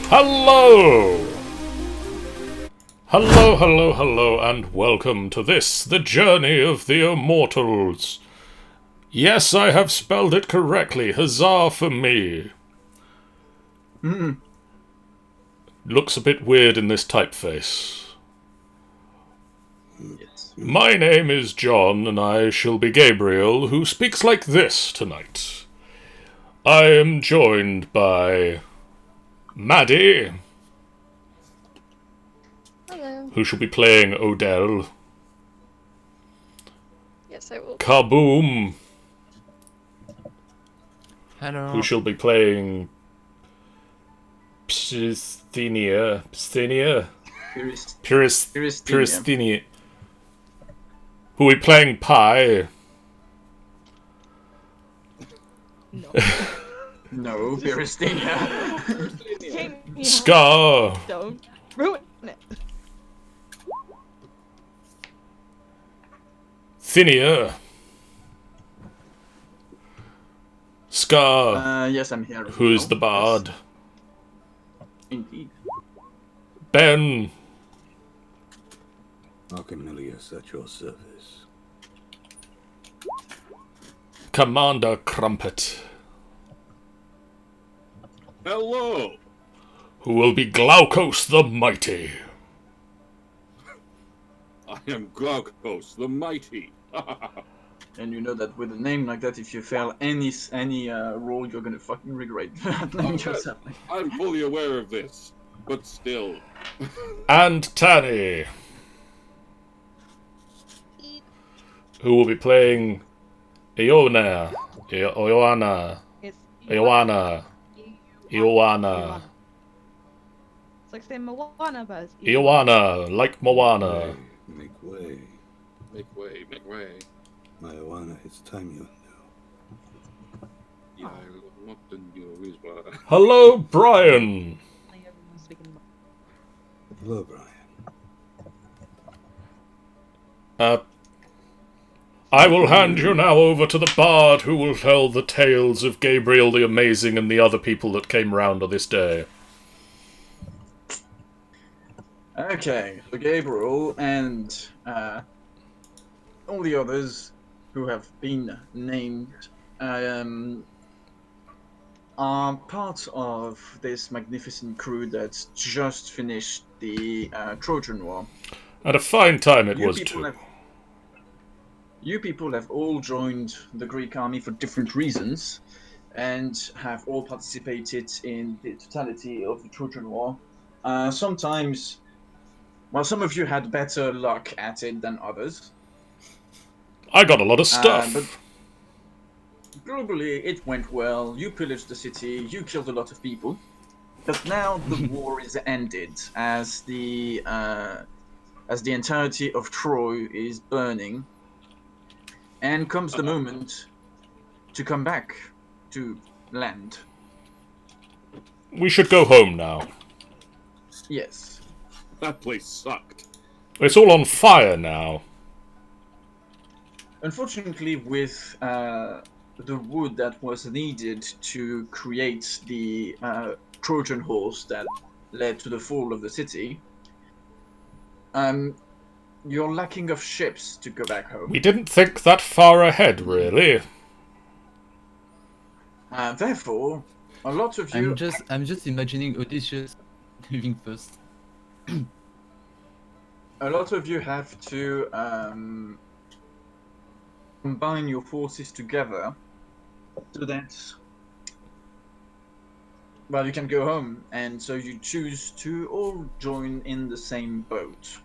Hello! Hello, hello, hello, and welcome to this, the journey of the Immortals. Yes, I have spelled it correctly. Huzzah for me. Looks a bit weird in this typeface. Yes. My name is John, and I shall be Gabriel, who speaks like this tonight. I am joined by Maddie, Hello. who shall be playing Odell. Yes, I will. Kaboom, Hello. who shall be playing Pyristhinia. Pyristhinia. Who will be playing Pi. No. No, Pyristhinia. Scar, Don't ruin it. Thinia. Scar, Yes, I'm here. who's the bard. Yes, indeed. Ben, Archimelius at your service. Commander Crumpet. Hello! Who will be Glaukos the Mighty. I am Glaukos, the Mighty. And you know that with a name like that, if you fail any role, you're gonna fucking regret naming yourself. I'm fully aware of this, but still. And Tanny, who will be playing Iona. Ioana. It's Ioana. Ioana. It's like saying Moana, but it's Ioana, like Moana. Make way. Make way, make way. My Oana, it's time you knew. Yeah, I not the news, but... Hello, Brian. Hello, Brian. I will hand you now over to the bard who will tell the tales of Gabriel the Amazing and the other people that came round on this day. Okay, so Gabriel and all the others who have been named are part of this magnificent crew that's just finished the Trojan War. And a fine time it You was, people too. have- You people have all joined the Greek army for different reasons and have all participated in the totality of the Trojan War. Sometimes, well, some of you had better luck at it than others. I got a lot of stuff. But globally, it went well. You pillaged the city, you killed a lot of people. But now the war is ended as the entirety of Troy is burning. And comes the moment to come back to land. We should go home now. Yes. That place sucked. It's all on fire now. Unfortunately, with the wood that was needed to create the Trojan horse that led to the fall of the city, you're lacking of ships to go back home. We didn't think that far ahead, really. Therefore, a lot of you... I'm just imagining Odysseus leaving first. A lot of you have to combine your forces together so that, well, you can go home, and so you choose to all join in the same boat.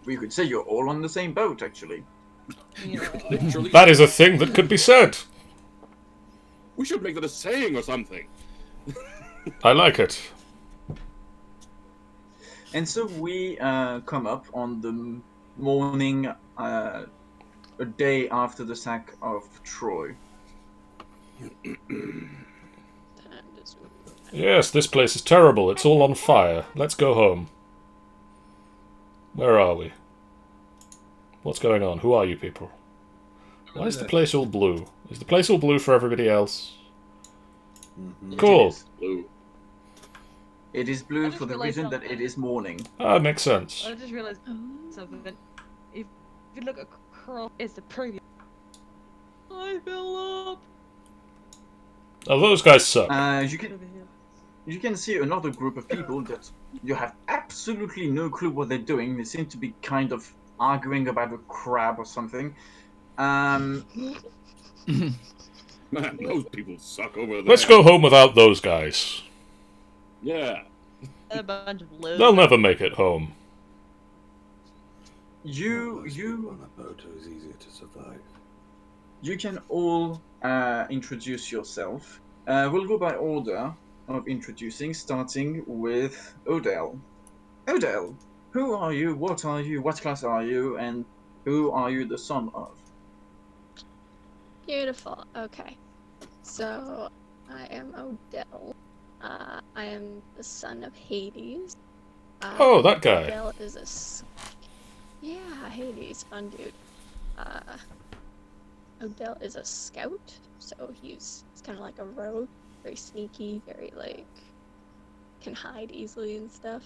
We could say you're all on the same boat, actually. Literally. That is a thing that could be said. We should make that a saying or something. I like it. And so we come up on the morning, a day after the sack of Troy. Yes, this place is terrible. It's all on fire. Let's go home. Where are we? What's going on? Who are you people? Why is the place all blue? Is the place all blue for everybody else? Mm-hmm. Cool. Blue. It is I blue just for the realised reason that something. it is morning. Makes sense. I just realized something. If you look across, it's the previous. I fell up. Oh, those guys suck. You can see another group of people that you have absolutely no clue what they're doing. They seem to be kind of arguing about a crab or something. Man, those people suck over there. Let's go home without those guys. Yeah. A bunch of losers. They'll never make it home. Most people on a boat is easier to survive. You can all introduce yourself. We'll go by order of introducing, starting with Odell. Odell, who are you? What are you? What class are you? And who are you the son of? Beautiful. Okay. So I am Odell. I am the son of Hades. Oh, that guy. Odell is yeah, Hades, fun dude. Odell is a scout, so he's kind of like a rogue, very sneaky, very like can hide easily and stuff.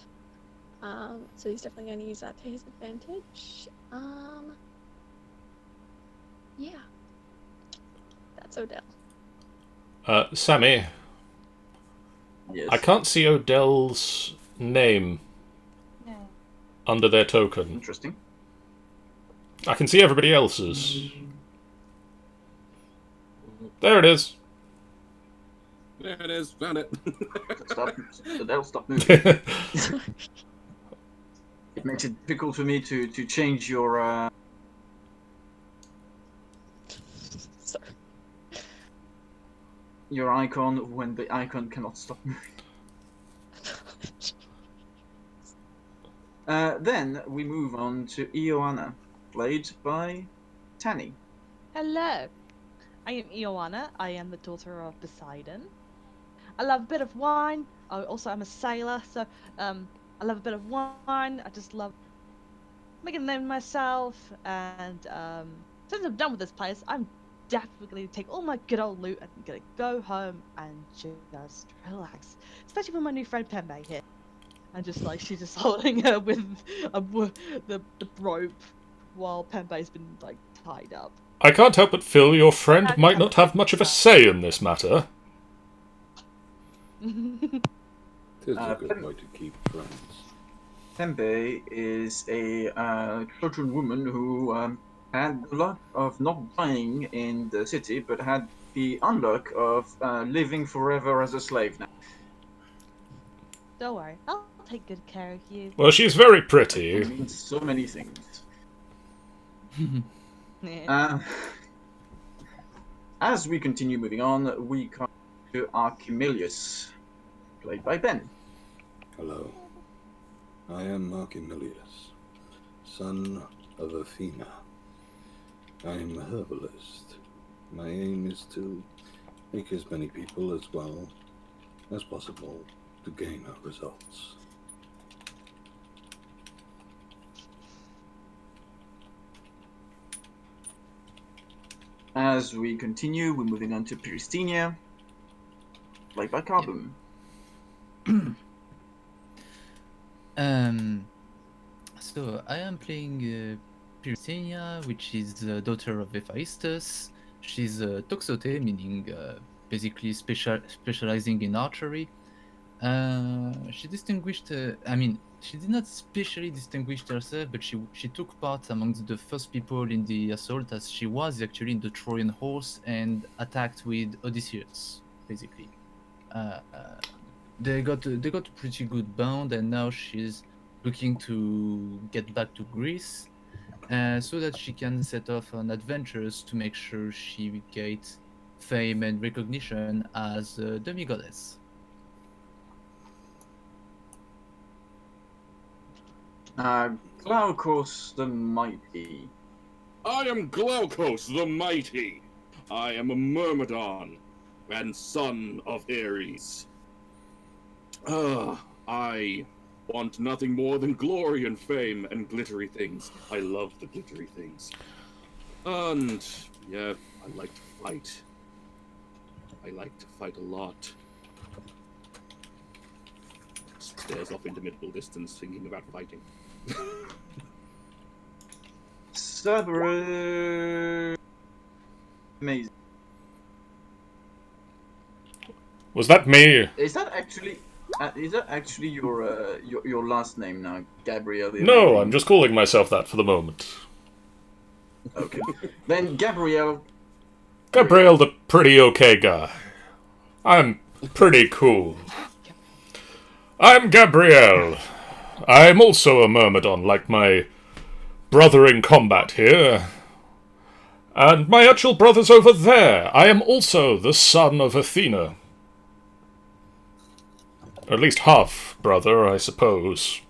So he's definitely gonna use that to his advantage. Yeah, that's Odell. Sammy, Yes. I can't see Odell's name Yeah. under their token. Interesting. I can see everybody else's. There it is. There it is. Found it. Stop. Odell, stop moving. It makes it difficult for me to change your. Sorry. Your icon when the icon cannot stop moving. Then we move on to Ioana, played by Tanny. Hello. I am Ioana. I am the daughter of Poseidon. I love a bit of wine. Also, I'm a sailor, so I love a bit of wine. I just love making a name of myself. And since I'm done with this place, I'm definitely going to take all my good old loot and I'm going to go home and just relax. Especially with my new friend Pembe here. And just like, she's just holding her with the rope while Pembe's been like tied up. I can't help but feel your friend might not have much of a say in this matter. It is a good way to keep friends. Pembe is a children woman who had the luck of not dying in the city, but had the unluck of living forever as a slave now. Don't worry, I'll take good care of you. Well, she's very It pretty. means so many things. Yeah. As we continue moving on, we come to Archimilius, played by Ben. Hello. I am Archimilius, son of Athena. I am a herbalist. My aim is to make as many people as well as possible to gain our results. As we continue, we're moving on to Pyristina, played by Carbon. So I am playing Pyrsenia, which is the daughter of Hephaestus. She's a Toxote, meaning basically specializing in archery. She distinguished. She did not specially distinguish herself, but she took part amongst the first people in the assault, as she was actually in the Trojan horse and attacked with Odysseus, basically. They got a pretty good bond, and now she's looking to get back to Greece, so that she can set off on adventures to make sure she gets fame and recognition as a demigoddess. Glaukos the Mighty. I am Glaukos the Mighty. I am a Myrmidon and son of Ares. I want nothing more than glory and fame and glittery things. I love the glittery things. And, yeah, I like to fight. I like to fight a lot. stares off into middle distance, thinking about fighting. Cerberus. Amazing. Was that me? Is that actually your last name now, Gabriel? the No, Amazing? I'm just calling myself that for the moment. Okay. Then Gabriel. Gabriel, the pretty okay guy. I'm pretty cool. I'm Gabriel. I'm also a Myrmidon, like my brother in combat here. And my actual brother's over there. I am also the son of Athena. Or at least half brother, I suppose.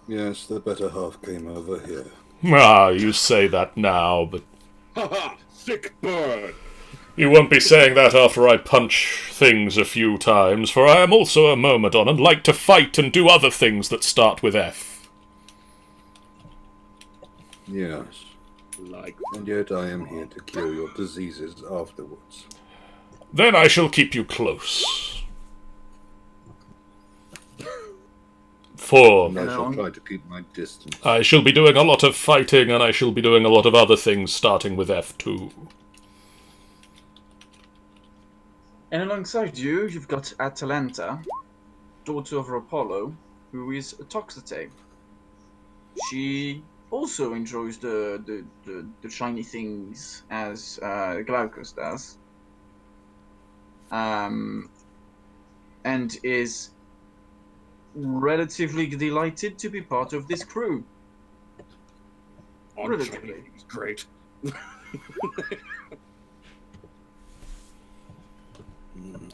Yes, the better half came over here. Ah, you say that now, but Haha! Sick bird! you won't be saying that after I punch things a few times, for I am also a Myrmidon and like to fight and do other things that start with F. Yes, Like, and yet I am here to cure your diseases afterwards. Then I shall keep you close. For And I shall try to keep my distance. I shall be doing a lot of fighting, and I shall be doing a lot of other things starting with F too. And alongside you, you've got Atalanta, daughter of Apollo, who is a Toxote. She also enjoys the shiny things as Glaucus does, and is relatively delighted to be part of this crew. on Relatively. shiny things, great.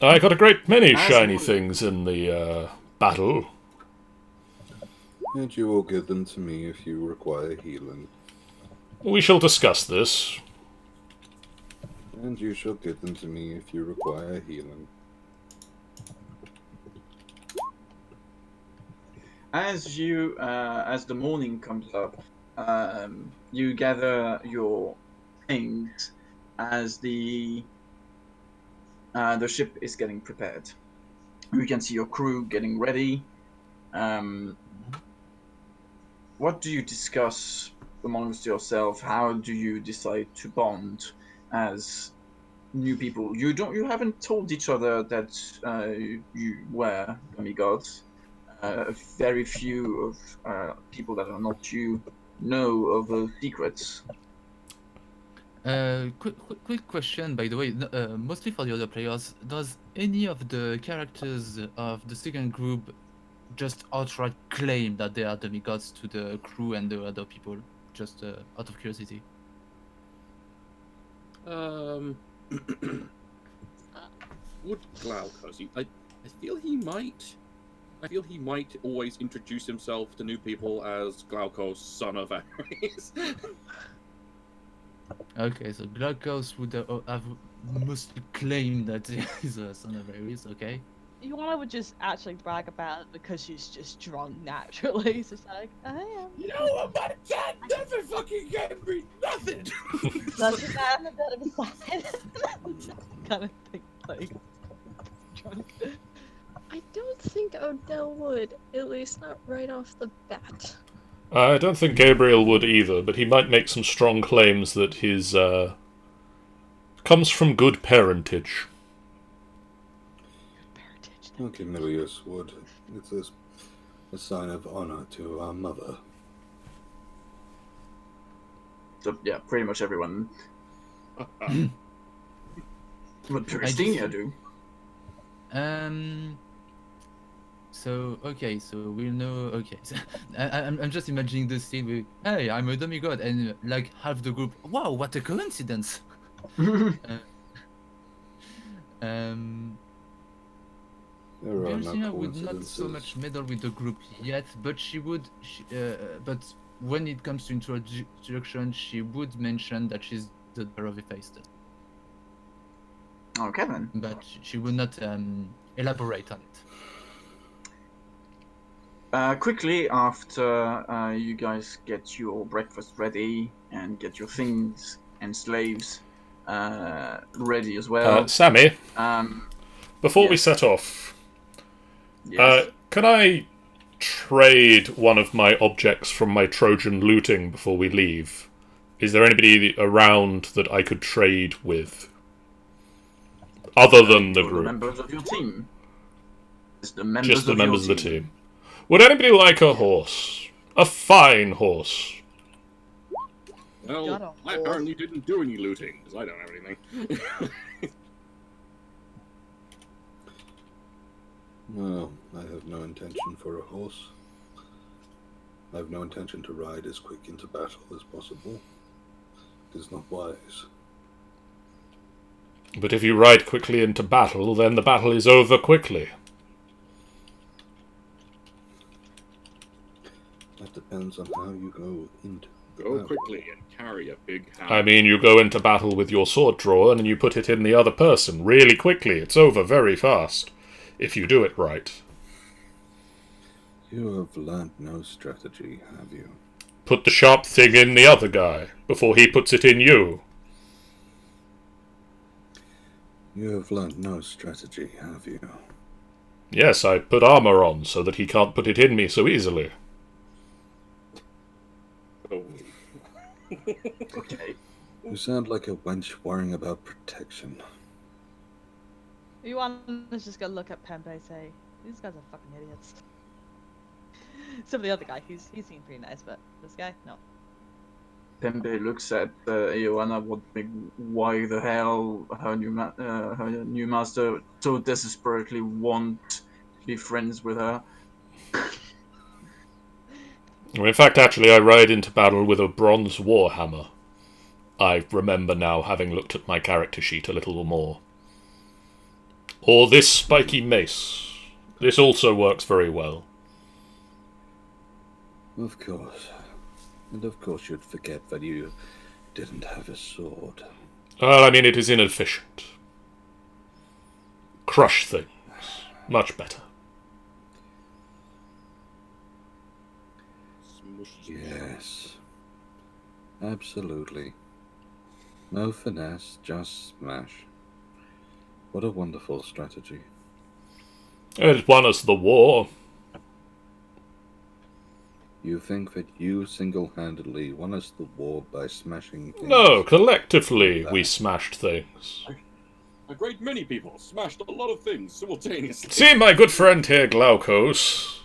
I got a great many As shiny would- things in the battle. And you will give them to me if you require healing. We shall discuss this. And you shall give them to me if you require healing. As you, as the morning comes up, you gather your things as the ship is getting prepared. You can see your crew getting ready. What do you discuss amongst yourself? How do you decide to bond as new people? You haven't told each other that you were demigods. Very few of people that are not you know of the secrets. Quick question, by the way, mostly for the other players. Does any of the characters of the second group just outright claim that they are demigods to the crew and the other people? Just out of curiosity. Would Glaucus? I feel he might. I feel he might always introduce himself to new people as Glaucus, son of Ares. Okay, so Glaucus would have mostly claimed that he's a son of Ares, okay? Ioana would just actually brag about it because she's just drunk naturally. So it's like, I am. You know, my dad never fucking gave me nothing. Such a man, a bit of a side. Kind of thing, like drunk. I don't think Odell would, at least not right off the bat. I don't think Gabriel would either, but he might make some strong claims that his comes from good parentage. Camillus would. It's a sign of honor to our mother. So yeah, pretty much everyone. What Christina do? So okay, so we'll know. Okay, so, I'm just imagining the scene with, hey, I'm a demigod, and like half the group, wow, what a coincidence. There are no Virginia would not coincidences. so much meddle with the group yet, but she would. But when it comes to introduction, she would mention that she's the daughter of Hephaestus. Okay then. But she would not elaborate on it. Quickly after you guys get your breakfast ready and get your things and slaves ready as well. Sammy, Um, before we yes. set off, Yes. Can I trade one of my objects from my Trojan looting before we leave? Is there anybody around that I could trade with? Other than the You're group. members of your team. It's the members Just the of members your of the team. Would anybody like a horse? A fine horse. Well, Got a I horse. apparently didn't do any looting, because I don't have anything. No, I have no intention for a horse. I have no intention to ride as quick into battle as possible. It is not wise. But if you ride quickly into battle, then the battle is over quickly. That depends on how you go into the Go battle. quickly and carry a big hammer. I mean, you go into battle with your sword drawer and you put it in the other person really quickly. It's over very fast. If you do it right. You have learned no strategy, have you? Put the sharp thing in the other guy before he puts it in you. You have learned no strategy, have you? Yes, I put armor on so that he can't put it in me so easily. Oh. Okay. You sound like a wench worrying about protection. You want to just go look at Pembe and say, these guys are fucking idiots. Some of the other guy, he seemed pretty nice, but this guy, no. Pembe looks at Ioana, wondering why the hell her new master so desperately want to be friends with her. In fact, actually, I ride into battle with a bronze warhammer. I remember now, having looked at my character sheet a little more. Or this spiky mace. This also works very well. Of course. And of course you'd forget that you didn't have a sword. Well, I mean, it is inefficient. Crush things. Much better. Yes. Absolutely. No finesse, just smash. What a wonderful strategy. It won us the war. You think that you single-handedly won us the war by smashing things? No, collectively we smashed things. A great many people smashed a lot of things simultaneously. See, my good friend here, Glaukos.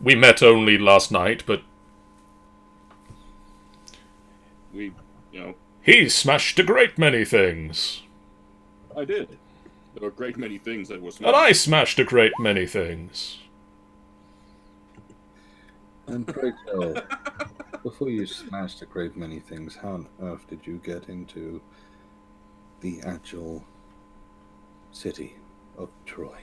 We met only last night, but We, you know, he smashed a great many things. I did. There were a great many things that were smashed. And I smashed a great many things. And pray tell, before you smashed a great many things, how on earth did you get into the actual city of Troy?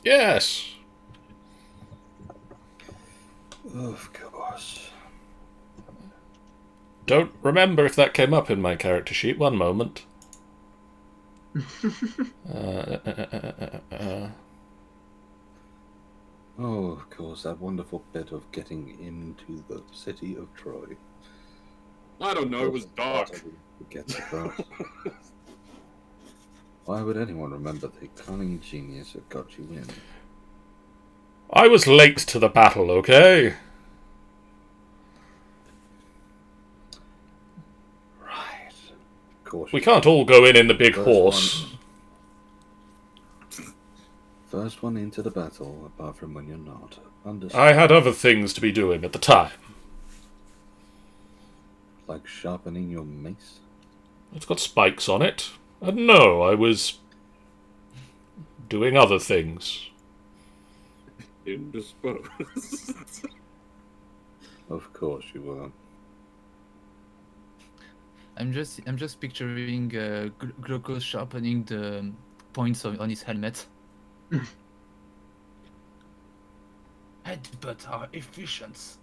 Yes. Of course. Don't remember if that came up in my character sheet. One moment. Oh, of course, that wonderful bit of getting into the city of Troy. I don't know, it was dark. Forgets about. Why would anyone remember the cunning genius that got you in? I was late to the battle, okay? Right. Of course. We can't all go in the big First horse. First one into the battle, apart from when you're not. Understood. I had other things to be doing at the time. Like sharpening your mace. It's got spikes on it. And no, I was doing other things. Indisposed. Of course you were. I'm just picturing Glocos sharpening the points on his helmet. Headbutt are efficient.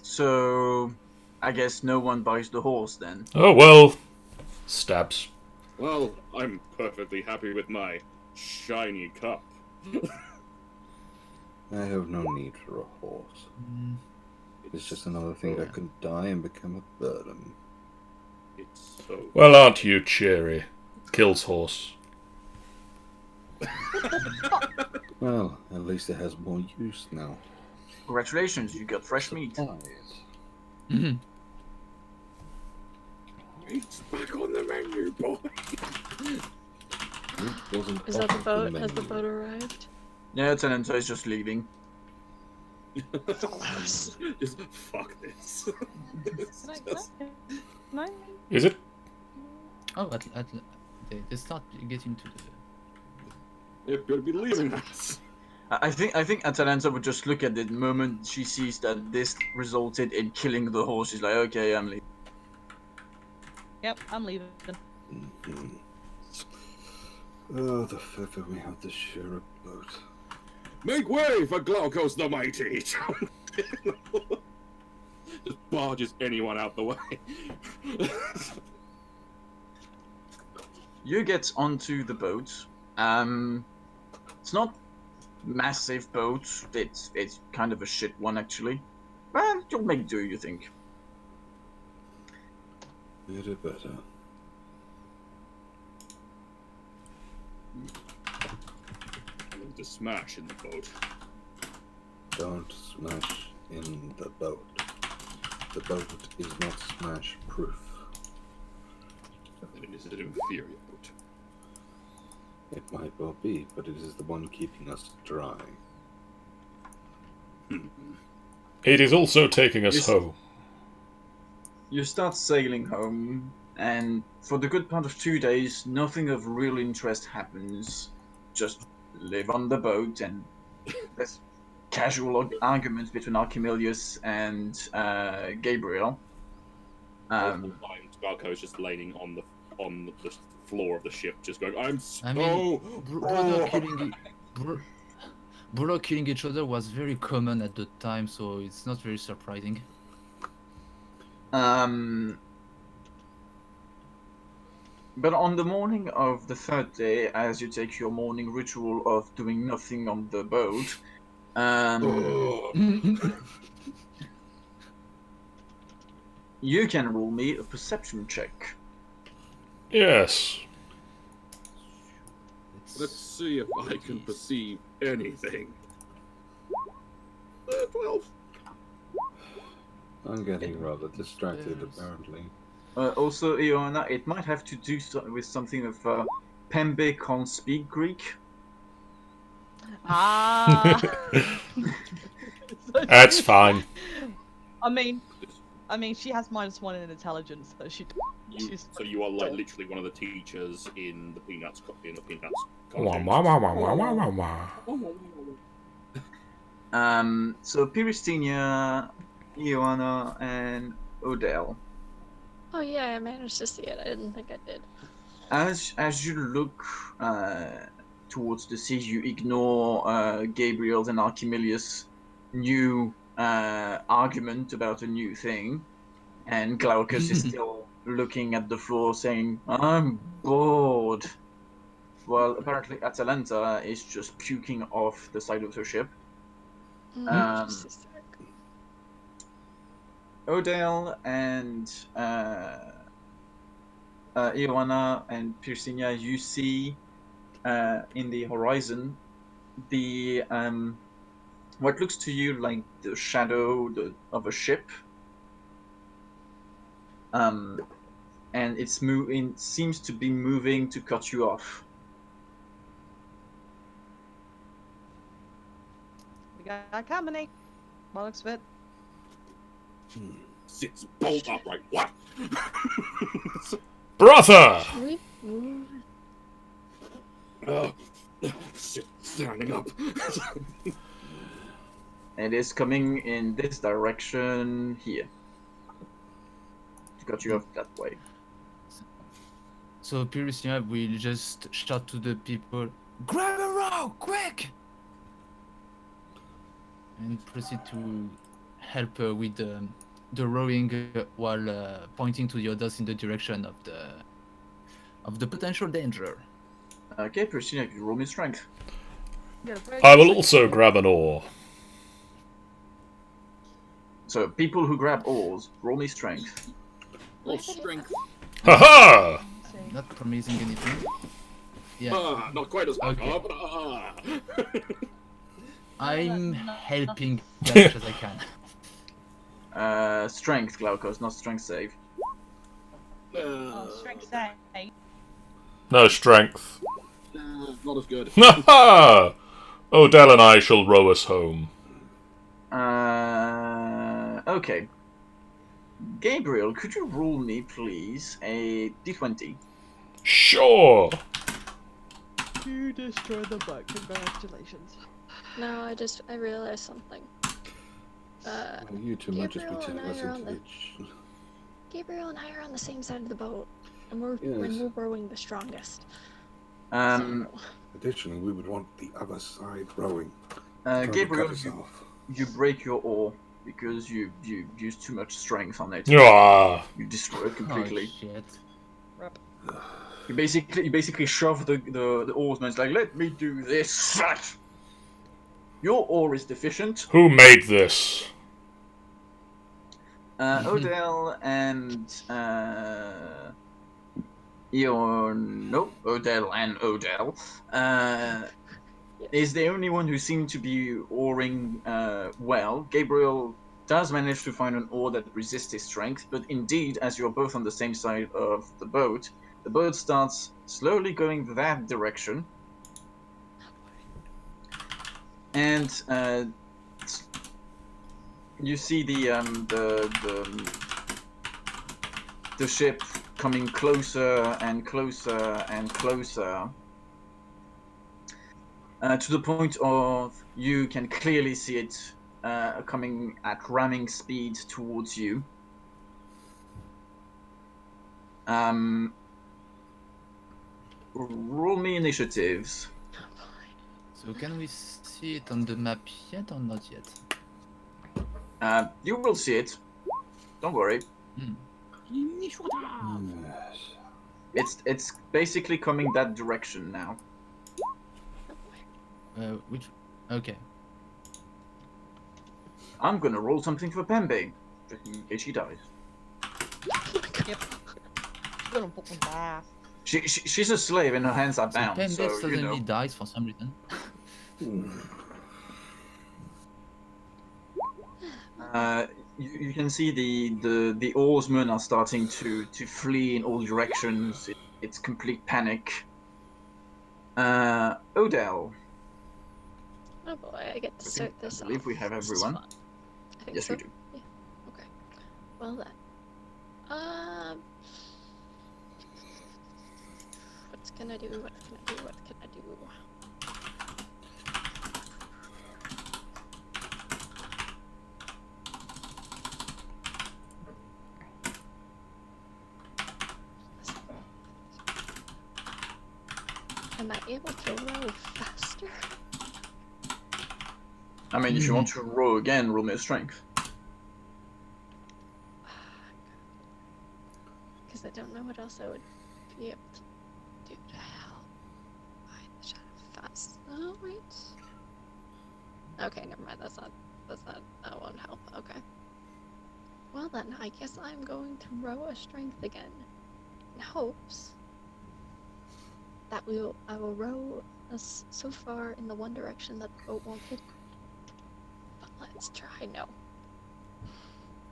So, I guess no one buys the horse then. Oh well. Stabs. Well, I'm perfectly happy with my shiny cup. I have no need for a horse. It's just another thing that can die and become a burden. It's so. Well, aren't you cheery? Kills horse. Well, at least it has more use now. Congratulations, you got fresh meat. Supplies. Meat's back on the menu, boy. It wasn't Is that the off boat? menu. Has the boat arrived? Yeah, Tenento is just leaving. Just fuck this. No. Is it? Oh, they start getting to the. They're gonna be leaving us. I think Atalanta would just look at the moment she sees that this resulted in killing the horse. She's like, okay, I'm leaving. Yep, I'm leaving. Mhm. Oh, the fact that we have to share a boat. Make way for Glaucus the Mighty! Just barges anyone out the way. You get onto the boat. It's not massive boat. It's kind of a shit one actually. Well, you'll make do, you think. Better, better. To smash in the boat. Don't smash in the boat. The boat is not smash proof. And it is an inferior boat. It might well be, but it is the one keeping us dry. It is also taking us Yes. home. You start sailing home, and for the good part of 2 days, nothing of real interest happens. Just live on the boat, and there's casual arguments between Archimilius and Gabriel. Glauco is just laying on the floor of the ship, just going, I'm so I mean, brother killing each other was very common at the time, so it's not very surprising. But on the morning of the third day, as you take your morning ritual of doing nothing on the boat, you can roll me a perception check. Yes. Let's see if I can perceive anything. 12. I'm getting rather distracted, apparently. Also, Iona, it might have to do with something of Pembe can't speak Greek. Ah. That's fine. I mean, she has -1 in intelligence, so So you are like literally one of the teachers in the Peanuts Wah, cartoon. wah, wah, wah, wah, wah, wah, wah. So Piristinia, Iona, and Odell. Oh yeah, I managed to see it. I didn't think I did. As you look towards the sea, you ignore Gabriel's and Archimilius' new argument about a new thing, and Glaucus is still looking at the floor saying, I'm bored. Well, apparently Atalanta is just puking off the side of her ship. Just a sec. Odell and Ioana and Pirsinia, you see in the horizon the what looks to you like the shadow of a ship, and it's moving. Seems to be moving to cut you off. we got company. By the looks of it. Sits bolt upright. What? Brother! Should we move? Standing up. It is coming in this direction here. To cut you off that way. So Pyrrhus will just shout to the people, grab a row, quick! And proceed to help with the rowing while pointing to the others in the direction of the potential danger. Okay, Priscilla, you roll me strength. Got a very I will good also grab an oar. So people who grab oars, roll me strength. Or strength. Haha! See. Not promising anything. Yeah, Not quite as hard, Okay. but I'm No, helping as much as I can. Strength, Glaukos, not strength save. Oh, strength save. No strength. not as good. Haha! Odell and I shall row us home. Okay. Gabriel, could you roll me, please, a d20? Sure! You destroyed the boat. Congratulations. No, I realized something. Well, you two might just be Gabriel and telling I us are on into the each. Gabriel and I are on the same side of the boat, and we're Yes. rowing the strongest. Um, So, Additionally, we would want the other side rowing. Trying to Gabriel, cut us off. you break your oar because you used too much strength on it. Ah! You destroy it Oh completely. shit. Rip. You basically shove the oarsman. It's like, let me do this. Your oar is deficient. Who made this? Odell and Odell and Odell is the only one who seemed to be oaring well. Gabriel does manage to find an oar that resists his strength, but indeed, as you're both on the same side of the boat starts slowly going that direction. And you see the ship coming closer and closer and closer to the point of you can clearly see it coming at ramming speed towards you. Roll me initiatives. So can we see it on the map yet or not yet? You will see it. Don't worry. Yes. It's basically coming that direction now. Which? Okay. I'm gonna roll something for Pembe, just in case she dies. Yep. She's gonna fucking die. She's a slave and her hands are So bound, Pembe so you suddenly know. dies for some reason. You can see the oarsmen are starting to flee in all directions. It's complete panic. Odell. oh boy, I get to start this I believe off. we have This is everyone. fun. I think Yes, so. we do. Yeah. Okay. Well then. What can I do? What can I do? What can I do? Am I able to row faster? I mean, if you want to row again, roll me a strength. Because I don't know what else I would be able to do to help. Find the shadow fast. Oh wait. Okay, never mind. That's not. That won't help. Okay. Well then, I guess I'm going to row a strength again, in hopes that I will row us so far in the one direction that the boat won't hit. But let's try. No.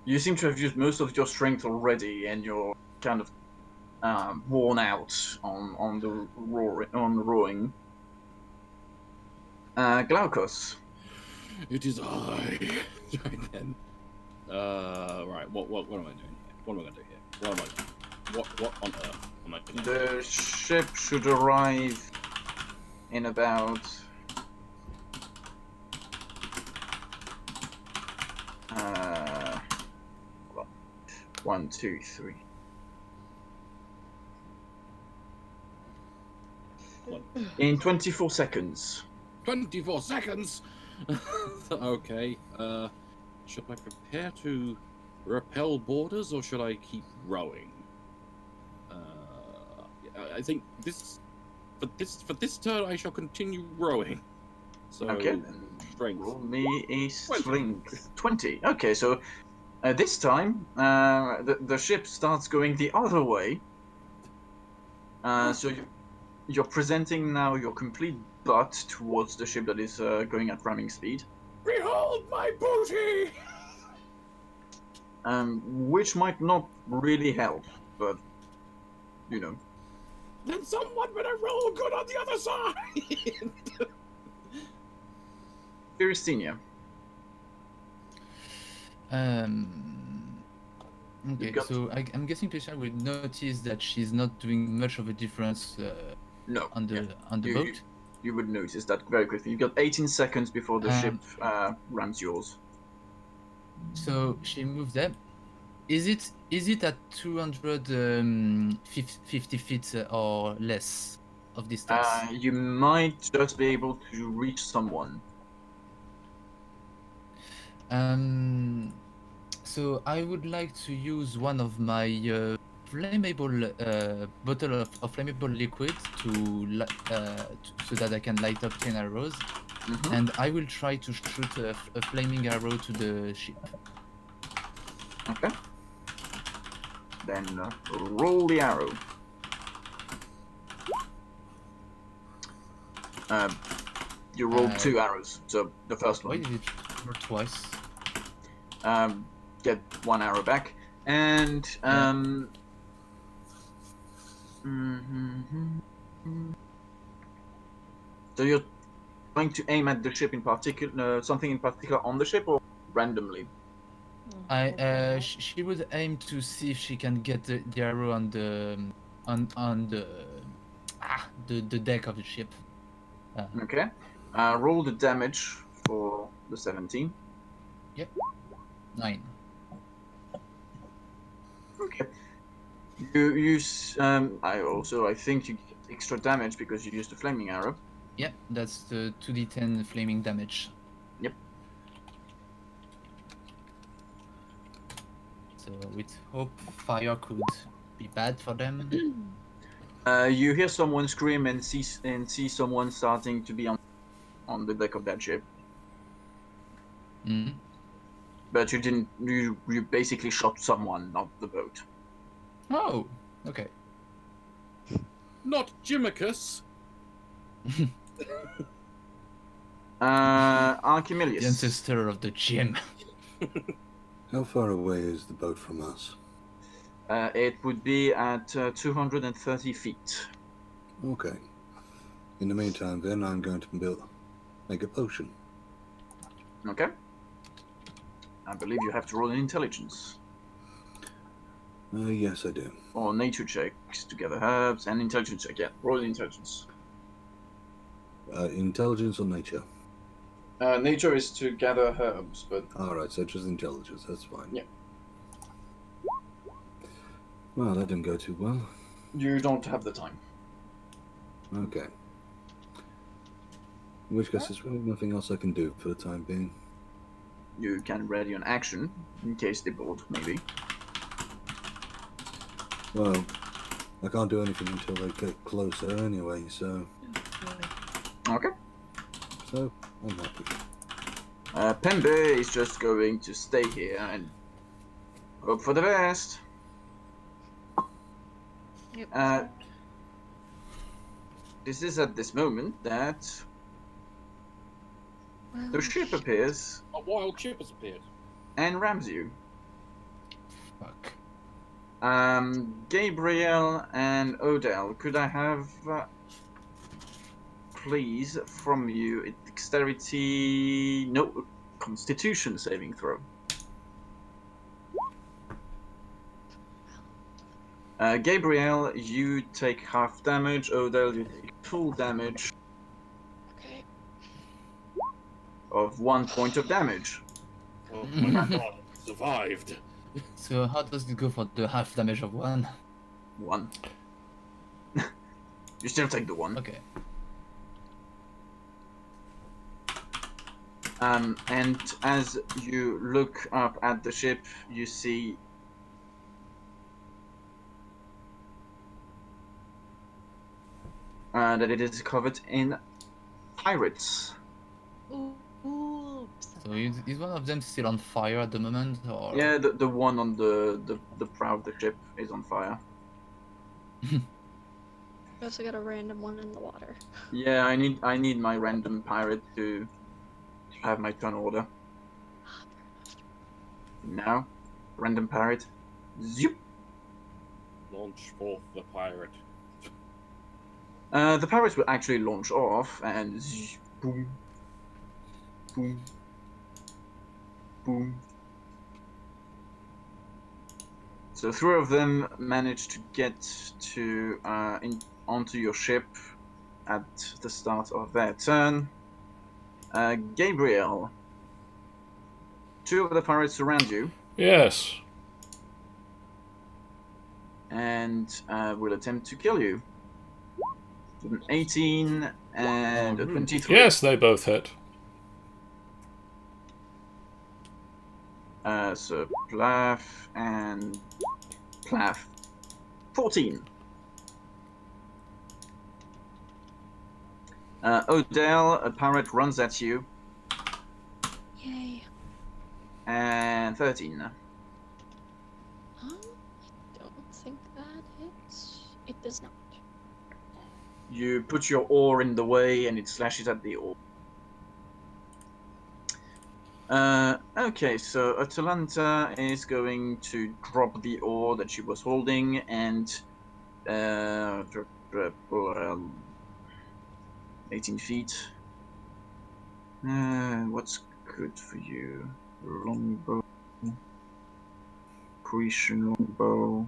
You seem to have used most of your strength already, and you're kind of worn out on the rowing. Glaukos. It is I. Right then. Right. What am I doing here? What am I gonna do here? What am I doing? What on earth am I gonna do? The ship should arrive in about 1, 2, 3. In 24 seconds. 24 seconds. Okay. Should I prepare to repel borders or should I keep rowing? I think for this turn I shall continue rowing. So Okay, then strength. roll me a 20. sling. 20. Okay, so This time, the ship starts going the other way. So you're presenting now your complete butt towards the ship that is going at ramming speed. Behold my booty! Which might not really help, but you know. Then someone better roll good on the other side! Firistina. Okay, got- so I'm guessing Priscilla will notice that she's not doing much of a difference No. on the You- boat. You would notice that very quickly. You got 18 seconds before the ship Um, rams yours. So she moved them. Is it at 250 feet or less of distance? You might just be able to reach someone. So I would like to use one of my flammable bottle of flammable liquid so that I can light up 10 arrows, Mhm. and I will try to shoot a flaming arrow to the ship. Okay. Then roll the arrow. You rolled 2 arrows, so the first Why one. did it roll twice? Get 1 arrow back, and so you're going to aim at the ship in particular, something in particular on the ship, or randomly? She would aim to see if she can get the arrow on the the deck of the ship. Okay. Roll the damage for the 17. Yep. 9. Okay. You use. I think you get extra damage because you used the flaming arrow. Yep, that's the 2d10 flaming damage. Yep. So with hope, fire could be bad for them. You hear someone scream and see someone starting to be on the deck of that ship. Mhm. But you didn't. You basically shot someone, not the boat. Oh, okay. Not Jimicus! Archimelius. The ancestor of the gym. How far away is the boat from us? It would be at 230 feet. Okay. In the meantime, then I'm going to make a potion. Okay. I believe you have to roll an intelligence Yes, I do. or nature checks to gather herbs and intelligence check. Yeah, roll intelligence. Intelligence or nature? Nature is to gather herbs, but Alright, so just intelligence, that's fine. Yeah. Well, that didn't go too well. you don't have the time. Okay. In which case, there's really nothing else I can do for the time being. You can ready an action in case they board, maybe. Well, I can't do anything until they get closer anyway, so Okay. I'm happy. Pembe is just going to stay here and hope for the best. Yep. This is at this moment that the ship appears A wild ship has appeared. and rams you. Fuck. Gabriel and Odell, could I have, please, from you, a dexterity, no, constitution saving throw. Gabriel, you take half damage. Odell, you take full damage Okay. of 1 point of damage. Oh my god, survived. So how does it go for the half damage of 1? 1. You still take the 1. Okay. And as you look up at the ship, you see that it is covered in pirates. Oops. So is one of them still on fire at the moment, or? Yeah, the one on the prow of the ship is on fire. We also got a random one in the water. Yeah, I need my random pirate to have my turn order. Now, random pirate. Zoop. Launch forth the pirate. The pirates will actually launch off and zzz, boom, boom, boom. So three of them manage to get to onto your ship at the start of their turn. Gabriel, two of the pirates surround you Yes. and will attempt to kill you. With an 18 and a 23. Yes, they both hit. So Plath and Plath. 14. Odell, a pirate runs at you, Yay. and 13. I don't think that hits. It does not. You put your oar in the way and it slashes at the oar. Okay, so Atalanta is going to drop the oar that she was holding and 18 feet. What's good for you? Longbow. Grecian longbow.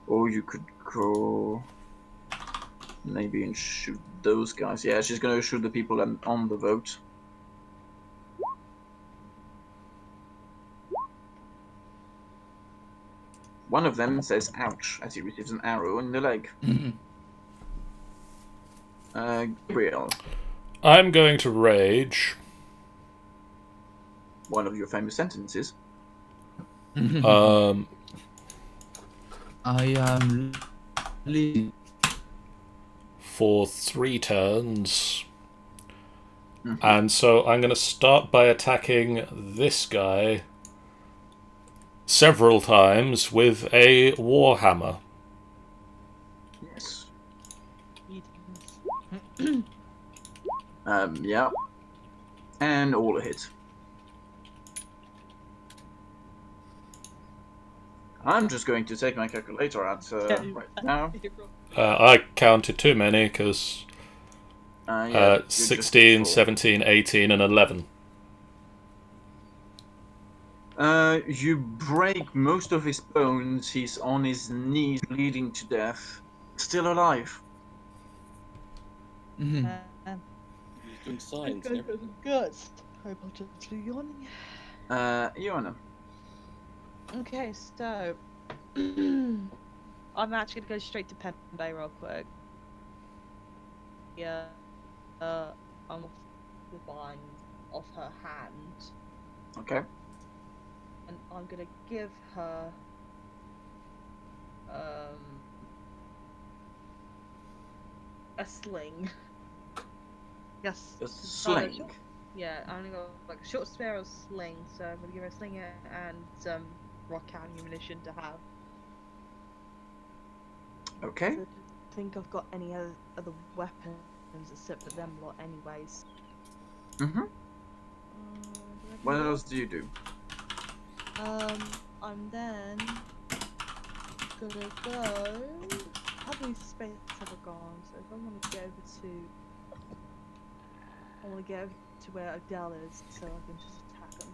Or you could go maybe and shoot those guys. Yeah, she's gonna shoot the people on the boat. One of them says ouch as he receives an arrow in the leg. Gabriel, I'm going to rage. one of your famous sentences. Um, I am leaving. for 3 turns. Mhm. And so I'm going to start by attacking this guy several times with a warhammer. Yes. Greetings. Yeah. And all a hit. I'm just going to take my calculator out right now. I counted too many because Yeah, you just 16, roll. 17, 18, and 11. You break most of his bones. He's on his knees, bleeding to death. Still alive. Um, He's doing science and everything. Guts. Robot just yawning. Iona. Okay, so I'm actually gonna go straight to Pen Bay real quick. Yeah, I'm off the bind off her hand, Okay. and I'm gonna give her a sling. Yes. A so it's sling. Yeah, I'm gonna go like a short spear or sling. So I'm gonna give her a sling and some rock ammunition to have. Okay. I don't think I've got any other weapons except for them lot, anyways. Mm-hmm. Did I do What that? else do you do? I'm then gonna go. How many space have I gone? So if I want to get over to, I want to get over to where Odell is, so I can just attack him.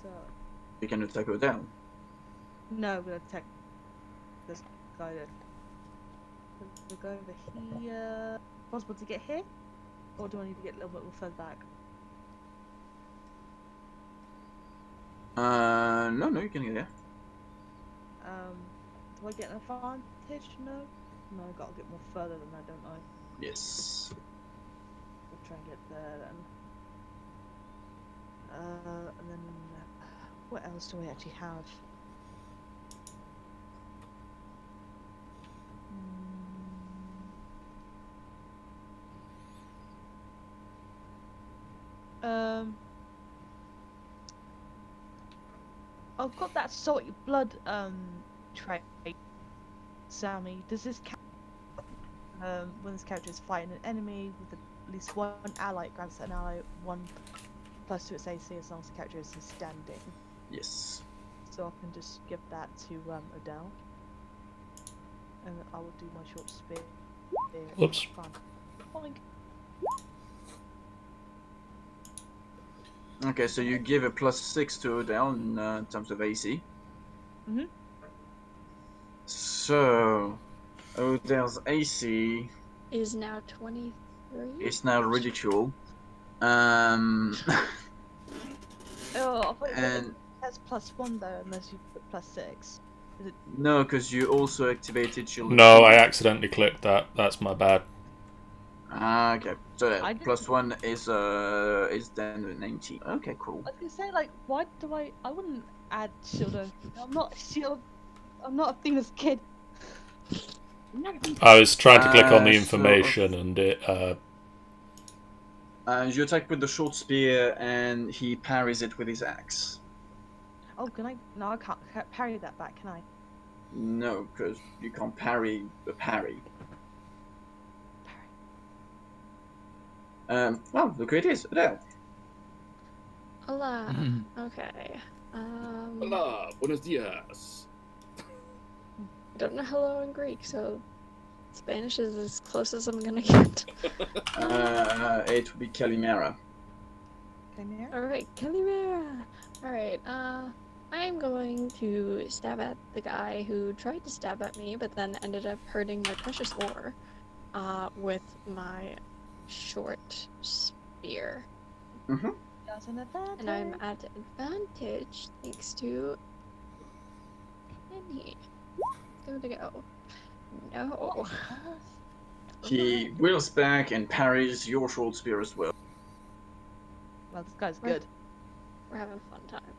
So You can attack her down. no, I'm gonna attack this guy. We'll go over here. Possible to get here, or do I need to get a little bit more further back? No, you can get there. Do I get an advantage? No. No, I gotta get more further than that, don't I? Yes. We'll try and get there then. And then what else do I actually have? I've got that salty blood trait. Sammy, does this count when this character is fighting an enemy with at least one ally, it grants an ally 1+ to its AC as long as the character is standing. Yes. So I can just give that to Odell. And I will do my short spear. Whoops. Fine. Boink. Okay, so you give a +6 to Odell in terms of AC. Mhm. So, Odell's AC Is now 23. is now ridicule. Oh, I thought And that's +1 though, unless you put +6. Is it? no, because you also activated Shield. No, I accidentally clicked that. That's my bad. Okay, so I didn't- +1 is then 19. Okay, cool. I was gonna say, like, why do I wouldn't add shield. I'm not shield. I'm not a famous kid. I was trying to click on the So- information and it. You attack with the short spear, and he parries it with his axe. Oh, can I? No, I can't parry that back, can I? No, because you can't parry a parry. Well, look who it is, Adele. Hola. Mhm. Okay. Hola, buenos dias. I don't know hello in Greek, so Spanish is as close as I'm gonna get. It would be Calimera. Can you? Alright, Calimera! Alright, I am going to stab at the guy who tried to stab at me, but then ended up hurting my precious ore, with my short spear. Mm-hmm. That's an advantage. And I'm at advantage thanks to Penny. Go to go. No. He wheels back and parries your short spear as well. Well, this guy's Right. good. We're having a fun time.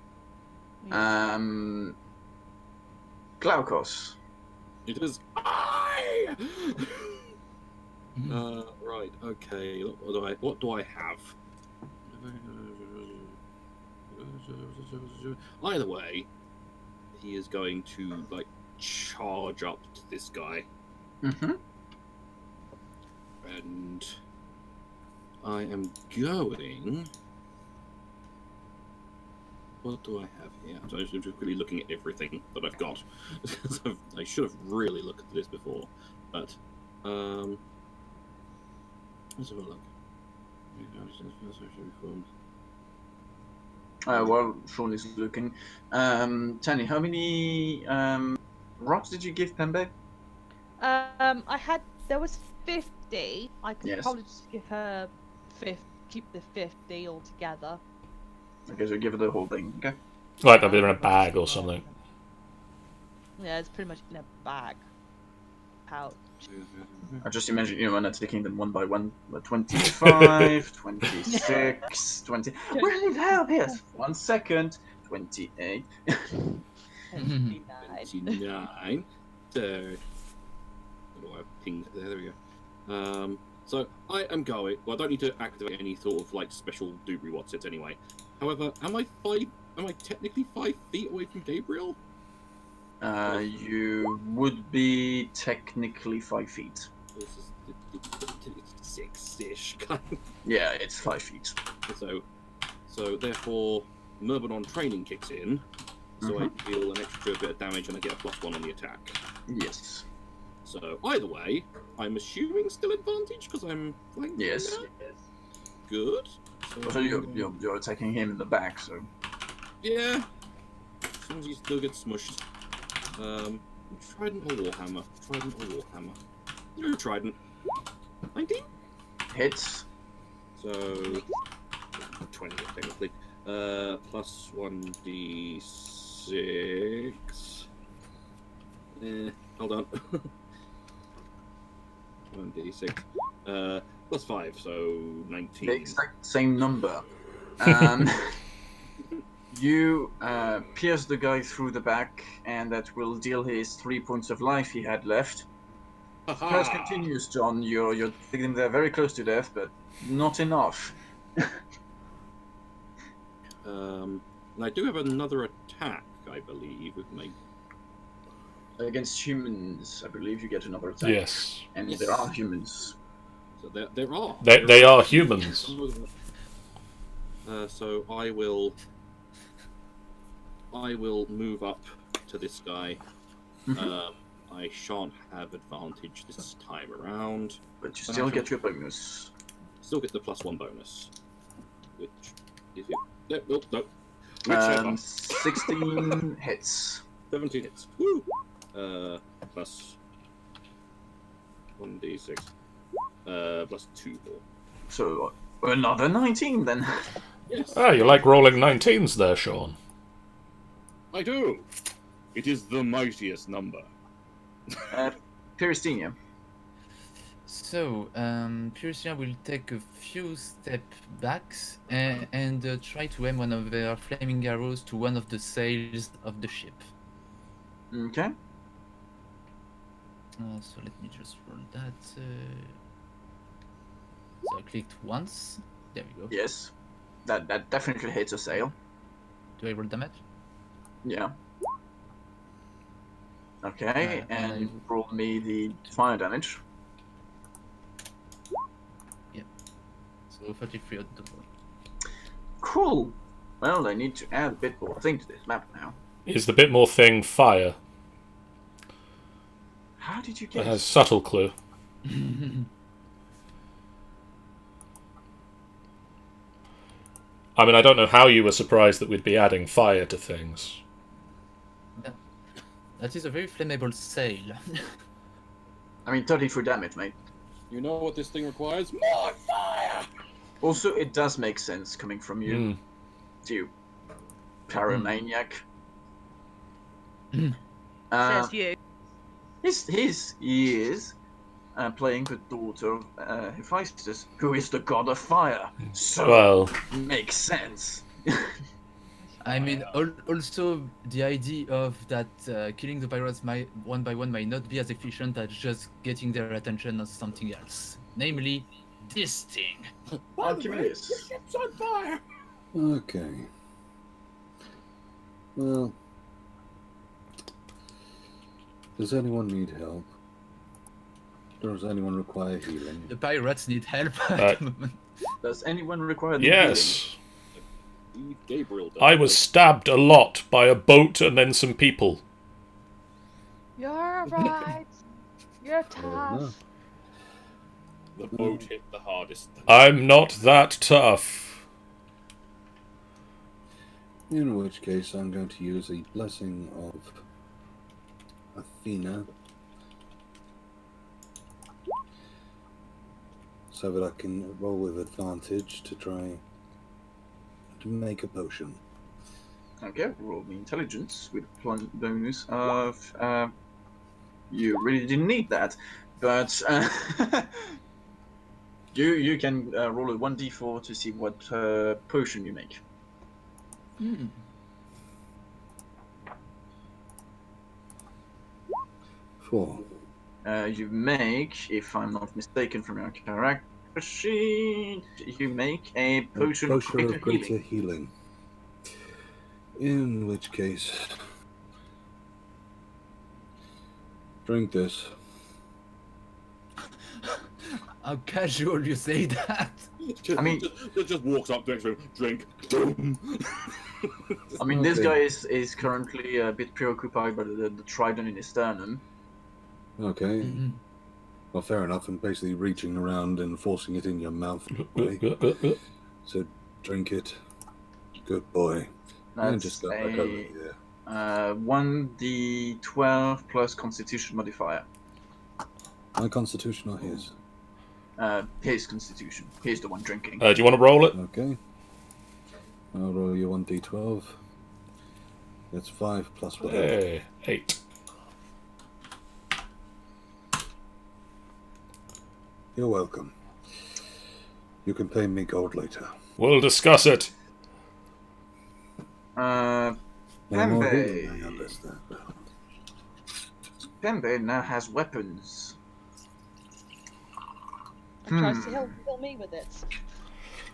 Glaukos. It is I. Right. Okay. What do I have? Either way, he is going to like charge up to this guy, Mm-hmm. and I am going. What do I have here? So I'm just quickly looking at everything that I've got. I should have really looked at this before, but let's have a look. While Sean is looking, Tani, how many rocks did you give Pembe? There was 50. I could Yes. probably just give her 50. Keep the 50 altogether. Okay, so give her the whole thing. Okay. Like they're in a bag or something. Yeah, it's pretty much in a bag. Pouch. I just imagine you and taking them one by one. 25, 26, 20. Where did help? Yes. 1 second. 28. Mhm. 29. So, what do I ping? There we go. So I am going. Well, I don't need to activate any sort of like special doobry what's it anyway. However, am I technically 5 feet away from Gabriel? You would be technically 5 feet. This is 6-ish. Yeah, it's 5 feet. So therefore, Murbanon training kicks in. So I deal an extra bit of damage and I get a +1 on the attack. Yes. So either way, I'm assuming still advantage because I'm flanking Yes. now? Good. So you're attacking him in the back, so. Yeah. As long as he still gets smushed. Trident or Warhammer? Trident or Warhammer? No Trident. 19? Hits. So 20 technically. Plus 1d6. Hold on. 1d6. Plus 5, so 19. The exact same number. You pierce the guy through the back, and that will deal his 3 points of life he had left. Curse continues, John. You're getting there very close to death, but not enough. And I do have another attack I believe, with my Against humans, I believe you get another attack. Yes. And Yes. there are humans. So there are. They are humans. So I will move up to this guy. I shan't have advantage this time around. But you still get your bonus. Still get the +1 bonus, which is it? No. Whichever. 16 hits. 17 hits. Woo! Plus 1d6. Plus 2 more. So another 19 then. Yes. Ah, you like rolling 19s there, Sean. I do. It is the mightiest number. Pyristina. So, Purisia will take a few steps back and try to aim one of their flaming arrows to one of the sails of the ship. Okay. So let me just roll that. So I clicked once. There we go. Yes. That definitely hits a sail. Do I roll damage? Yeah. Okay, and I- roll me the fire damage. So 33 on the roll. Cool. Well, I need to add a bit more thing to this map now. Is the bit more thing fire? How did you That guess? has subtle clue. I mean, I don't know how you were surprised that we'd be adding fire to things. That is a very flammable sail. I mean, 34 damage, mate. You know what this thing requires? More fire! Also, it does make sense coming from you. Mm. You pyromaniac. Says you. He is playing the daughter of Hephaestus, who is the god of fire. So, Well, makes sense. I mean, also the idea of that killing the pirates one by one might not be as efficient as just getting their attention on something else, namely this thing. Archimedes. Ship's on fire! Okay. Well, does anyone need help? Does anyone require healing? The pirates need help Uh, at the moment. Does anyone require the yes. Gabriel does. I was stabbed a lot by a boat and then some people. You're right. You're Fair tough. enough. The boat hit the hardest. I'm not that tough. In which case, I'm going to use a blessing of Athena so that I can roll with advantage to try to make a potion. Okay, roll me intelligence with bonus of. You really didn't need that, but you can roll a 1d4 to see what potion you make. Hmm. 4. You make, if I'm not mistaken from your character sheet, you make a potion of greater healing. healing. In which case, drink this. How casual you say that. I mean- just walks up next to him, drink, boom. I mean, this Okay. guy is currently a bit preoccupied by the trident in his sternum. Okay. Mhm. Well, fair enough. I'm basically reaching around and forcing it in your mouth. So drink it. Good boy. And That's just got back over here. 1d12 plus Constitution modifier. My constitution or his? His Constitution. He's the one drinking. Do you want to roll it? Okay. I'll roll you 1d12. That's 5 plus whatever. Hey, 8. You're welcome. You can pay me gold later. We'll discuss it. No more Pembe. healing, I understand. Pembe now has weapons. And tries to kill me with it.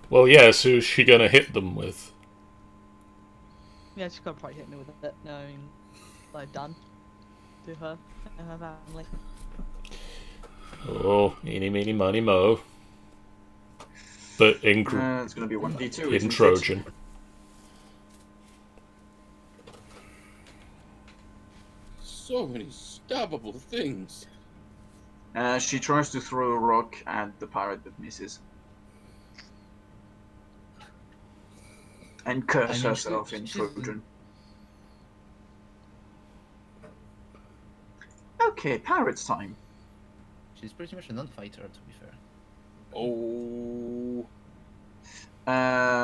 Well, yes, who's she gonna hit them with? Yeah, she's gonna probably hit me with it, knowing what I've done to her and her family. Oh, eeny, meeny, miny, mo. But in It's going to be 1d2, in isn't Trojan. So many stabbable things. She tries to throw a rock at the pirate but misses. And curse herself in Trojan. Okay, pirate's time. She's pretty much a non-fighter, to be fair. Oh.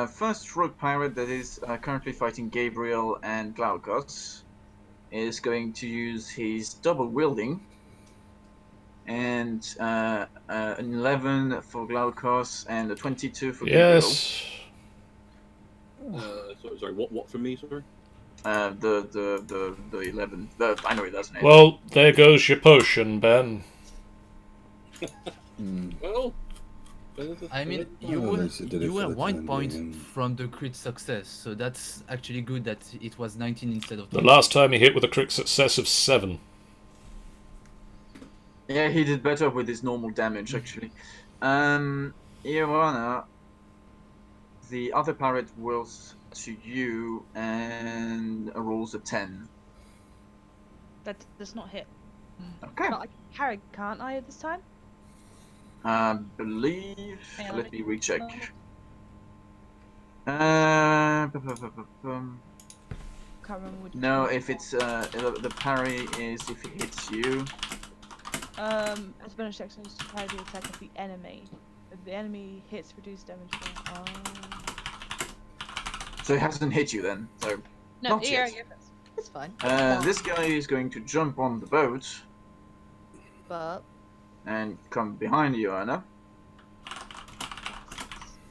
First rogue pirate that is currently fighting Gabriel and Glaukos is going to use his double wielding. And an 11 for Glaukos and a 22 for Gabriel. Yes. Sorry, what for me, sorry? The 11. I know he doesn't. Well, there goes your potion, Ben. Well, I mean, you were 1 point from the crit success, so that's actually good that it was 19 instead of 20. The last time he hit with a crit success of 7. Yeah, he did better with his normal damage, actually. Ioana, the other pirate whirls to you and rolls a 10. That does not hit. Okay. But I can carry, can't I, this time? Believe. Hang on, Let me recheck. Can't remember which No, one. if it's the parry is if it hits you. As a bonus action, just to parry the attack of the enemy. If the enemy hits, reduce damage. So it hasn't hit you then. So No, not yeah, yet. it's fine. This guy is going to jump on the boat But and come behind you, Anna,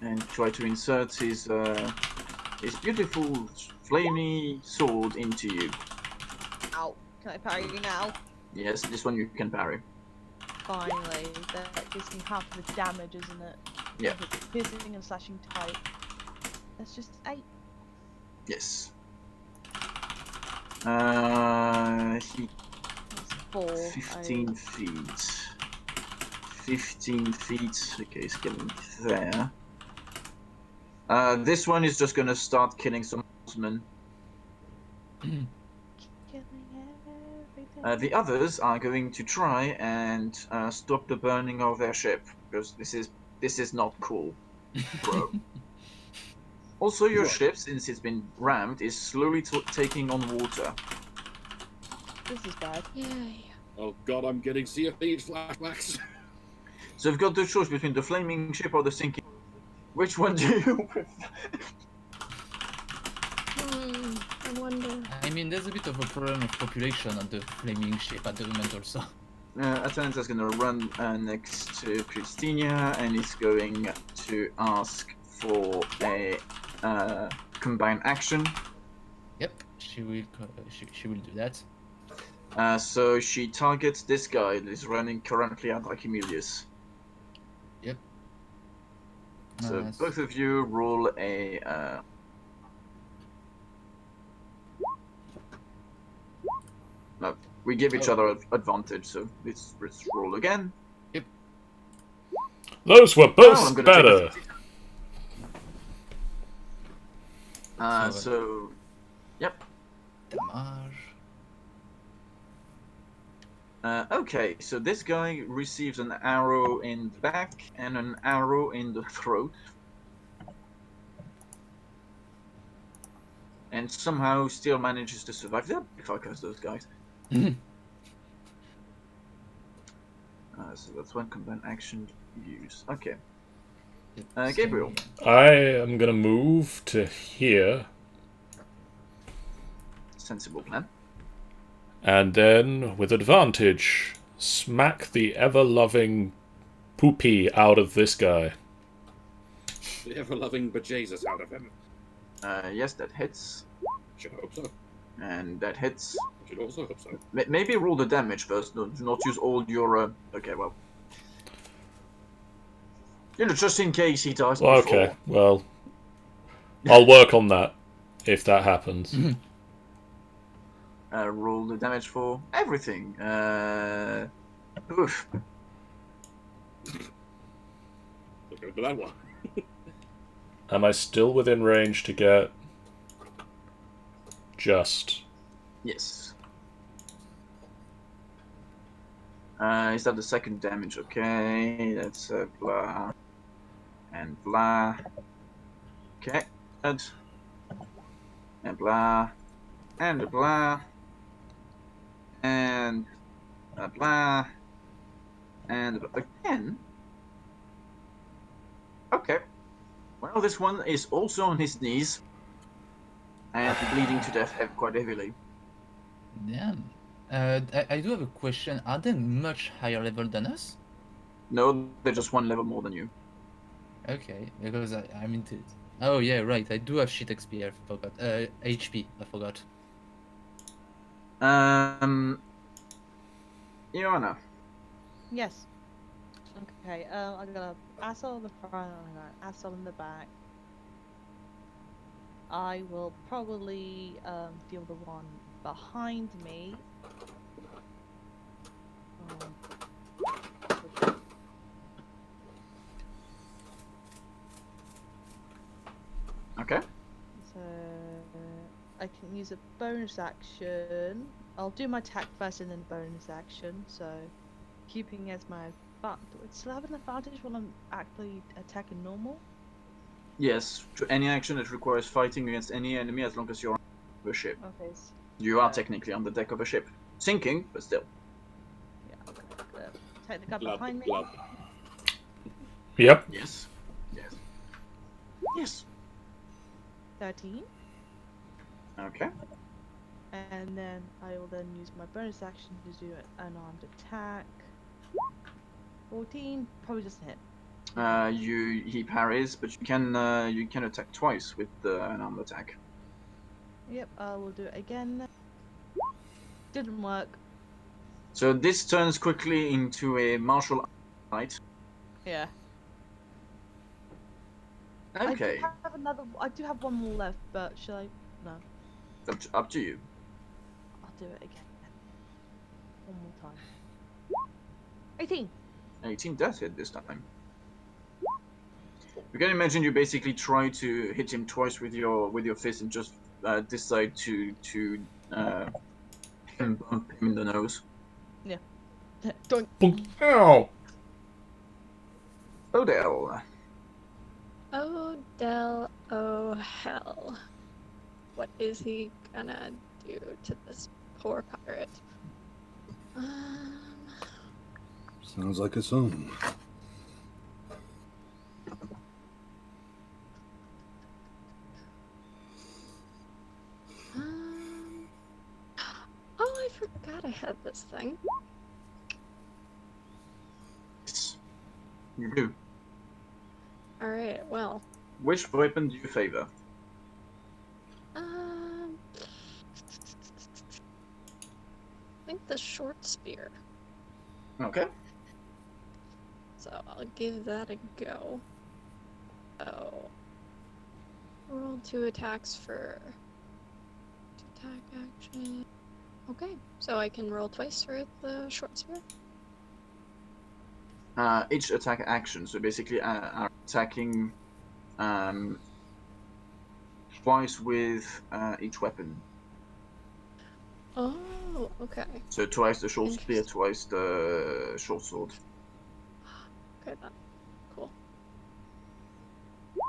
and try to insert his beautiful flamey sword into you. ow, can I parry you now? Yes, this one you can parry. Finally, that gives me half of the damage, isn't it? Yeah. If it's piercing and slashing type. That's just 8. Yes. He That's 4. 15 feet. 15 feet. Okay, he's getting there. This one is just gonna start killing some horsemen. Killing everything. The others are going to try and stop the burning of their ship because this is not cool, bro. Also, your ship, since it's been rammed, is slowly taking on water. This is bad. Yay. oh god, I'm getting Sea of Thieves flashbacks. So you've got the choice between the flaming ship or the sinking. Which one do you prefer? I wonder. I mean, there's a bit of a problem of population on the flaming ship at the moment also. Atalanta's gonna run next to Christina and is going to ask for a combined action. Yep, she will do that. So she targets this guy that is running currently at Archimedes. Yep. So Nice. both of you roll a. No, we give each other advantage, so let's roll again. Those were I'm both gonna better. So, yep. Damage. Okay, so this guy receives an arrow in the back and an arrow in the throat. And somehow still manages to survive. They're big fuckers, those guys. So that's one combined action use. Okay. Yep, Gabriel. I am gonna move to here, Sensible plan. and then, with advantage, smack the ever-loving poopy out of this guy. The ever-loving bejesus out of him. Yes, that hits. Should hope so. And that hits. Should also hope so. Maybe roll the damage first. Do not use all your. Okay, well. You know, just in case he dies before. Okay, well, I'll work on that. if that happens. Roll the damage for everything. Oof. Let's go for that one. Am I still within range to get just? Yes. Is that the second damage? Okay, that's blah and blah. Okay, good. And blah and blah and blah and again. Okay. Well, this one is also on his knees and bleeding to death quite heavily. Damn. I do have a question. Are they much higher level than us? No, they're just one level more than you. Okay, because I'm into it. Oh yeah, right. I do have shit XP. I forgot. HP. I forgot. Iona. Yes. Okay, I got a asshole in the front and an asshole in the back. I will probably deal the one behind me. Okay. So I can use a bonus action. I'll do my attack first and then bonus action. So keeping as my advantage. Do I still have an advantage while I'm actually attacking normal? Yes, to any action that requires fighting against any enemy as long as you're on a ship. Okay. You are technically on the deck of a ship. Sinking, but still. Yeah. Okay. Take the guy Glub, behind me. glub. Yep. Yes. Yes. Yes. 13. Okay. And then I will then use my bonus action to do an unarmed attack. 14, probably just a hit. He parries, but you can attack twice with an armed attack. Yep, I will do it again. Didn't work. So this turns quickly into a martial fight. Yeah. Okay. I do have one more left, but shall I? No, Up to you. I'll do it again. One more time. 18. 18 does hit this time. You can imagine you basically try to hit him twice with your fist and just decide to bump him in the nose. Yeah. Don't. Ow! Odell. Odell, oh hell. What is he gonna do to this poor pirate? Sounds like a song. Oh, I forgot I had this thing. Yes, you do. Alright, well. Which weapon do you favor? I think the short spear. Okay. So I'll give that a go. Oh. Roll 2 attacks for 2 attack action. Okay, so I can roll twice for the short spear. Each attack action. So basically, are attacking twice with each weapon. Oh, okay. So twice the short spear, Interesting. twice the short sword. Okay then. Cool.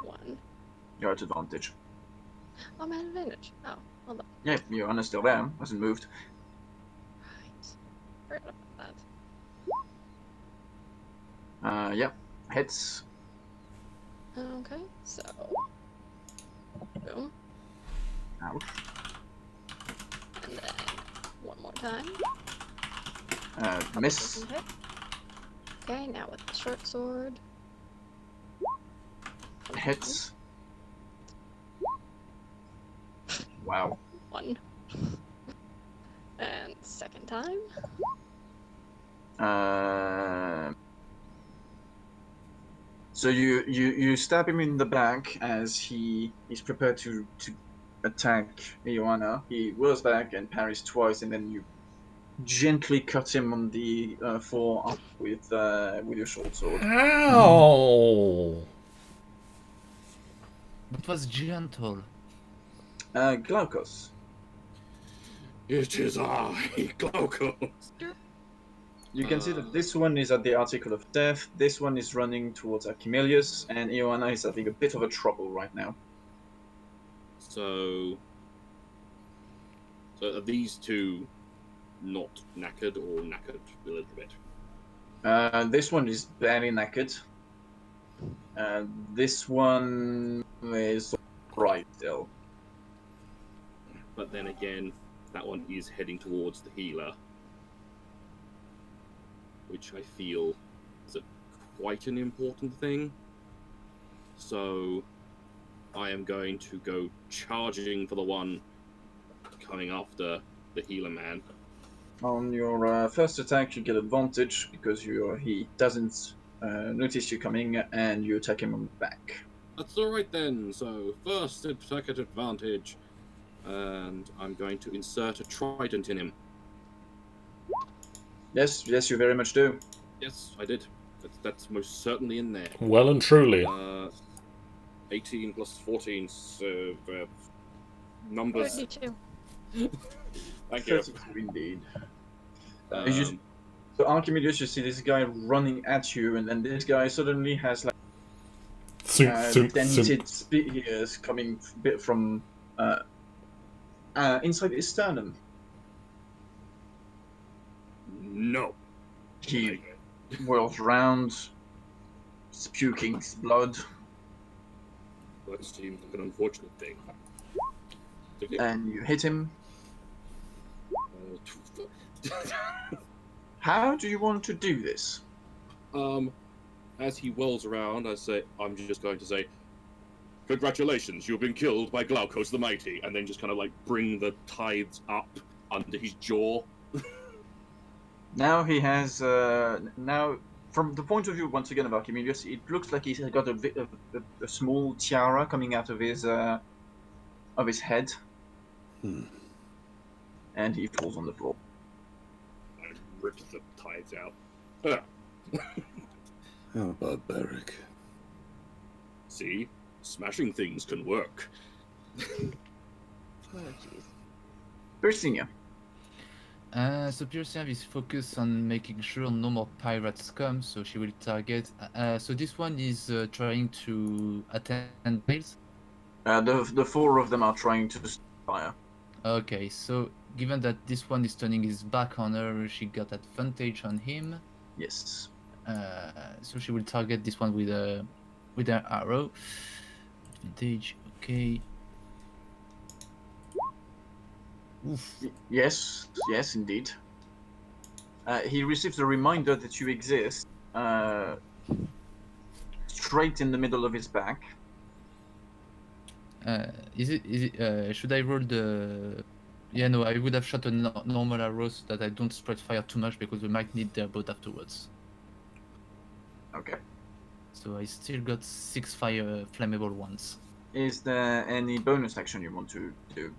1. You're at advantage. I'm at advantage. Oh, hold on. Yeah, your honor still there. Hasn't moved. Right. Forgot about that. Yeah. Hits. Okay, so. Boom. Ouch. And then one more time. Miss. Doesn't hit. Okay, now with the short sword. Hits. Wow. 1. And second time. So you stab him in the back as he's prepared to attack Ioana, he whirls back and parries twice, and then you gently cut him on the forearm with your short sword. Ow! It was gentle. Glaukos. It is I, Glaucus. You can see that this one is at the Article of Death, this one is running towards Archimelius, and Ioana is having a bit of a trouble right now. So are these two not knackered or knackered a little bit? This one is barely knackered. This one is right still. But then again, that one is heading towards the healer, which I feel is quite an important thing. So I am going to go charging for the one coming after the healer man. On your first attack, you get advantage because he doesn't notice you coming, and you attack him on the back. That's alright then. So first attack at advantage, and I'm going to insert a trident in him. Yes, you very much do. Yes, I did. That's most certainly in there. Well and truly. 18 plus 14, so numbers. 32. Thank you. 32 indeed. Um, So Archimedes, you see this guy running at you, and then this guy suddenly has like Thunk, thunk, dented thunk. spears coming bit from inside his sternum. no. He whirls round, puking blood, That seems like an unfortunate thing. and you hit him. Uh, How do you want to do this? As he whirls around, I'm just going to say, "Congratulations, you've been killed by Glaukos the Mighty," and then just kind of like bring the tithes up under his jaw. Now he has now from the point of view once again of Archimedes, it looks like he's got a small tiara coming out of his head, and he falls on the floor. I ripped the tithes out. How barbaric. See, smashing things can work. Oh, jeez. Bersinia. So Piercing is focused on making sure no more pirates come, so she will target. So this one is trying to attend Miles. The four of them are trying to fire. Okay, so given that this one is turning his back on her, she got advantage on him. Yes. So she will target this one with her arrow. Advantage. Okay. Oof. Yes, indeed. He receives a reminder that you exist straight in the middle of his back. Is it? Should I roll the? Yeah, no. I would have shot a normal arrow so that I don't spread fire too much because we might need their boat afterwards. Okay. So I still got 6 fire flammable ones. Is there any bonus action you want to do?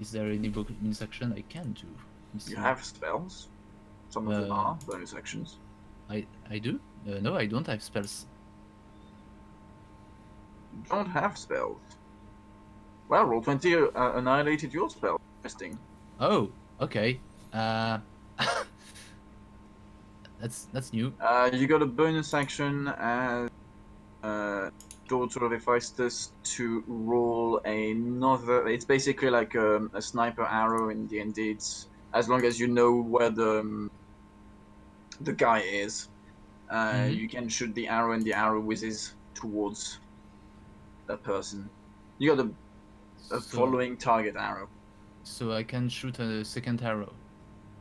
Is there any bonus action I can do? You have spells. Some of them are bonus actions. I do? No, I don't have spells. You don't have spells. Well, Roll20 annihilated your spell. Interesting. Oh, okay. That's new. You got a bonus action as Daughter of Hephaestus to roll another. It's basically like a sniper arrow in D&D. It's as long as you know where the guy is, you can shoot the arrow, and the arrow whizzes towards that person. You got a following target arrow. So I can shoot a second arrow.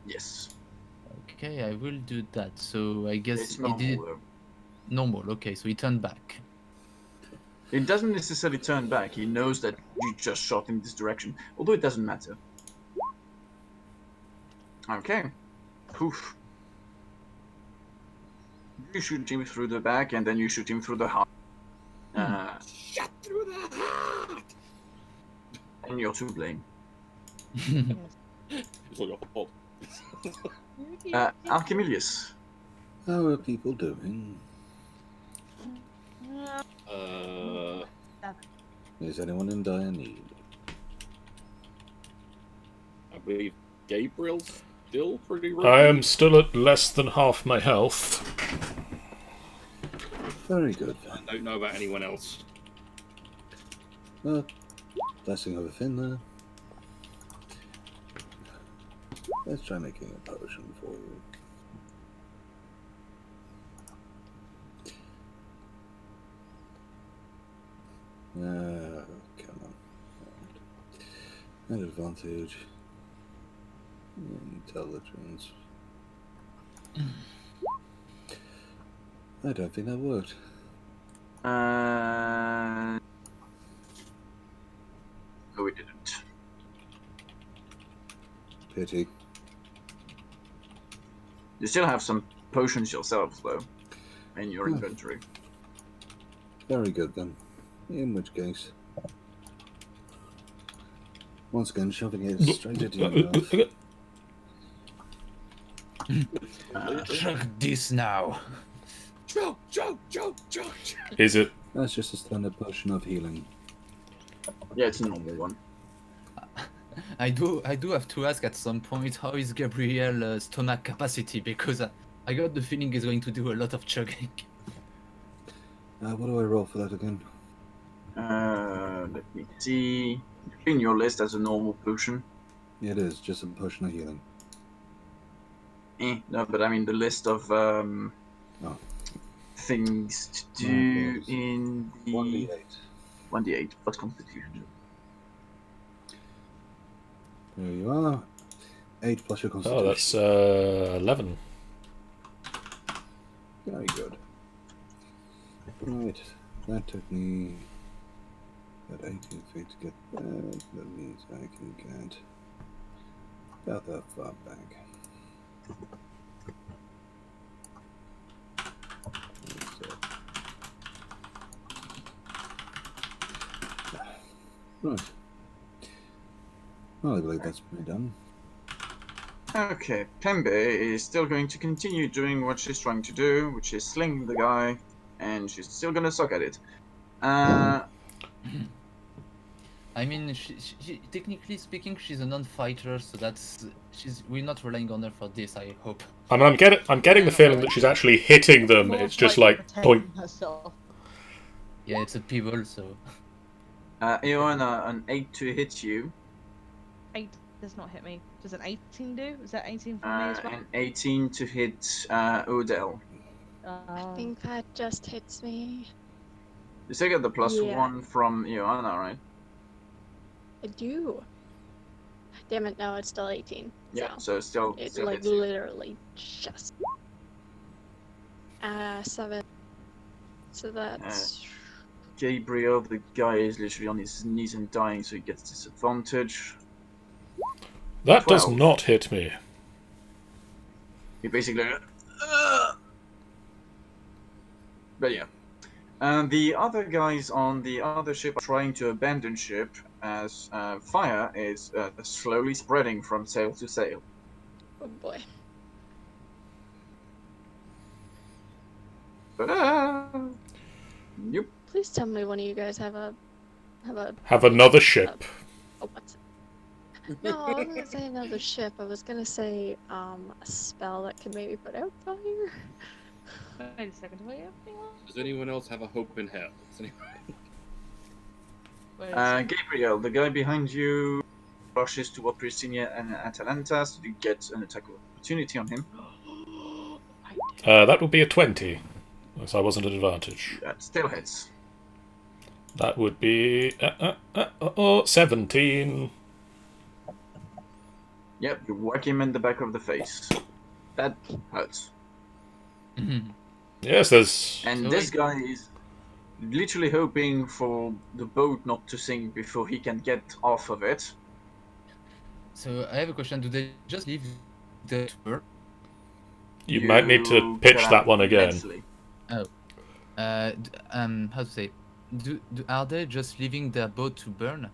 Yes. Okay, I will do that. So I guess It's he normal did though. normal. Okay, so he turned back. It doesn't necessarily turn back. He knows that you just shot in this direction, although it doesn't matter. Okay. Poof. You shoot him through the back, and then you shoot him through the heart. Shot through the heart. And you're to blame. It's all your fault. Archimilius. How are people doing? Uh, Is anyone in dire need? I believe Gabriel's still pretty rude. I am still at less than half my health. Very good. I don't know about anyone else. Blessing of a fin there. Let's try making a potion for you. Come on. An advantage. Intelligence. I don't think that worked. No, we didn't. Pity. You still have some potions yourselves, though, in your Hmm. inventory. Very good then. In which case, once again, shoving it straight into your mouth. Chug this now. Joe. Is it? That's just a standard potion of healing. Yeah, it's a normal one. I do have to ask at some point, how is Gabriel's stomach capacity? Because I got the feeling he's going to do a lot of chugging. What do I roll for that again? Let me see. In your list as a normal potion. It is just a potion of healing. No, but I mean the list of things to do in the 1d8. 1d8 plus Constitution. There you are. 8 plus your constitution. Oh, that's 11. Very good. Right, that took me about 18 feet to get there. That means I can get about that far back. Right. Well, I believe that's me done. Okay, Pembe is still going to continue doing what she's trying to do, which is sling the guy, and she's still gonna suck at it. I mean, she technically speaking, she's a non-fighter, so we're not relying on her for this. I hope. I mean, I'm getting the feeling that she's actually hitting them. More It's just like like point. protecting herself. Yeah, it's a pebble, so. Ioana, an 8 to hit you, 8 does not hit me. Does an 18 do? Is that 18 for me as well? and 18 to hit Odell. I think that just hits me. You still get the plus Yeah. 1 from Ioana, right? I do. Damn it, no, it's still 18. Yeah, So so still it still like hits you. literally just 7. So that's Gabriel, the guy is literally on his knees and dying, so he gets disadvantage. That does 12. not hit me. He basically. But yeah. And the other guys on the other ship are trying to abandon ship as fire is slowly spreading from sail to sail. oh boy. Yep. Please tell me one of you guys have Have another ship. oh what? No, I wasn't gonna say another ship. I was gonna say a spell that could maybe put out fire. Wait a second, wait. Does anyone else have a hope in hell? Does anyone... Gabriel, the guy behind you rushes toward Priscinia and Atalanta, so you get an attack of opportunity on him. That would be a 20, as I wasn't at advantage. That still hits. That would be 17. Yep, you whack him in the back of the face. That hurts. Yes, there's. And So this wait. guy is literally hoping for the boat not to sink before he can get off of it. So I have a question. Do they just leave the tour? You might need to pitch get that out one again. immensely. How to say? Are they just leaving their boat to burn?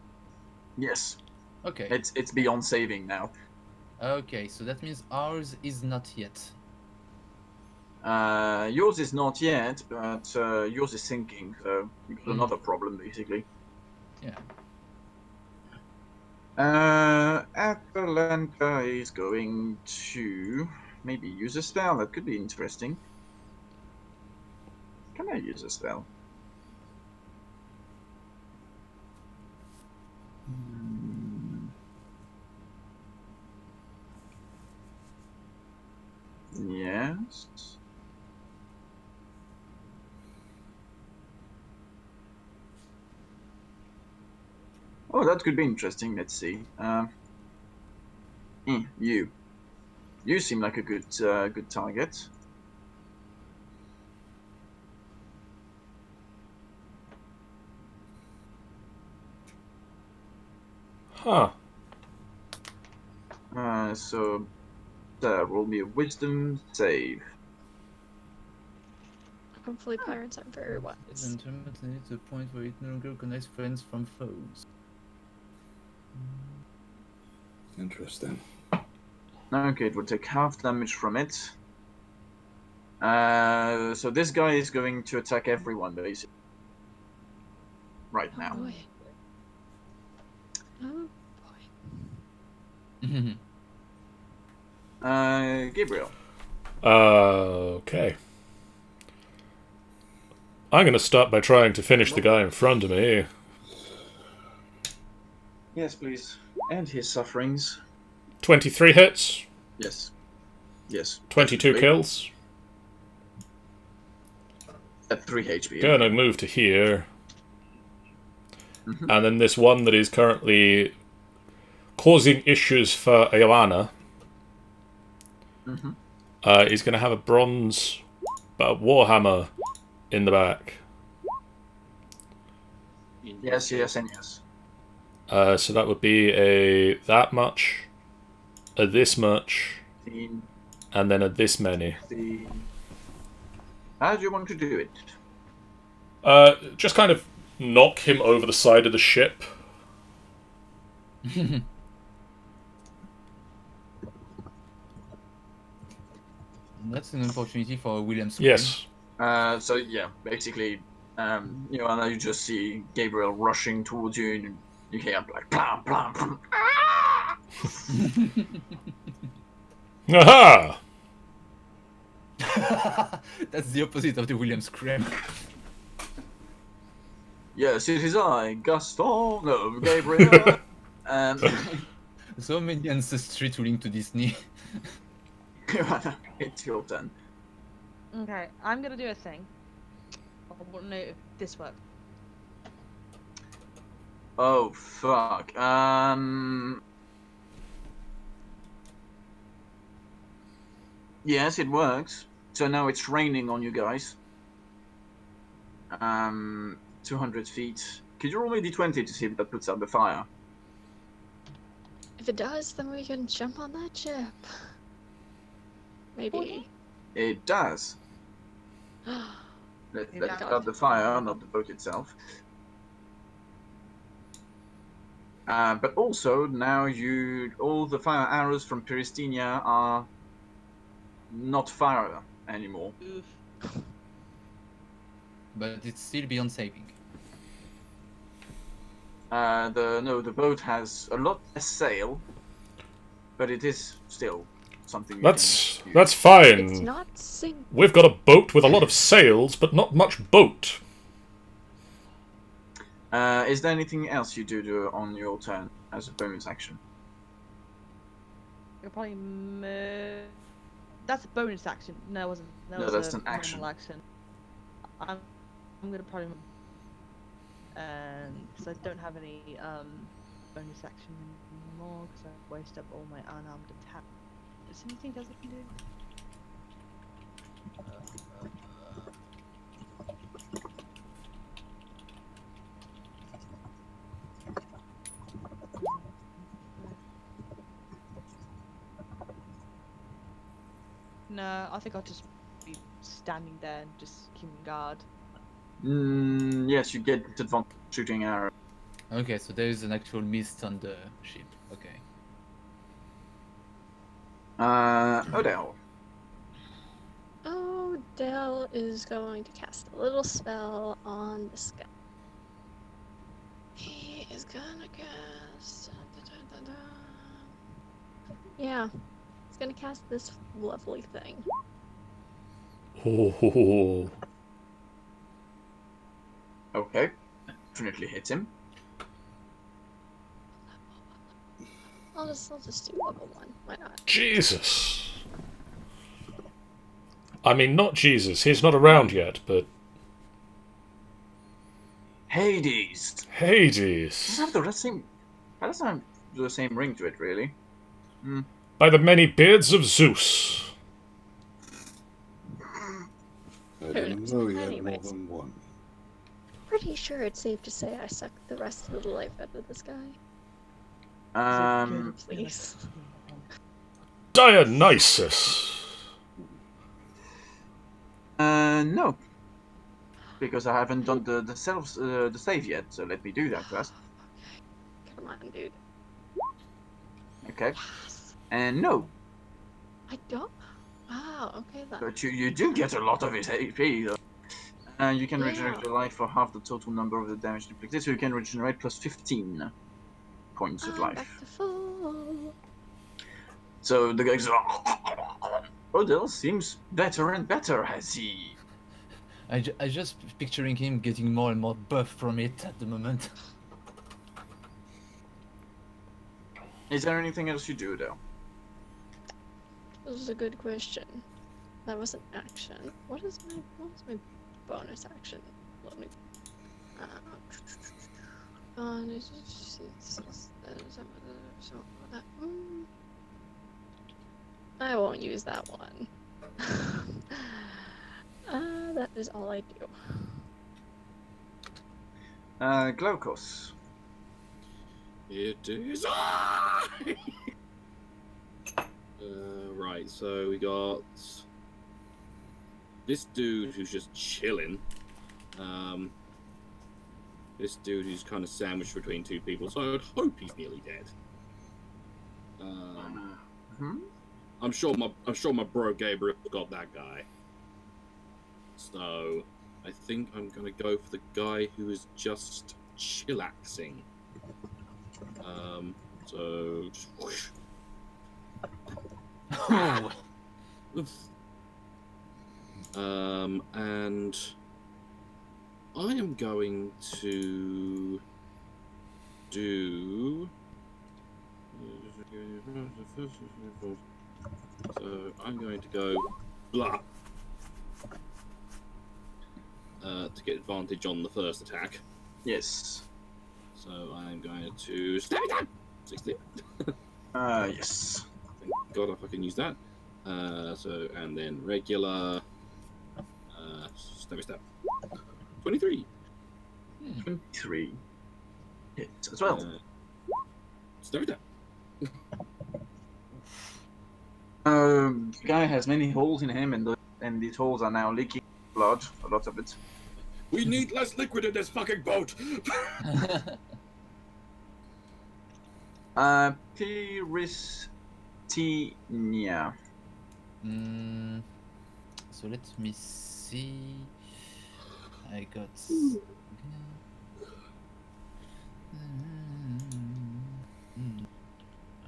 Yes. Okay. It's beyond saving now. Okay, so that means ours is not yet. Yours is not yet, but yours is sinking, so you got another problem basically. Yeah. Atalanta is going to maybe use a spell. That could be interesting. Can I use a spell? Yes. Oh, that could be interesting. Let's see. You. You seem like a good target. Huh. So roll me a wisdom save. Hopefully, parents aren't very wise. Intermittently to the point where it no longer recognises friends from foes. Interesting. Okay, it will take half damage from it. So this guy is going to attack everyone basically. Right Oh now. boy. Oh boy. Gabriel. Okay. I'm going to start by trying to finish the guy in front of me. Yes, please. And his sufferings. 23 hits, Yes. Yes. 22 definitely. kills. At 3 HP. Gonna move to here. Mhm. And then this one that is currently causing issues for Ioana Mhm. is going to have a bronze warhammer in the back. Yes, yes, and yes. So that would be a that much, a this much, 15, and then a this many. 15. How do you want to do it? Just kind of knock him over the side of the ship. That's an opportunity for William Scream. Yes. So yeah, basically, and you just see Gabriel rushing towards you, and you hear like blam blam blam. Aha! That's the opposite of the William Scream. Yes, it is I, Gaston. No, Gabriel. So many ancestry to link to Disney. It's your turn. Okay, I'm gonna do a thing. I want to know if this works. Oh fuck. Yes, it works. So now it's raining on you guys. 200 feet. Could you roll me d20 to see if that puts out the fire? If it does, then we can jump on that ship. Maybe. It does. Let's Maybe put I'll- out the fire, not the boat itself. But also now all the fire arrows from Pyristinia are not fire anymore. Oof. But it's still beyond saving. The boat has a lot less sail, but it is still something. That's It's fine. not sink. We've got a boat with a lot of sails, but not much boat. Is there anything else you do on your turn as a bonus action? You'll probably move. That's a bonus action. No, it wasn't. That No, was that's a an action. normal action. I'm gonna probably and because I don't have any bonus action anymore because I wasted up all my unarmed attack. Is there anything else I can do? No, I think I'll just be standing there and just keeping guard. Yes, you get disadvantage shooting arrow. Okay, so there is an actual mist on the ship. Okay. Odell. Odell is going to cast a little spell on this guy. He is gonna cast. Yeah, he's gonna cast this lovely thing. Oh, Okay. Definitely hit him. I'll just do level 1. Why not? Jesus. I mean, not Jesus. He's not around yet, but Hades. Does Hades. have the same. That doesn't have the same ring to it, really. By the many beards of Zeus. I didn't know you had more Anyways. than one. Pretty sure it's safe to say I sucked the rest of the life out of this guy. Please. Dionysus. No. Because I haven't done the save yet, so let me do that first. Come on, dude. Okay. Yes. And no. I don't. Wow. Okay then. But you do get a lot of his HP, though. You can Yeah. regenerate your life for half the total number of the damage inflicted, so you can regenerate plus 15 points of I'm life. back to full. So the guy's Odell seems better and better as he. I just picturing him getting more and more buff from it at the moment. Is there anything else you do, though? This is a good question. That was an action. What was my bonus action? Let me. I won't use that one. That is all I do. Glaucus. It is. Right, so we got this dude who's just chilling. This dude who's kind of sandwiched between two people, so I'd hope he's nearly dead. I'm sure my bro Gabriel got that guy. So I think I'm gonna go for the guy who is just chillaxing. So just whoosh. Oh. And I am going to do. So I'm going to go blah to get advantage on the first attack. Yes. So I'm going to stab it down. 60. Yes. Thank God if I can use that. So and then regular. Stab. 23. 23. Hit as well. Stab it down. The guy has many holes in him, and these holes are now leaking blood. A lot of it. We need less liquid in this fucking boat. Pyristia. So let me see. I got.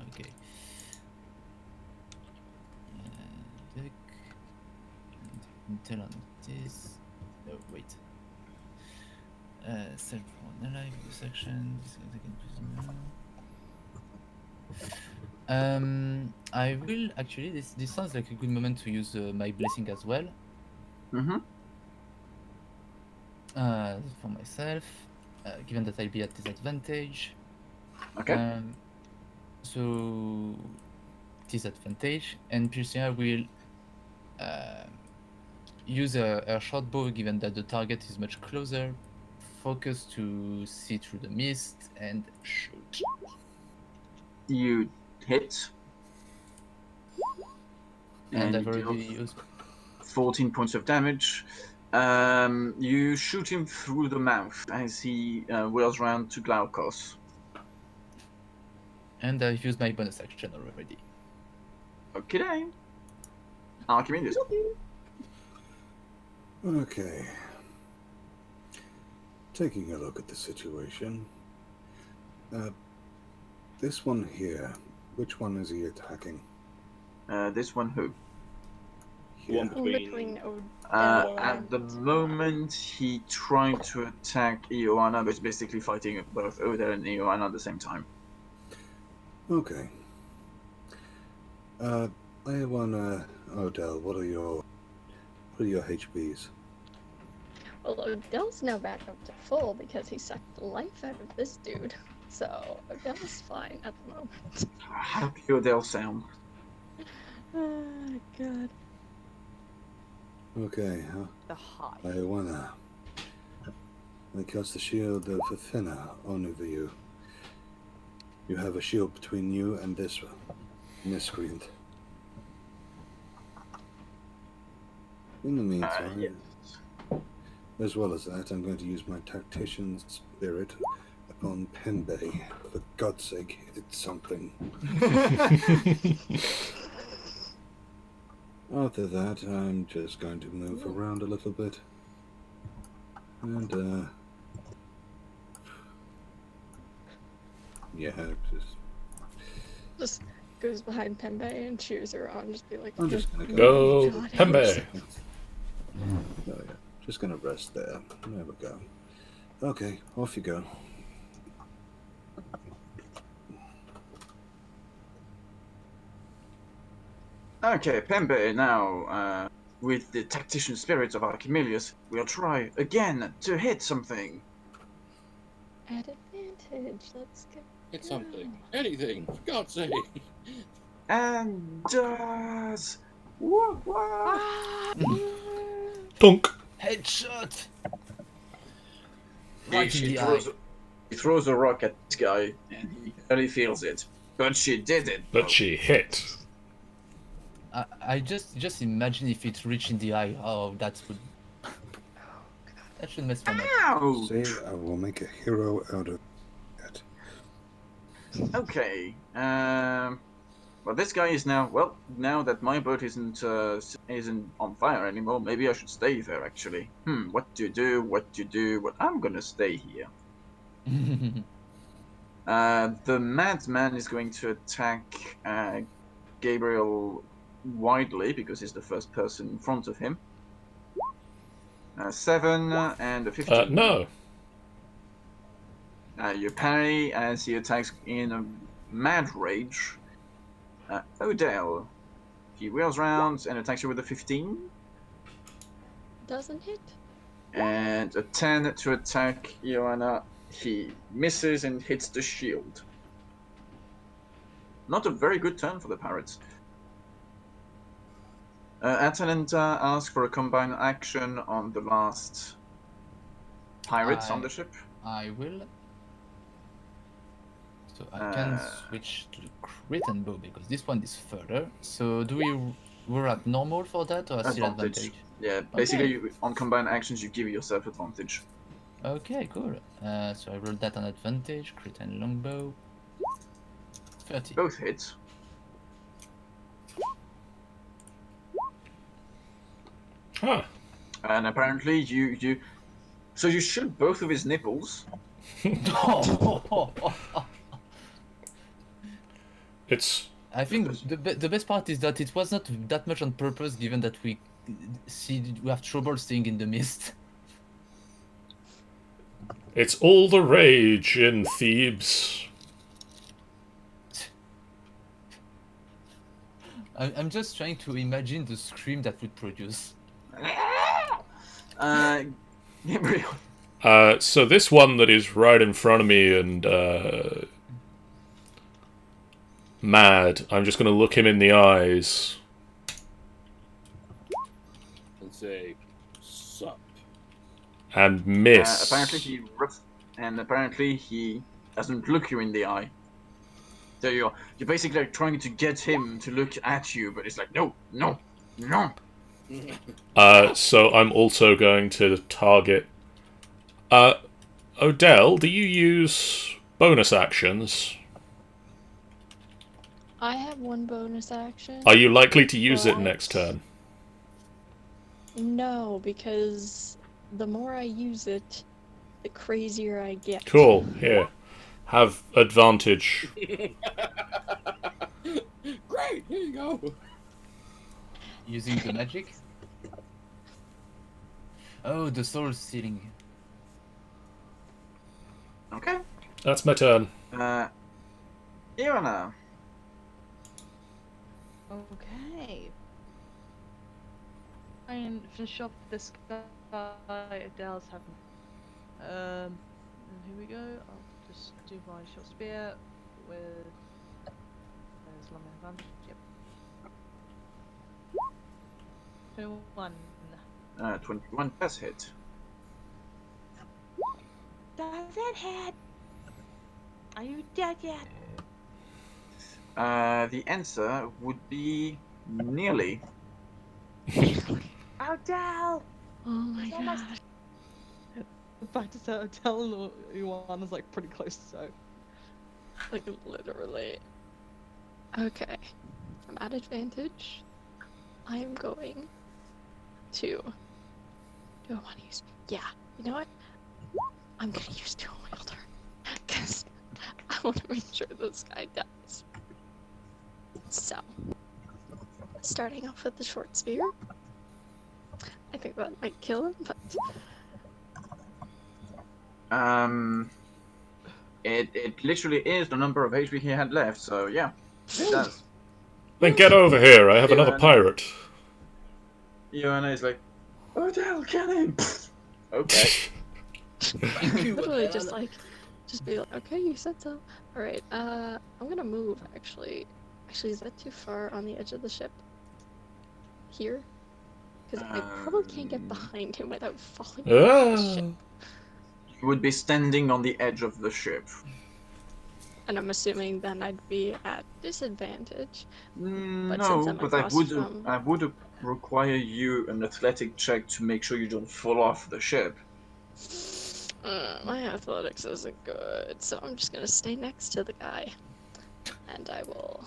Okay. Deck. Intel on this. No, wait. Self on alive section. I will actually. This sounds like a good moment to use my blessing as well. For myself, given that I'll be at disadvantage. Okay. So disadvantage, and Pulsar will use a short bow, given that the target is much closer. Focus to see through the mist and shoot. You hit. And I've you already deal used 14 points of damage. You shoot him through the mouth as he whirls round to Glaukos. And I've used my bonus action already. Okay. Archimedes. Okay. Taking a look at the situation. This one here, which one is he attacking? This one who? Here. One Between Odell At the moment, he tried to attack Ioana, but he's basically fighting both Odell and Ioana at the same time. Okay. Ioana, Odell, what are your HPs? Well, Odell's now back up to full because he sucked the life out of this dude. So Odell's fine at the moment. Happy Odell sound. Oh, God. Okay, The high. Ioana. I cast the shield of Athena over you. You have a shield between you and this miscreant. In the meantime, Yes. as well as that, I'm going to use my tactician's spirit upon Penbay. For God's sake, hit it something. After that, I'm just going to move around a little bit. And, yeah, Just goes behind Pembe and cheers her on. Just be like, I'm just gonna Go, God, Pembe. Oh, yeah. Just gonna rest there. There we go. Okay, off you go. Okay, Pembe now, with the tactician spirit of Archimedes, we'll try again to hit something. At advantage. Let's go. Hit something. Anything. For God's sake. And does. Wah, wah. Dunk. Headshot! He, Right in the eye. he throws a rock at this guy, and he barely feels it. But she did it. But she hit. I just imagine if it reached in the eye. Oh, that would. That should mess one up. Ow! Say I will make a hero out of it. Okay. Well, this guy is now. Well, now that my boat isn't on fire anymore, maybe I should stay there. Actually, what to do? What to do? Well, I'm gonna stay here. The madman is going to attack Gabriel widely because he's the first person in front of him. 7 and a 15. No. You parry as he attacks in a mad rage. Odell. He wheels round and attacks you with a 15. Doesn't hit. And a 10 to attack Ioana. He misses and hits the shield. Not a very good turn for the pirates. Atalanta asks for a combined action on the last pirates on the ship. I will. So I can switch to the crit and bow because this one is further. So we're at normal for that or still advantage? Yeah, basically on combined actions you give yourself advantage. Okay, cool. So I rolled that on advantage, crit and longbow. 30. Both hits. Huh. And apparently you so you shoot both of his nipples. It's. I think the best part is that it was not that much on purpose, given that we have trouble staying in the mist. It's all the rage in Thebes. I'm just trying to imagine the scream that would produce. Gabriel. So this one that is right in front of me and mad, I'm just going to look him in the eyes. And say, sup. And miss. Apparently he doesn't look you in the eye. So you're basically like trying to get him to look at you, but it's like no. So I'm also going to target. Odell, do you use bonus actions? I have one bonus action. Are you likely to use it but next turn? No, because the more I use it, the crazier I get. Cool. Here, have advantage. Great, here you go. Using the magic? Oh, the soul stealing. Okay. That's my turn. Iona. Okay. And finish off this guy. Adele's having. And here we go. I'll just do my short spear with. There's long advantage. Yep. 21. 21 does hit. Does it hit? Are you dead yet? The answer would be nearly. Odell! Oh my It's almost- god. Back to say Odell and Ioana's like pretty close, so. Like, literally. Okay. I'm at advantage. I am going to. Do I want to use. Yeah. You know what? I'm gonna use Dual Wielder. Because I want to make sure this guy dies. So. Starting off with the short spear. I think that might kill him, but. It literally is the number of HP he had left, so yeah, it does. Then get over here. I have Yeah, another and- pirate. Iona is like, Odell, get him! Okay. Literally just like, just be like, okay, you said so. Alright, I'm gonna move actually. Actually, is that too far on the edge of the ship? Here? Because I probably can't get behind him without falling off the ship. You would be standing on the edge of the ship. And I'm assuming then I'd be at disadvantage. But since No, I'm but I across would from- I would require you an athletic check to make sure you don't fall off the ship. My athletics isn't good, so I'm just gonna stay next to the guy. And I will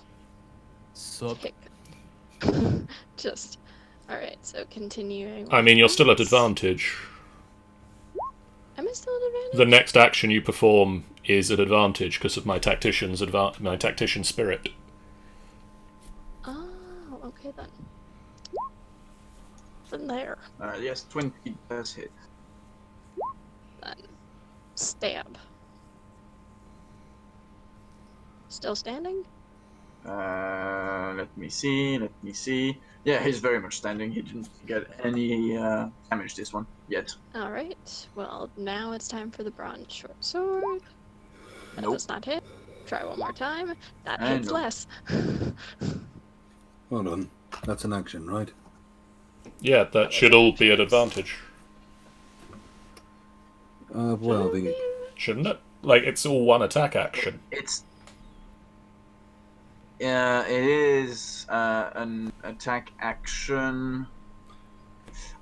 Sup? pick. Just. Alright, so continuing. I mean, you're with still at this. advantage. Am I still at advantage? The next action you perform is at advantage because of my tactician spirit. Oh, okay then. Then there. Yes, 20 does hit. Then stab. Still standing? Let me see. Yeah, he's very much standing. He didn't get any damage this one yet. Alright, well, now it's time for the bronze short sword. That Nope. does not hit. Try one more time. That I hits know. less. Hold on. That's an action, right? Yeah, that should all be at advantage, Well, the shouldn't it? Like, it's all one attack action. It's it is an attack action.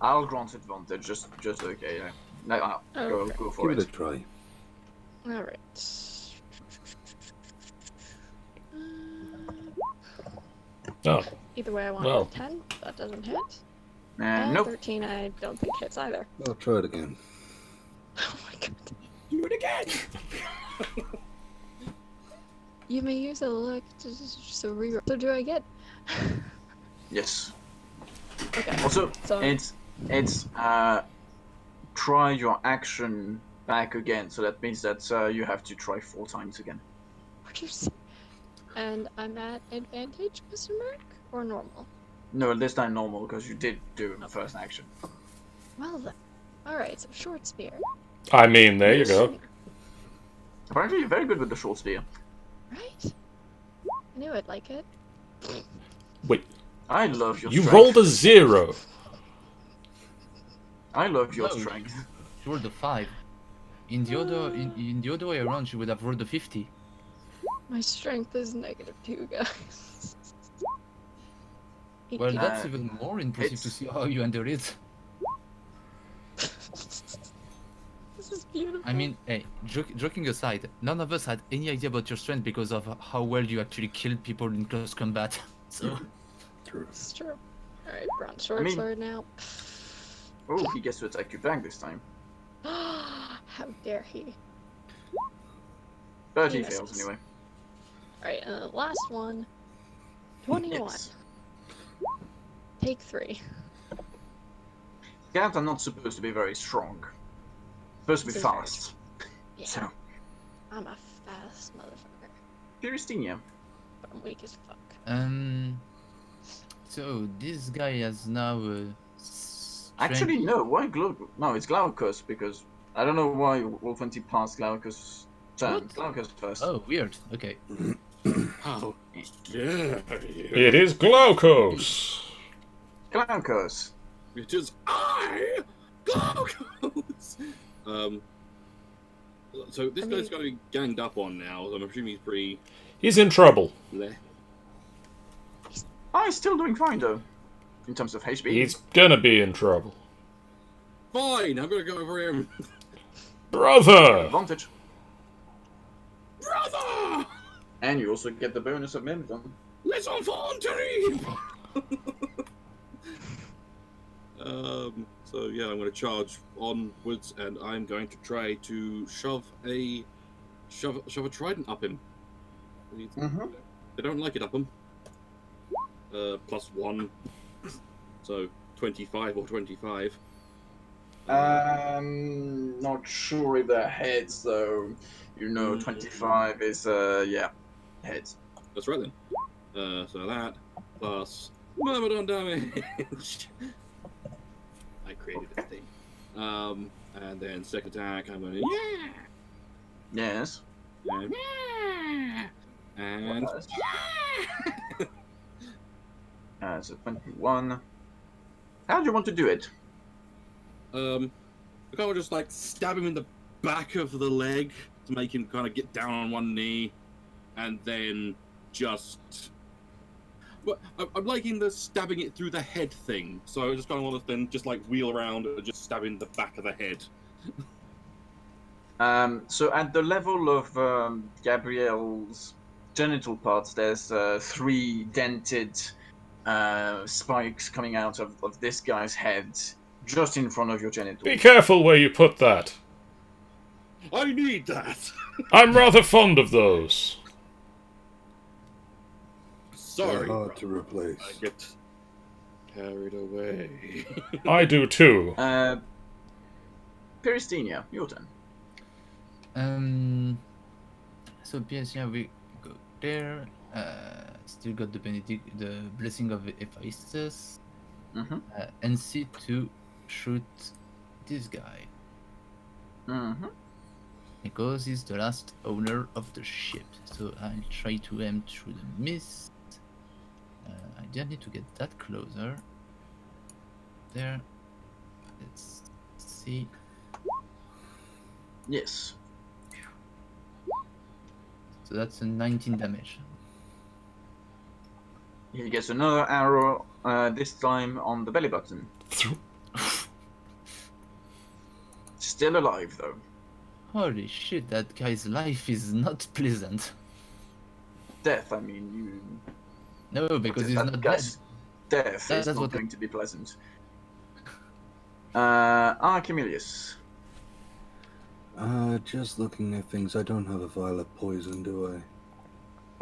I'll grant advantage. Just okay. Yeah. No, Okay. go for give it it. a try. Alright. Oh, Either way, I want Well. a 10. That doesn't hit. And nope. 13, I don't think hits either. I'll try it again. Oh my god. Do it again. You may use a luck to just a reroll. So do I get? Yes. Okay. Also, So it's try your action back again. So that means that you have to try 4 times again. what'd you say? And I'm at advantage, question mark, or normal? No, this time normal because you did do the first action. Well then. Alright, so short spear. I mean, there you go. Apparently, you're very good with the short spear. Right? I knew I'd like it. Wait, I love your you strength. rolled a 0. I love your No. strength. She rolled a 5. In the other way around, she would have rolled a 50. My strength is -2, guys. Well, 18. that's even more impressive to hits. see how you ended it. This is beautiful. I mean, hey, joking aside, none of us had any idea about your strength because of how well you actually killed people in close combat. So, True. It's true. Alright, bronze short mean- sword now. Oh, he gets to attack you back this time. How dare he? But He he fails misses. anyway. Alright, and the last one. 21. Yes. Take 3. Scouts are not supposed to be very strong. Supposed to be This is very fast. Yeah, So, I'm a fast motherfucker. Piristinia. But I'm weak as fuck. so this guy has now. Actually, no. Why No, it's Glaucus, because I don't know why Wolf-20 passed Glaucus' turn. What? Glaucus first. Oh, weird. Okay. How dare you? It is Glaucus! Glaucus. It is I, Glaucus. So this guy's got to be ganged up on now. So I'm assuming he's pretty. He's in trouble. Bleh. Oh, he's still doing fine, though. In terms of HP. He's gonna be in trouble. Fine, I'm gonna go over him. Brother! Advantage. Brother! And you also get the bonus of Mimiton. Les enfants terribles! So yeah, I'm going to charge onwards, and I'm going to try to shove a trident up him. Mm-hmm. They don't like it up him. +1, so 25 or 25. Not sure if they're heads, though. You know, 25 is, yeah, heads. That's right then. So that plus Myrmidon damage. I created a thing. And then second attack, I'm gonna Yes. and So 21. How do you want to do it? I kind of just like stab him in the back of the leg to make him kind of get down on one knee, and then just. But I'm liking the stabbing it through the head thing, so I just kind of want to then just like wheel around and just stab in the back of the head. So at the level of Gabrielle's genital parts, there's 3 dented spikes coming out of this guy's head, just in front of your genitals. Be careful where you put that. I need that. I'm rather fond of those. Sorry, They're hard to brother. replace. I get carried away. I do too. Piristinia, your turn. So yeah, we go there. Still got the the blessing of Hephaestus. Mm-hmm. NC to shoot this guy Mm-hmm. because he's the last owner of the ship. So I'll try to aim through the mist. I just need to get that closer. There. Let's see. Yes. So that's a 19 damage. He gets another arrow, this time on the belly button. Still alive, though. Holy shit, that guy's life is not pleasant. Death, I mean, you... No, because he's that not dead. guy's death That's is not what- going to be pleasant. Archimelius. Just looking at things, I don't have a vial of poison, do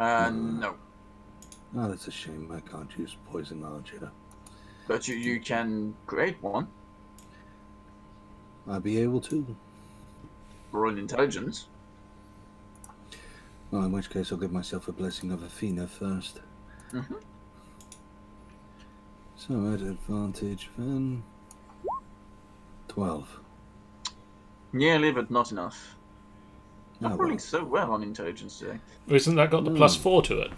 No. I? Oh, that's a shame. I can't use poison knowledge here. But you can create one. I'll be able to. Roll intelligence. Well, in which case I'll give myself a blessing of Athena first. Mm-hmm. So at advantage then... 12. Nearly, but not enough. Not Oh, rolling well. so well on intelligence today. Isn't that got the +4 to it?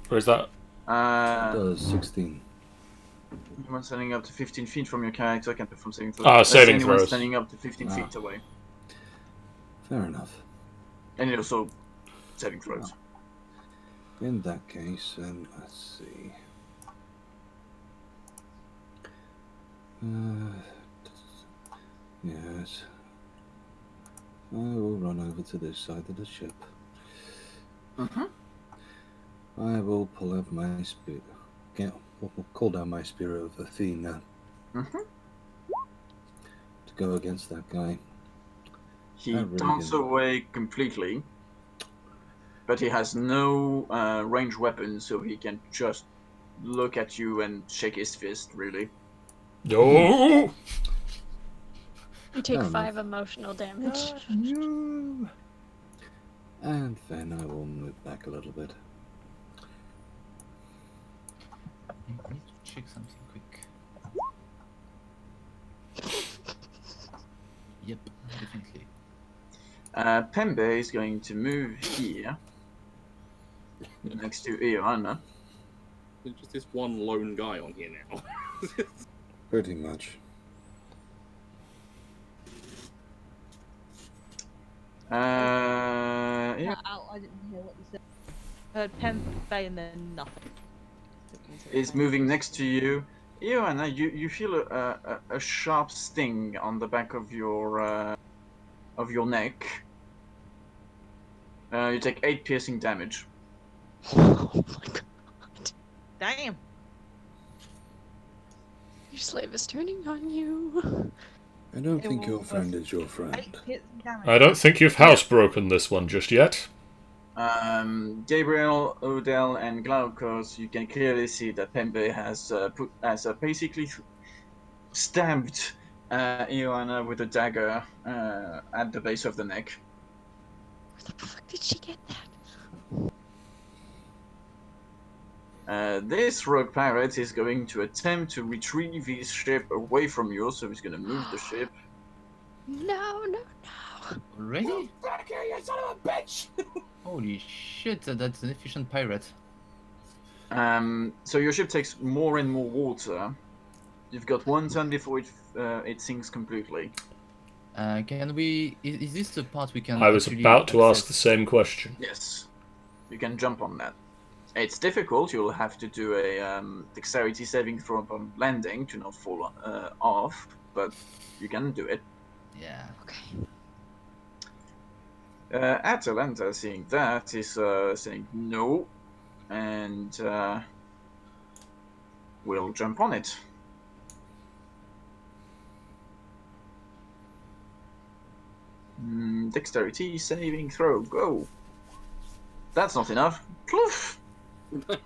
Or is that... Does 16. Anyone standing up to 15 feet from your character can perform saving throws. Ah, saving anyone throws. standing up to 15 Ah. feet away. Fair enough. And also saving throws. In that case, then let's see. Yes. I will run over to this side of the ship. Mhm. I will pull out my spear. Call down my spear of Athena Mhm. to go against that guy. He Not really darts gonna- away completely, but he has no ranged weapons, so he can just look at you and shake his fist. Really. No! You take Fair 5 emotional damage. No. And then I will move back a little bit. I need to check something quick. Yep, definitely. Pembe is going to move here next to Ioana. There's just this one lone guy on here now. Pretty much. Yeah. I didn't hear what you said. Heard Pembe and then nothing. Is moving next to you. Ioana, you feel a sharp sting on the back of your neck. You take 8 piercing damage. Oh my god. Damn. Your slave is turning on you. I don't It think your was friend is your 8 friend. piercing damage. I don't think you've housebroken this one just yet. Gabriel, Odell, and Glaukos, you can clearly see that Pembe has basically stabbed Ioana with a dagger at the base of the neck. Where the fuck did she get that? This rogue pirate is going to attempt to retrieve his ship away from you, so he's going to move the ship. No, no, no. Already? Back here, you son of a bitch! Holy shit, that's an efficient pirate. So your ship takes more and more water. You've got 1 turn before it sinks completely. Can we... Is this the part we can I was actually about to ask the access? same question. Yes, you can jump on that. It's difficult. You'll have to do a dexterity saving throw upon landing to not fall off, but you can do it. Yeah. Okay. Atalanta, seeing that, is saying no, and we'll jump on it. Dexterity saving throw, go. That's not enough. Ploof! Fuck.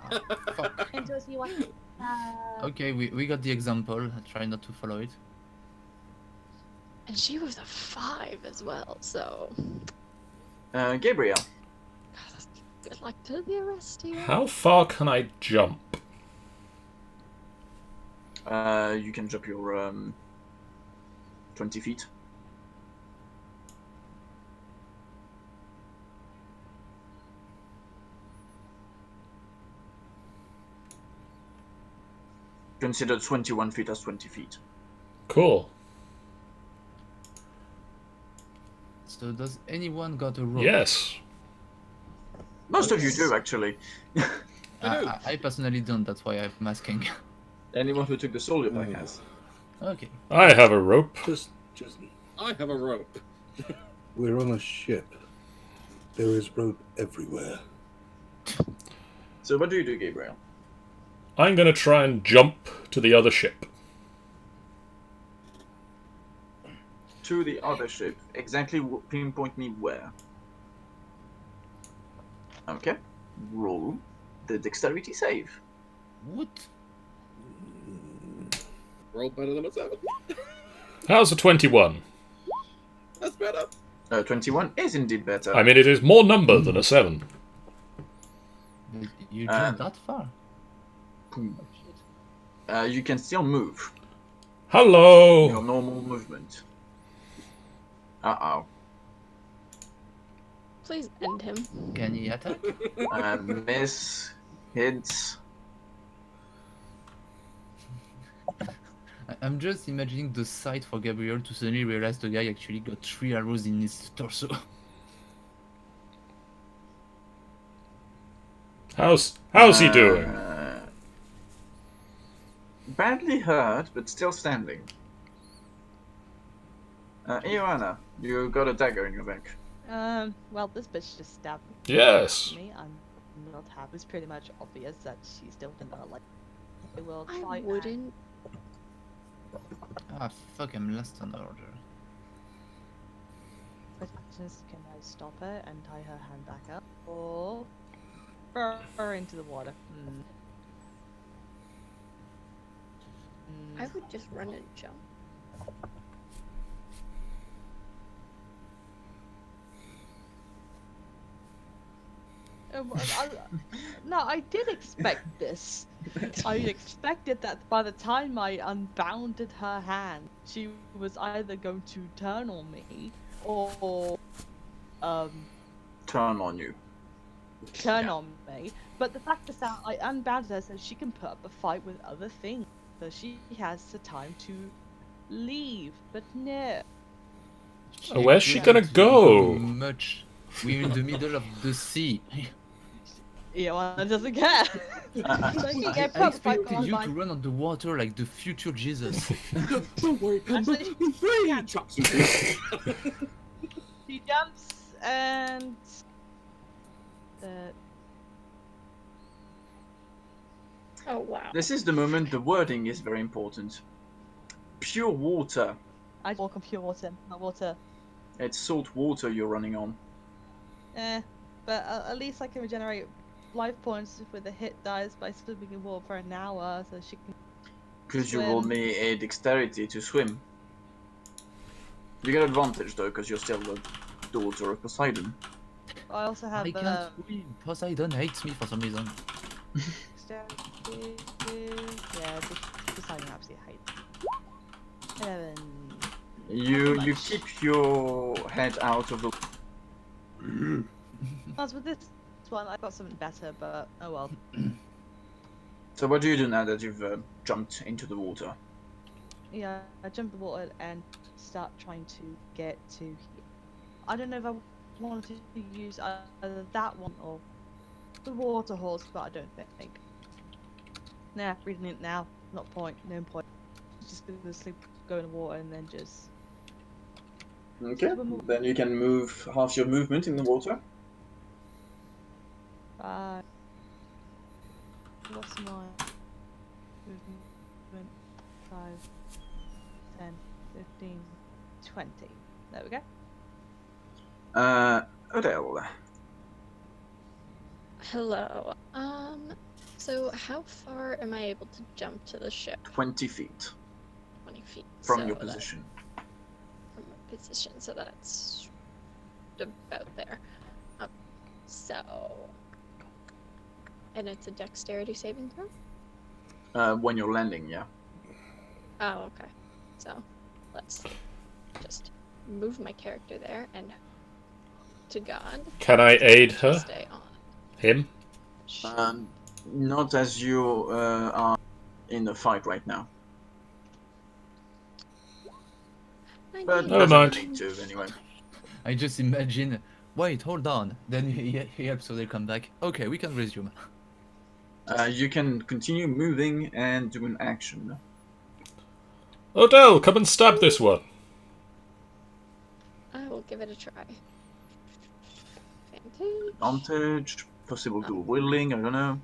Okay, we got the example. I try not to follow it. And she was a 5 as well, so. Gabriel. Good luck to the rest of you. How far can I jump? You can jump your 20 feet. Consider 21 feet as 20 feet. Cool. So does anyone got a rope? Yes. Most of you do, actually. I personally don't, that's why I'm asking. Anyone who took the soldier pack has. Okay. I have a rope. Just, I have a rope. we're on a ship. There is rope everywhere. So what do you do, Gabriel? I'm gonna try and jump to the other ship. To the other ship. Exactly pinpoint me where. Okay. Roll the dexterity save. What? Roll better than a 7. How's a 21? That's better. 21 is indeed better. I mean, it is more number than a 7. You jumped that far? You can still move. Hello! Your normal movement. Uh-oh. Please end him. Can he attack? Miss. Hits. I'm just imagining the sight for Gabriel to suddenly realize the guy actually got 3 arrows in his torso. How's he doing? badly hurt, but still standing. Ioana, you got a dagger in your back. Well, this bitch just stabbed Yes. me. I'm not happy. It's pretty much obvious that she's still gonna like. I will I try. wouldn't. Ah, fuck, I'm last on order. But just can I stop her and tie her hand back up, or throw her into the water? I would just run and jump. No, I did expect this. I expected that by the time I unbounded her hand, she was either going to turn on me or Turn on you. turn Yeah. on me. But the fact is that I unbounded her so she can put up a fight with other things, so she has the time to leave. But no. Where's she couldn't gonna go? Much. We're in the middle of the sea. Ioana doesn't care. I expected you to run on the water like the future Jesus. Don't worry, Panda. Actually, We're free. yeah. Chucks you. She jumps and Oh wow. This is the moment. The wording is very important. Pure water. I walk on pure water, not water. It's salt water you're running on. But at least I can regenerate life points with a hit dice by swimming in water for an hour, so she can. Because you rolled Swim. me a dexterity to swim. You get advantage though, because you're still the daughter of Poseidon. I also have I can't swim. Poseidon hates me for some reason. dexterity. Yeah, Poseidon absolutely hates. 11. You keep your head out of the. As with this one, I got something better, but oh well. So what do you do now that you've jumped into the water? Yeah, I jump in the water and start trying to get to here. I don't know if I wanted to use either that one or the water horse, but I don't think. Nah, reading it now, no point. Just gonna sleep, go in the water, and then just. Okay. Then you can move half your movement in the water. What's my movement? 5, 10, 15, 20. There we go. Odell. Hello. So how far am I able to jump to the ship? 20 feet 20 feet. from so your that- position. From my position, so that's about there. So, and it's a dexterity saving throw? When you're landing, yeah. Oh, okay. So, let's just move my character there and to God. Can I aid she'll her? Stay on. Him? Not as you are in the fight right now. But Never doesn't mind. need to anyway. I just imagine. Wait, hold on. Then he helps, so they come back. Okay, we can resume. You can continue moving and do an action. Odell, come and stab this one. I will give it a try. Advantage. Advantage, possible dual wielding, I don't know.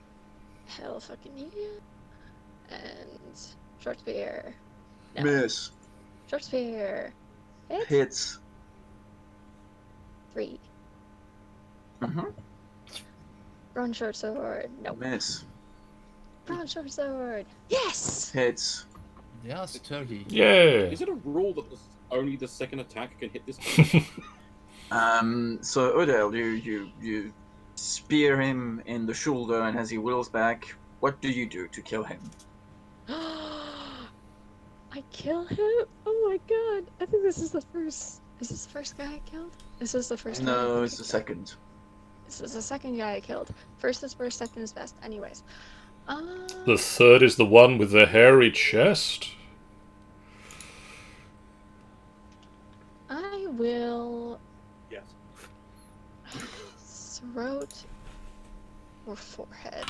Hell fucking yeah. And short spear. No. Miss. Short spear. Hit. Hits. 3. Mm-hmm. Bronze short sword. No. Miss. Bronze short sword. Yes. Hits. Yeah, sturdy. Yeah. Is it a rule that only the second attack can hit this? So Odell, you spear him in the shoulder, and as he whirls back, what do you do to kill him? I kill him? Oh my god. I think this is the first. Is this the first guy I killed? This is the first guy I No, think it's I the killed. second. This is the second guy I killed. First is first, second is best. Anyways. The third is the one with the hairy chest? I will Yes. throat or forehead.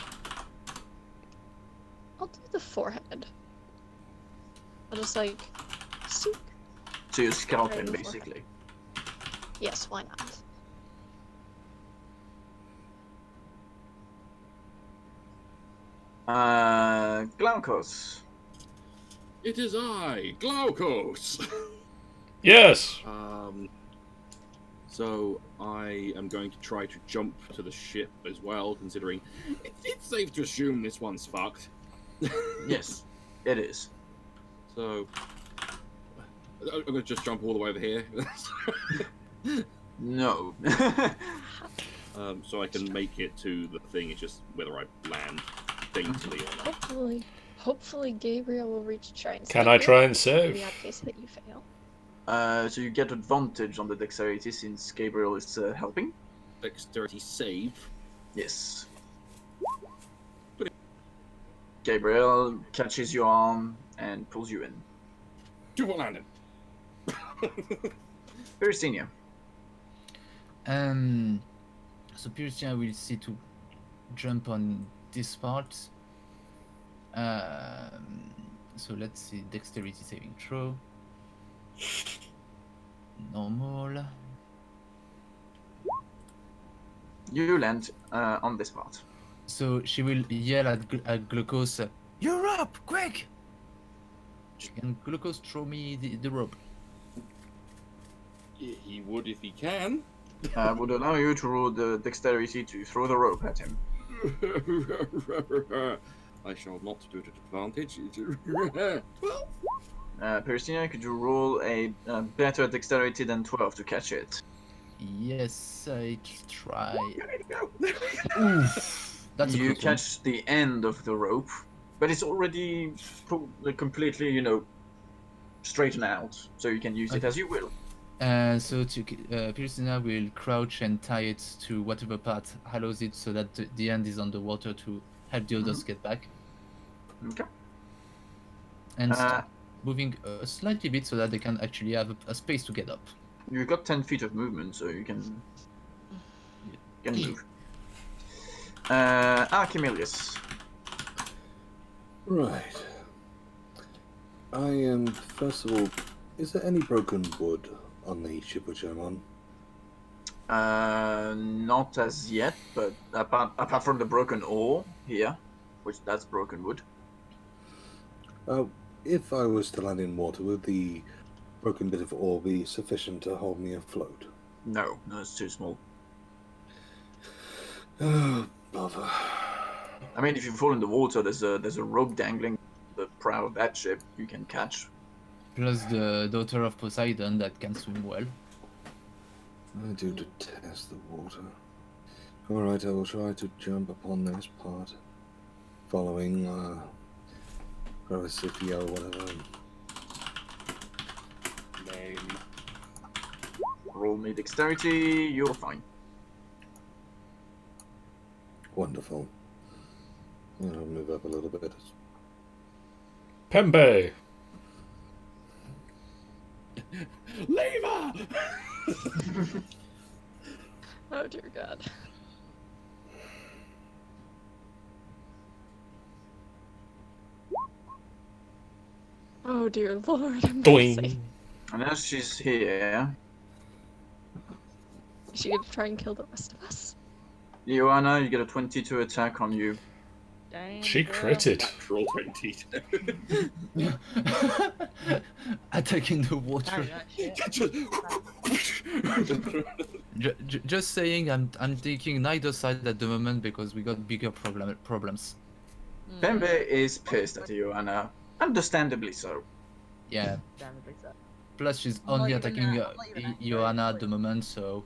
I'll do the forehead. I'll just like, seek. So you scalp him, Right before. basically. Yes, why not? Glaukos. It is I, Glaukos. Yes. So I am going to try to jump to the ship as well, considering it's safe to assume this one's fucked. Yes, it is. So I'm going to just jump all the way over here. No. So I can make it to the thing. It's just whether I land daintily or not. Hopefully Gabriel will reach try and Can save I you, try and in save? the odd case that you fail. So you get advantage on the dexterity since Gabriel is helping. Dexterity save. Yes. Gabriel catches your arm and pulls you in. Do what landed. Very senior. So Piercia will see to jump on this part. So let's see, dexterity saving throw. Normal. You land on this part. So she will yell at Glucose, "You're up, quick!" And Glucose throw me the rope. He would if he can. Would allow you to roll the dexterity to throw the rope at him. I shall not do it at advantage. 12. Persinia, could you roll a better dexterity than 12 to catch it? Yes, I try. Go. Oof, that's a You close one. catch the end of the rope, but it's already completely, straightened out, so you can use it Okay. as you will. So Piercina will crouch and tie it to whatever part allows it so that the end is on the water to help the others get back. Okay. And start moving slightly bit so that they can actually have a space to get up. You've got 10 feet of movement, so you can move. Archimelius. Right. I am, first of all, is there any broken wood on the ship which I'm on? Not as yet, but apart from the broken oar here, which that's broken wood. If I was to land in water, would the broken bit of ore be sufficient to hold me afloat? No, it's too small. Oh, bother. I mean, if you fall in the water, there's a rope dangling the prow of that ship you can catch. Plus the daughter of Poseidon that can swim well. I do detest the water. Alright, I will try to jump upon this part, following Rosifia or whatever. Name. Roll me dexterity, you're fine. Wonderful. I'll move up a little bit. Pembe. Lever! Oh dear God. Oh dear Lord, I'm Doing. And as she's here, Is she gonna try and kill the rest of us? Joanna, you get a 22 attack on you. Damn, She girl. critted. Natural 20. Attacking the water. Carry that shit. Just saying, I'm taking neither side at the moment because we got bigger problems. Pembe is pissed at Joanna, understandably so. Yeah. Damnably so. Plus, she's I'm not only even, attacking I'm not even angry, Joanna at like- the moment, so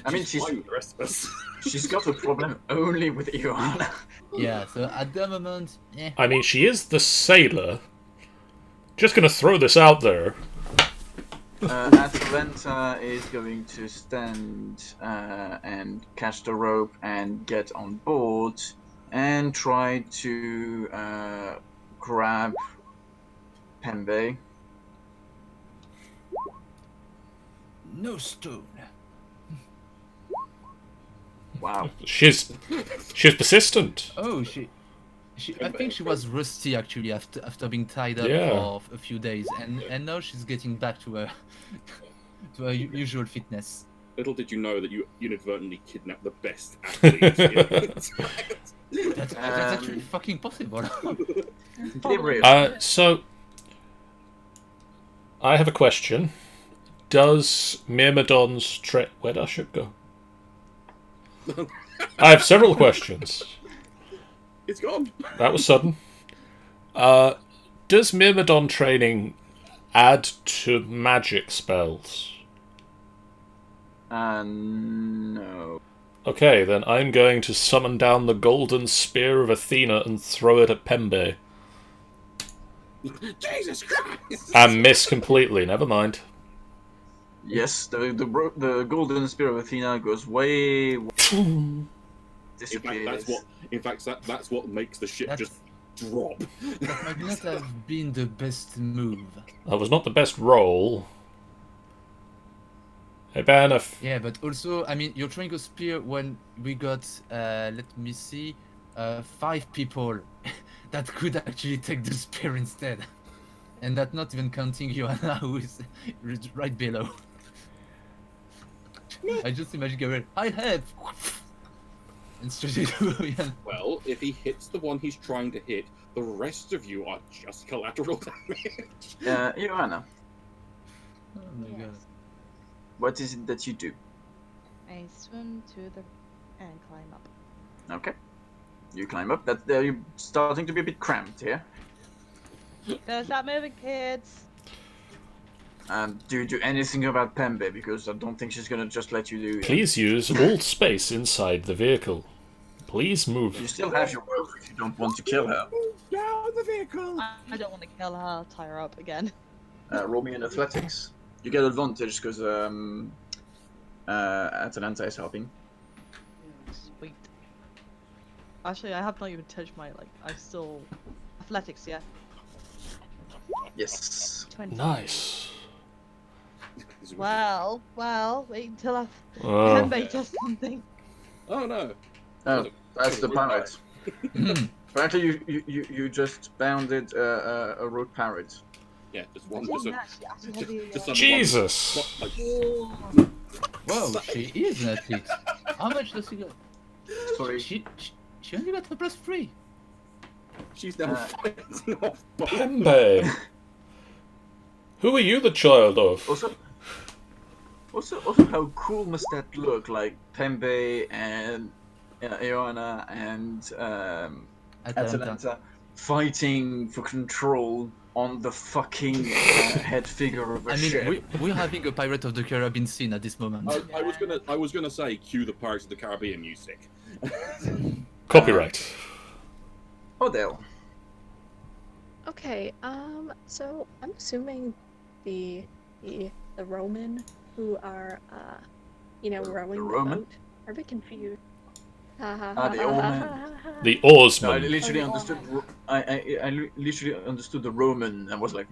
I mean, she's fine with the rest of us. She's got a problem only with Joanna. yeah. So at the moment, I mean, she is the sailor. Just gonna throw this out there. Atalanta is going to stand and catch the rope and get on board and try to grab Pembe. no stone. Wow. She's persistent. Oh, she I think she was rusty actually after being tied up Yeah. for a few days, and now she's getting back to her to her usual fitness. Little did you know that you inadvertently kidnapped the best athlete. That's actually fucking possible. Gabriel. So, I have a question. Does Myrmidon's where'd our ship go? I have several questions. It's gone. That was sudden. Does Myrmidon training add to magic spells? No. Okay, then I'm going to summon down the golden spear of Athena and throw it at Pembe. Jesus Christ! And miss completely, never mind. Yes, the golden spear of Athena goes way. Disappears. That's what makes the ship just drop. That might not have been the best move. That was not the best roll. Hey Ben, Yeah, but also, I mean, you're throwing a spear when we got, let me see, 5 people that could actually take the spear instead. And that's not even counting Joanna, who is right below. I just imagine Gabriel, I have! And straight into Ian. Well, if he hits the one he's trying to hit, the rest of you are just collateral damage. Joanna, Oh my god. what is it that you do? I swim to the and climb up. Okay. You climb up. You're starting to be a bit cramped here. There's that moving, kids. Do you do anything about Pembe? Because I don't think she's gonna just let you do it. please use all space inside the vehicle. Please move. You still have your rope if you don't want to kill her. Down the vehicle! I don't want to kill her. I'll tie her up again. Roll me in athletics. You get advantage because Atalanta is helping. Sweet. Actually, I have not even touched my I'm still athletics, yeah. Yes. 20. Nice. Well, wait until I've Oh. Pembe does something. Oh no! Oh, that's the parrot. Hmm. Apparently, you just bounded a road parrot. Yeah, just I one. didn't actually have the, Just some Jesus! One, Oh. Whoa, she is an athlete. How much does she get? Sorry. She only got a +3. she's now fighting off both. Pembe! Who are you the child of? Also, how cool must that look? Like Pembe and Ioana and Atalanta fighting for control on the fucking head figure of a I mean, ship. we're having a Pirate of the Caribbean scene at this moment. I was gonna say cue the Pirates of the Caribbean music. Copyright. Odell. Okay, so I'm assuming the Roman who are rowing the Roman? boat are a bit confused. The Omen. The No, I oarsman. literally understood. I literally understood the Roman and was like,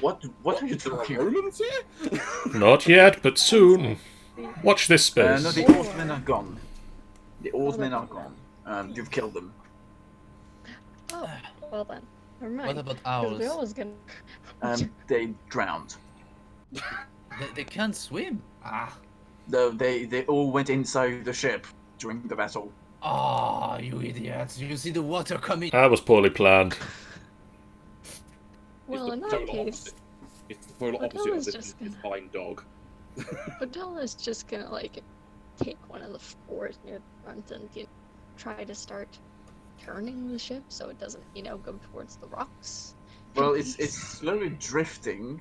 what are you talking about? Romans here? Not yet, but soon. Watch this space. No, the oarsmen are gone. The oarsmen are gone. You've killed them. Oh, well then, never mind. What about 'Cause we ours? always gonna. They drowned. They can't swim. Ah. They all went inside the ship during the battle. Oh, you idiots! You see the water coming. That was poorly planned. Well, in It's that the case, It's the polar But opposite Bella's of just this gonna- fine dog. Bella's just gonna take one of the oars near the front and try to start turning the ship so it doesn't go towards the rocks. Well, it's slowly drifting.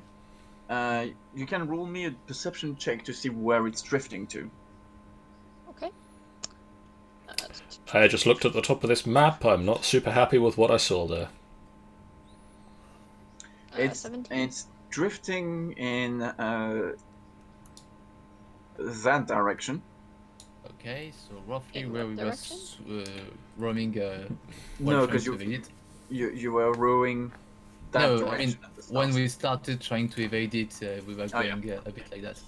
You can roll me a perception check to see where it's drifting to. Okay. I just looked at the top of this map. I'm not super happy with what I saw there. It's 17. it's drifting in that direction. Okay, so roughly In where what we were direction? roaming. No, while 'cause trying to evade it. You were rowing that No, I direction mean, at the start. when we started trying to evade it, we were Oh, yeah. going a bit like that.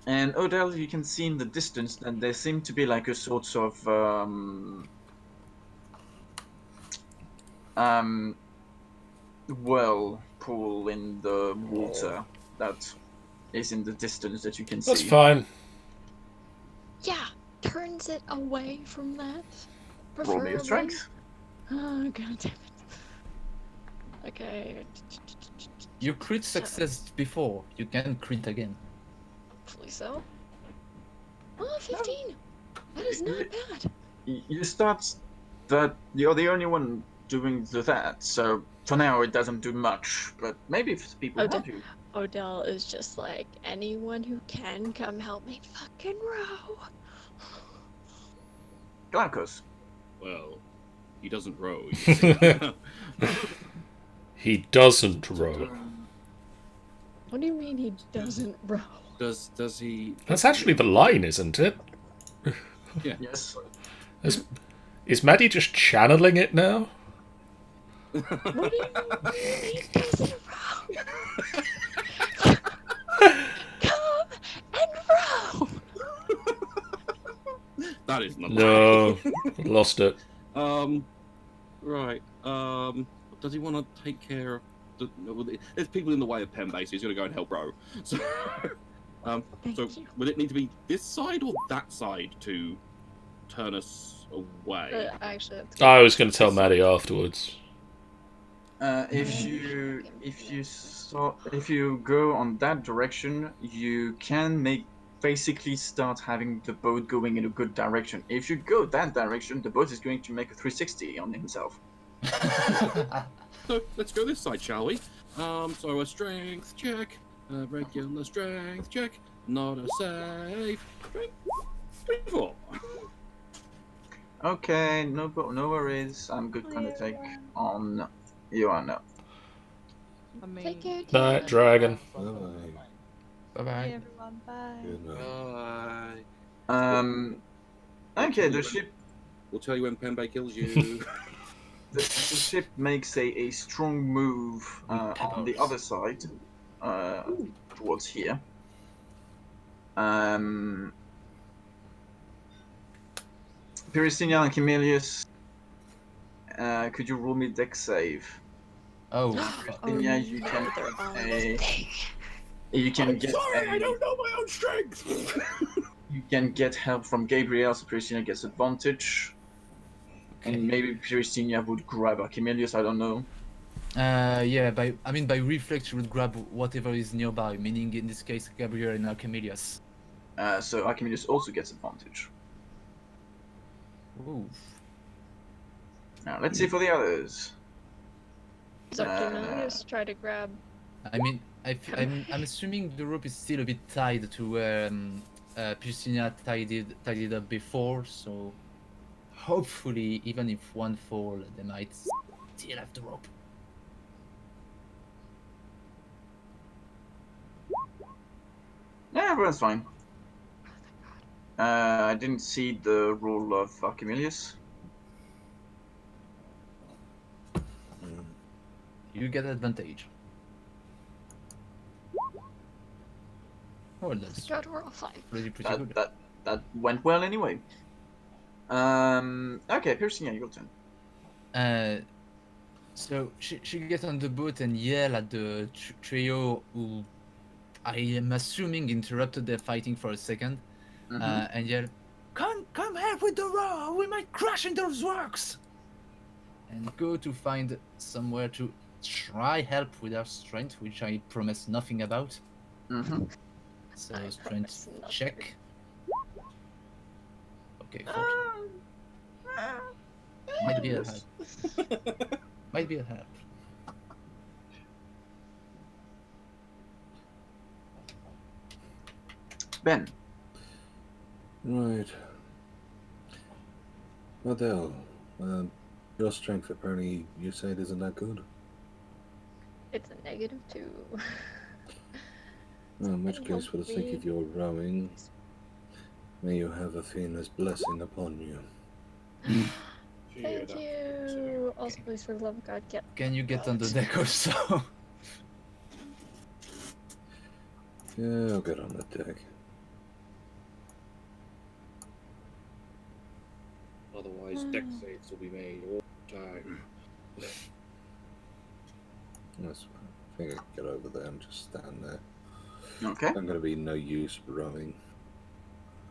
And Odell, you can see in the distance that there seem to be like a sort of whirlpool in the water that is in the distance that you can see. That's fine. Yeah, turns it away from that. Roll me a Preferably. strength. Oh god damn it. Okay. You crit success before. You can crit again. Hopefully so. Oh, 15! That is not bad. You start that you're the only one doing that, so for now it doesn't do much. But maybe if people help you. Odell is just like, anyone who can come help me fucking row. Glaucus. Well, he doesn't row. You see. He doesn't row. What do you mean he doesn't row? Does he? That's actually the line, isn't it? Yeah. Yes. Is Maddie just channeling it now? What do you mean he doesn't row? Come and row! That is not. No, lost it. Right. Does he want to take care of there's people in the way of Pembe, so he's going to go and help Bro. So, Thank so you. would it need to be this side or that side to turn us away? Actually, that's I was going to tell Maddie afterwards. If you go on that direction, you can basically start having the boat going in a good direction. If you go that direction, the boat is going to make a 360 on himself. So let's go this side, shall we? So a strength check, a regular strength check, not a save. 24. Okay, no worries. I'm gonna take on Joanna. I mean, Take care, Night, dragon. Bye. Bye bye bye. everyone, bye. Good night. Okay, the ship We'll tell you when Pembe kills you. the ship makes a strong move on the other side, towards here. Pyristina and Camillus, could you roll me dex save? Oh, Yeah, you can get Sorry, I don't know my own strength. you can get help from Gabriel, so Pyristina gets advantage. And maybe Pyristina would grab Archimelius, I don't know. yeah. By reflex, you would grab whatever is nearby. Meaning, in this case, Gabriel and Archimelius. So Archimelius also gets advantage. Ooh. Now let's see for the others. So Archimelius try to grab. I mean, I'm assuming the rope is still a bit tied to where Piscina tied it up before, so hopefully, even if one fall, they might still have the rope. Yeah, everyone's fine. I didn't see the rule of Archimelius. You get advantage. Oh, that's God, we're all fine. pretty good. That went well anyway. Okay, Piercing, yeah, your turn. So she gets on the boat and yell at the trio who I am assuming interrupted their fighting for a second, and yell, Come help with the row! We might crash into those rocks! And go to find somewhere to try help with our strength, which I promise nothing about. So I strength promise nothing. check. Okay, 14. Might be a help. Might be a help. Ben. Right. Adele, your strength apparently you said isn't that good. It's a -2. In which case, for the sake of your rowing, may you have Athena's blessing upon you. Thank you. Also, please, for the love of God, get. Can you get on the deck also? Yeah, I'll get on the deck. Otherwise, deck saves will be made all the time. That's, I think I can get over there and just stand there. Okay. I'm going to be no use rowing.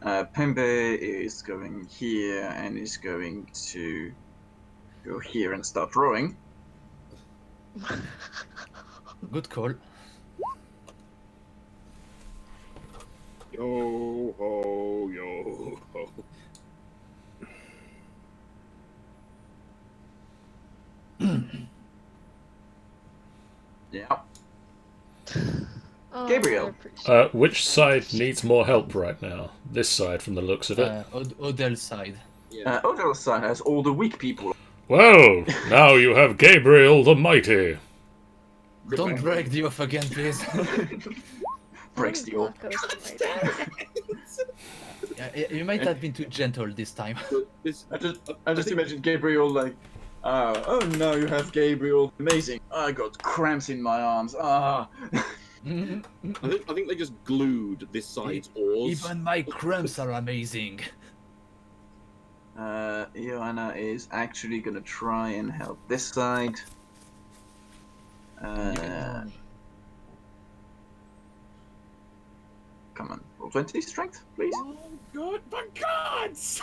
Pembe is going here and is going to go here and start rowing. Good call. Yo ho, yo ho. Yeah. Oh, Gabriel. I appreciate Which side needs more help right now? This side, from the looks of it. Odell's side. Yeah. Odell's side has all the weak people. Well, now you have Gabriel the Mighty. Don't break the off again, please. Breaks That the is off. Marco's mighty. You might have been too gentle this time. But this, I just imagine Gabriel like, oh no, you have Gabriel. Amazing. I got cramps in my arms. Ah. I think they just glued this side's oars. Even my cramps are amazing. Joanna is actually gonna try and help this side. Come on, roll 20 strength, please. Oh God, for God's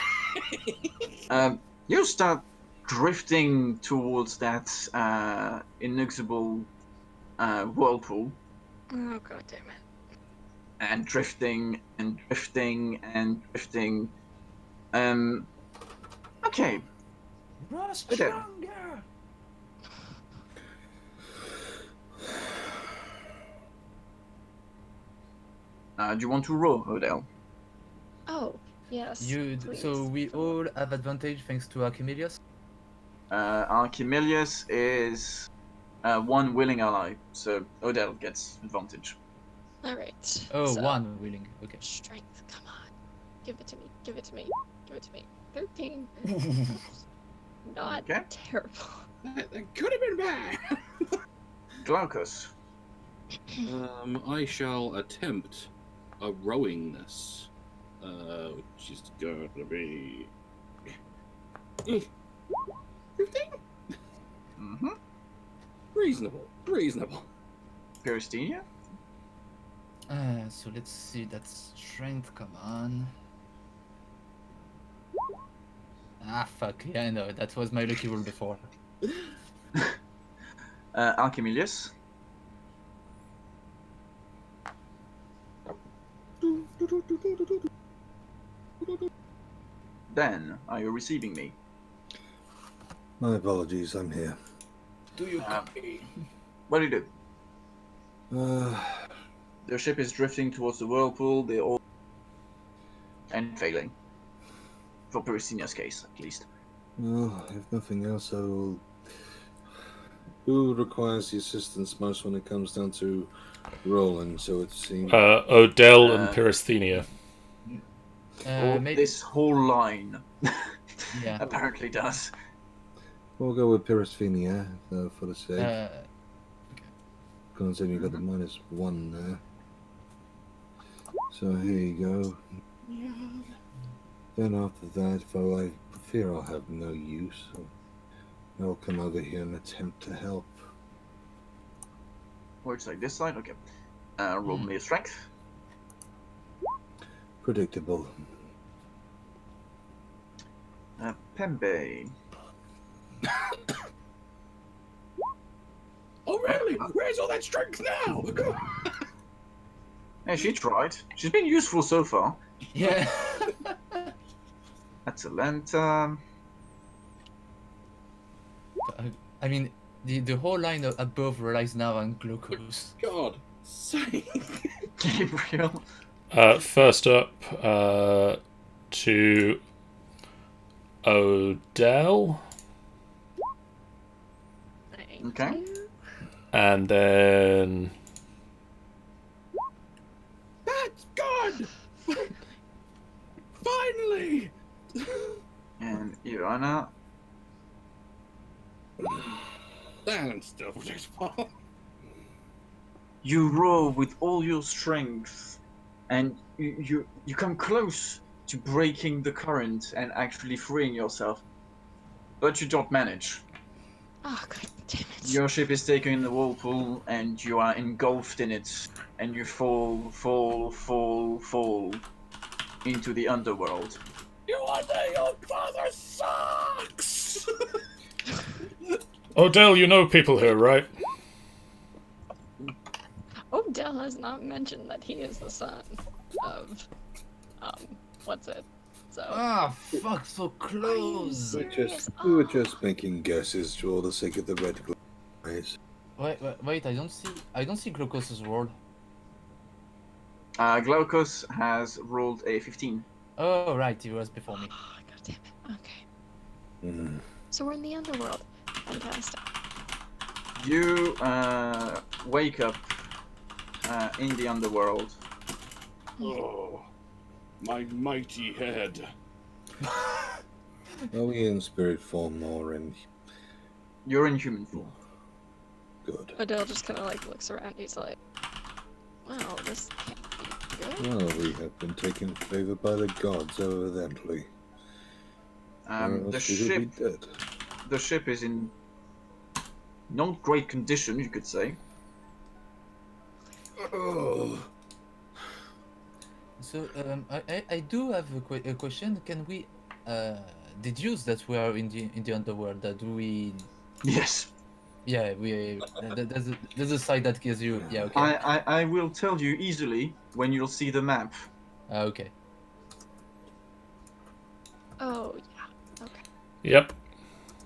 You start drifting towards that inexorable whirlpool, Oh god damn it. and drifting and drifting and drifting. Okay. Run Okay. stronger. Do you want to roll, Odell? Oh, yes. please. So we all have advantage thanks to Archimelius. Archimelius is one willing ally, so Odell gets advantage. Alright. Oh, so, one willing. Okay. Strength, come on. Give it to me. Give it to me. Give it to me. 13. Not Okay. terrible. That could have been bad. Glaucus. I shall attempt a rowingness, which is going to be 15. Mm-hmm. Reasonable. Peristina. So let's see. That's strength. Come on. Ah, fuck. Yeah, I know. That was my lucky roll before. Archimelius. Dan, are you receiving me? My apologies, I'm here. Do you copy? What do you do? Their ship is drifting towards the whirlpool. They're all and failing. For Peristinia's case, at least. Well, if nothing else, I will. Who requires the assistance most when it comes down to rolling? So it seems. Odell and Peristhenia. This whole line Yeah. apparently does. We'll go with Perisphenia for the sake. Okay. Considering you got the -1 there. So here you go. Then after that, though I fear I'll have no use, so I'll come over here and attempt to help. Works like this side? Okay. Roll me a strength. Predictable. Pembe. Oh really? Where's all that strength now? Hey, she tried. She's been useful so far. Yeah. Excellent. I mean, the whole line above relies now on glucose. God sake. Gabriel. First up, to Odell, Thank Okay. you. and then That's good. Finally. And Joanna. That's still predictable. You row with all your strength, and you come close to breaking the current and actually freeing yourself, but you don't manage. Oh, god damn it. Your ship is taken in the whirlpool, and you are engulfed in it, and you fall into the underworld. You wonder your brother sucks! Odell, you know people here, right? Odell has not mentioned that he is the son of, what's it? So. Ah, fuck, so close. We were just making guesses for the sake of the red guys. Wait, I don't see Glucose's world. Glaucus has rolled a 15. Oh, right, he was before me. Oh, god damn it. Okay. Hmm. So we're in the underworld. Fantastic. You wake up in the underworld. Oh, my mighty head. Are we in spirit form or in You're in human form. good? Odell just kind of like looks around. He's like, "Wow, this can't be good." Well, we have been taken favor by the gods, evidently. Or The else we would ship, be dead. the ship is in not great condition, you could say. Oh, So, I do have a question. Can we deduce that we are in the underworld? That we, Yes. yeah, there's a side that gives you, yeah, okay, I will tell you easily when you'll see the map. okay. Oh yeah. Okay.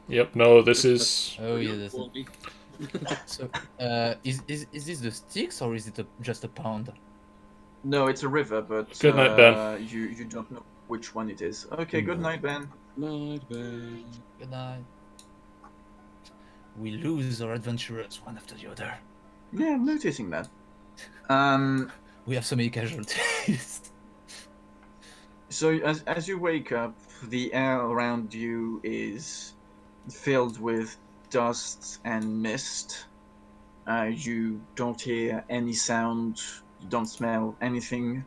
Yep, no, this is... Oh yeah, that's it. So, is this the sticks or is it just a pond? No, it's a river, but Good night, Ben. you don't know which one it is. Okay, good No. night, Ben. Night, Ben. Good night. We lose our adventurers one after the other. Yeah, I'm noticing that. We have so many casualties. So as you wake up, the air around you is filled with dust and mist. You don't hear any sound. You don't smell anything.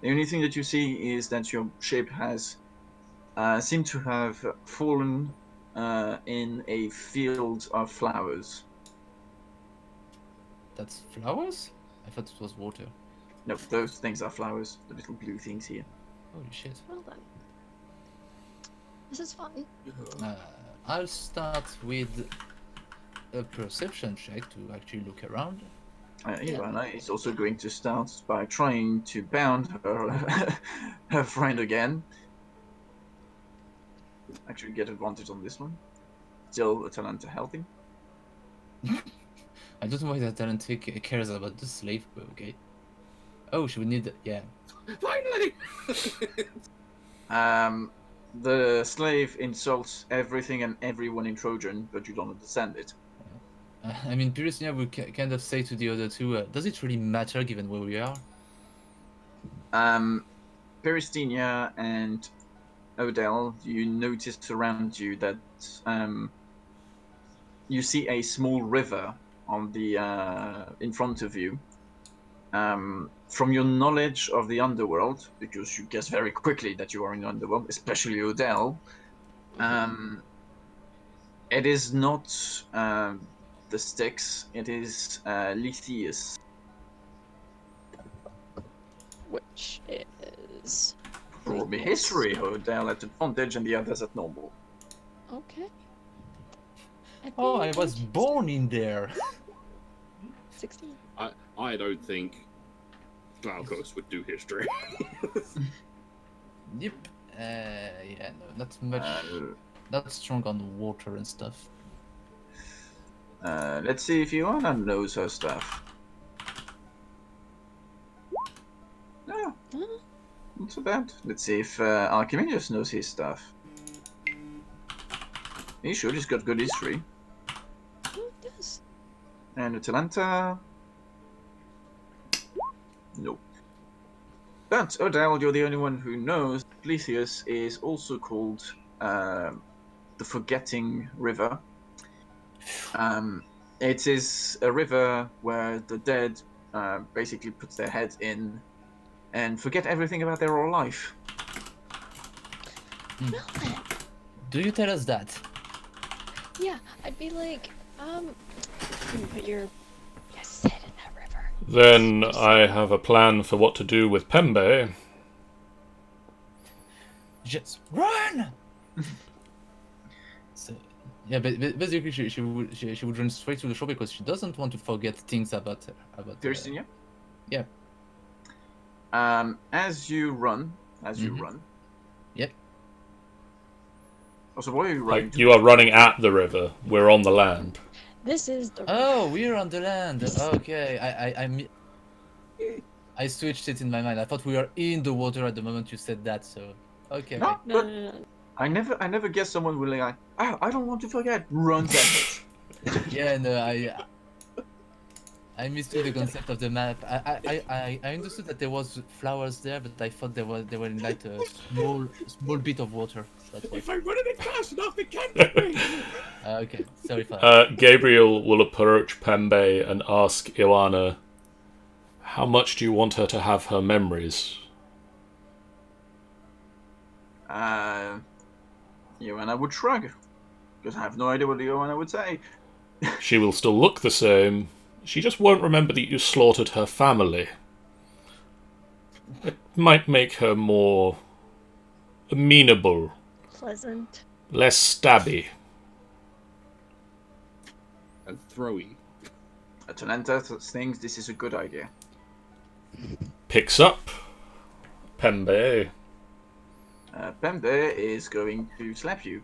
The only thing that you see is that your ship has seemed to have fallen in a field of flowers. That's flowers? I thought it was water. No, those things are flowers. The little blue things here. Holy shit. Well then. This is fun. I'll start with a perception check to actually look around. Ivana is also going to start by trying to bound her her friend again. Actually, get advantage on this one. Still, Atalanta helping. I don't know why that talent cares about the slave, but okay. Oh, she would need, yeah. Finally! The slave insults everything and everyone in Trojan, but you don't understand it. I mean, Pyrrhusina would kind of say to the other two, does it really matter given where we are? Peristinia and Odell, you notice around you that you see a small river on the in front of you. From your knowledge of the underworld, because you guess very quickly that you are in the underworld, especially Odell, it is not the Styx, it is Lithius. Which is Roll me history, Odell at advantage and the others at normal. okay. Oh, I was born in there! 16. I don't think Glaucus would do history. Yep. Yeah, no, not much. Not strong on water and stuff. Let's see if Joanna knows her stuff. No, not so bad. Let's see if Archimedes knows his stuff. He should, he's got good history. Oh, it does. And Atalanta? Nope. But Odell, you're the only one who knows Lithius is also called the Forgetting River. It is a river where the dead basically put their head in and forget everything about their whole life. Well then. Do you tell us that? Yeah, I'd be like, you put your head in that river. Then I have a plan for what to do with Pembe. Just run. So, yeah, but basically she would run straight to the shore because she doesn't want to forget things about Virginia? yeah. As you run. Yep. Oh, so what are you running Like, to? you are running at the river. We're on the land. This is the river. Oh, we're on the land. Okay, I switched it in my mind. I thought we were in the water at the moment you said that. So okay. No, No, but no, no. I never guess someone will like, I don't want to forget, runs at it. Yeah, no, I mistook the concept of the map. I understood that there was flowers there, but I thought they were in like a small bit of water. That's why. If I'm running it fast enough, it can get me. Okay, sorry for that. Gabriel will approach Pembe and ask Iwana, how much do you want her to have her memories? Joanna would shrug, because I have no idea what Joanna would say. She will still look the same. She just won't remember that you slaughtered her family. It might make her more amenable, Pleasant. less stabby. And throwy. Atalanta thinks this is a good idea. Picks up Pembe. Pembe is going to slap you.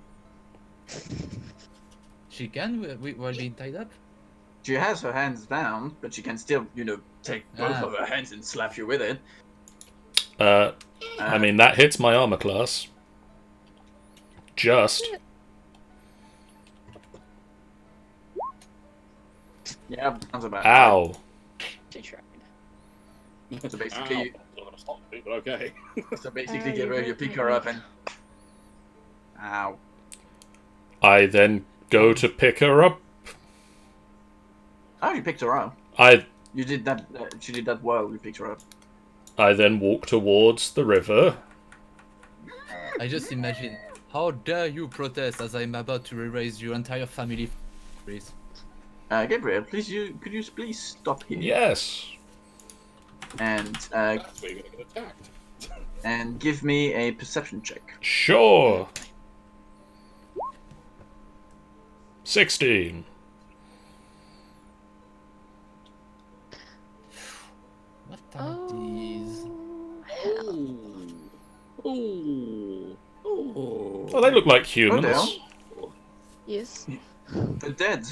She can while being tied up. She has her hands down, but she can still, take both Ah. of her hands and slap you with it. I mean, that hits my armor class. Just. Yeah, sounds about Ow. She tried. So basically, Not gonna stop me, but okay. so basically, you Gabriel, hurt you pick me. her up and. Ow. I then go to pick her up. Oh, you picked her up. You did that. She did that well. You picked her up. I then walk towards the river. I just imagine, how dare you protest as I'm about to erase your entire family. Please. Gabriel, could you please stop here Yes. and That's where you're gonna get attacked. and give me a perception check. Sure. 16. What are these? Hell. Ooh. Ooh. Oh, they look like humans. Odell? Yes. The dead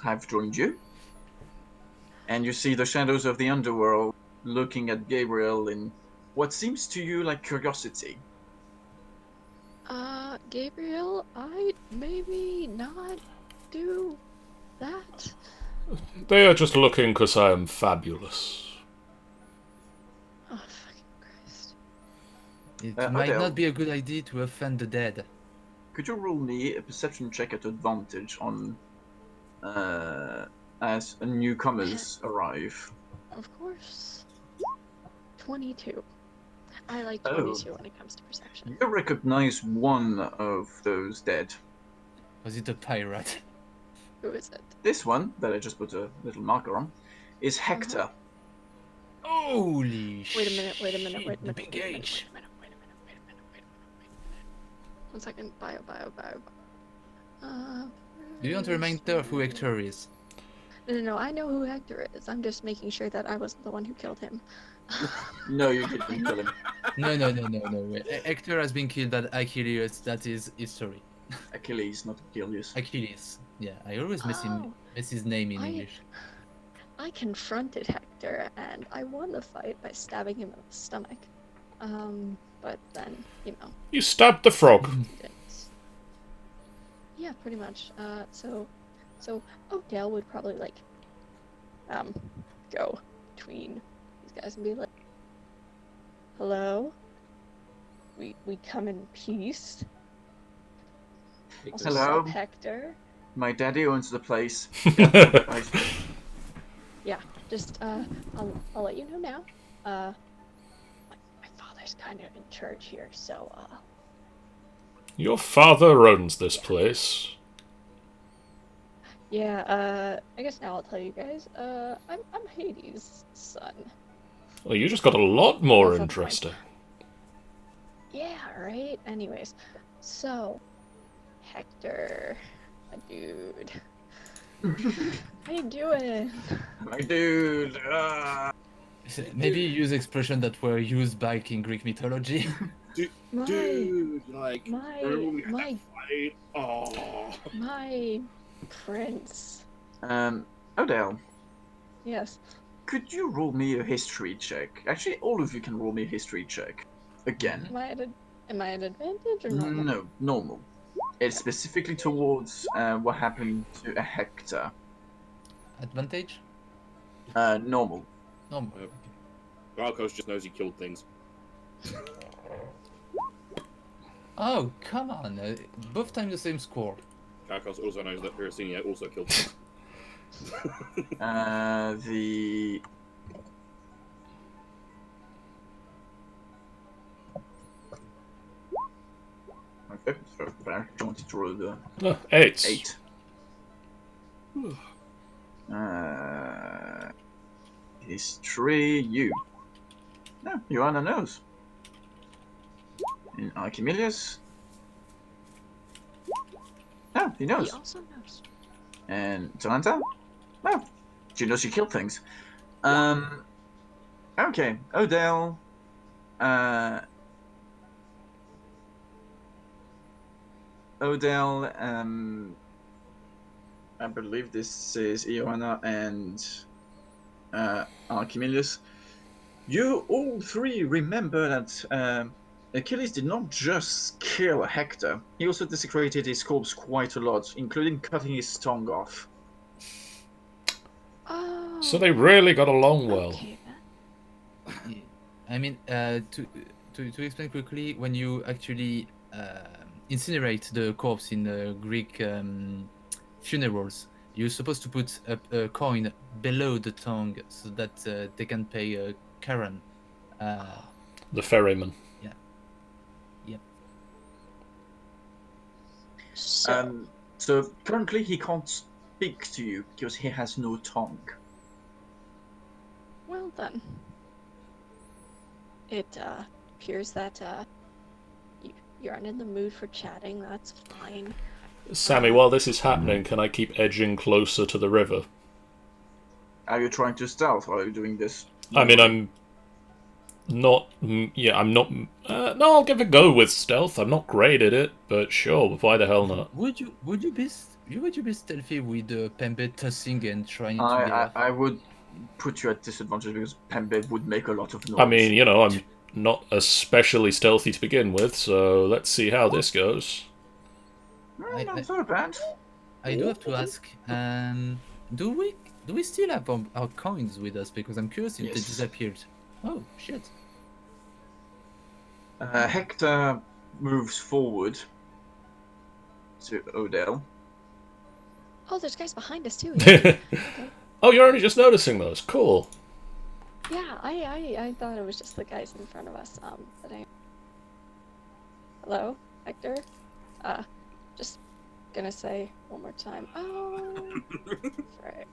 have joined you, and you see the shadows of the underworld looking at Gabriel in what seems to you like curiosity. Gabriel, I'd maybe not do that. They are just looking because I am fabulous. Oh, fucking Christ. It Uh, might Adele. not be a good idea to offend the dead. Could you roll me a perception check at advantage on as newcomers arrive? Of course. 22. I like Oh. 22 when it comes to perception. You recognize one of those dead. Was it a pirate? Who is it? This one, that I just put a little marker on, is Hector. Holy Wait a minute, wait a minute, shit, wait a minute. Big wait a minute, H. wait a minute. 1 second. Bio. Do you want to remind her of who Hector is? No, I know who Hector is. I'm just making sure that I wasn't the one who killed him. No, you didn't kill him. No. Hector has been killed by Achilles. That is history. Achilles, not Achilles. Achilles. Yeah, I always miss Oh. his name in I- English. I confronted Hector and I won the fight by stabbing him in the stomach. But then, You stabbed the frog. didn't. Yeah, pretty much. So Odell would probably go between these guys and be like, "Hello, we come in peace." Also, Hello. sup, Hector. My daddy owns the place. Yeah, just I'll let you know now. My father's kind of in charge here, so Your father owns this place. Yeah, I guess now I'll tell you guys. I'm Hades' son. Well, you just got a lot more That's not the point. interesting. Yeah, right? Anyways, so, Hector, my dude. How you doing? My dude. Maybe use expressions that were used back in Greek mythology. My, Dude, like, remember when we had my, that fight? Oh. my prince. Odell, Yes. could you roll me a history check? Actually, all of you can roll me a history check. Again. Am I at advantage or normal? No, normal. It's specifically towards what happened to Hector. Advantage? Normal. No. Uh, Valkos just knows he killed things. Oh, come on. Both times the same score. Valkos also knows that Hirasinia also killed things. The okay, so I wanted to roll the 8. 8. History, you. No, Joanna knows. And Archimelius. No, he He knows. also knows. And Talanta? No, she knows she killed things. Okay, Odell. Odell, I believe this is Ioana and Archimelius. You all three remember that Achilles did not just kill Hector, he also desecrated his corpse quite a lot, including cutting his tongue off. Oh. So they really got along well. Okay then. Yeah. I mean, to explain quickly, when you actually incinerate the corpse in Greek funerals, you're supposed to put a coin below the tongue so that they can pay Karen. The ferryman. Yeah. Yep. So currently he can't speak to you because he has no tongue. Well then. It appears that you aren't in the mood for chatting. That's fine. Sammy, while this is happening, can I keep edging closer to the river? Are you trying to stealth or are you doing this? I mean, I'm not. Yeah, I'm not. No, I'll give it a go with stealth. I'm not great at it, but sure. Why the hell not? Would you be stealthy with Pembe tossing and trying to get off? I would put you at disadvantage because Pembe would make a lot of noise. I mean, you know, I'm not especially stealthy to begin with, so let's see how this goes. Not so bad. I do have to ask, do we still have our coins with us? Because I'm curious if they Yes. disappeared. Oh shit! Hector moves forward to Odell. Oh, there's guys behind us too. Yeah. Okay. Oh, you're only just noticing those. Cool. Yeah, I thought it was just the guys in front of us. But hello, Hector. Just gonna say one more time. Oh, frick.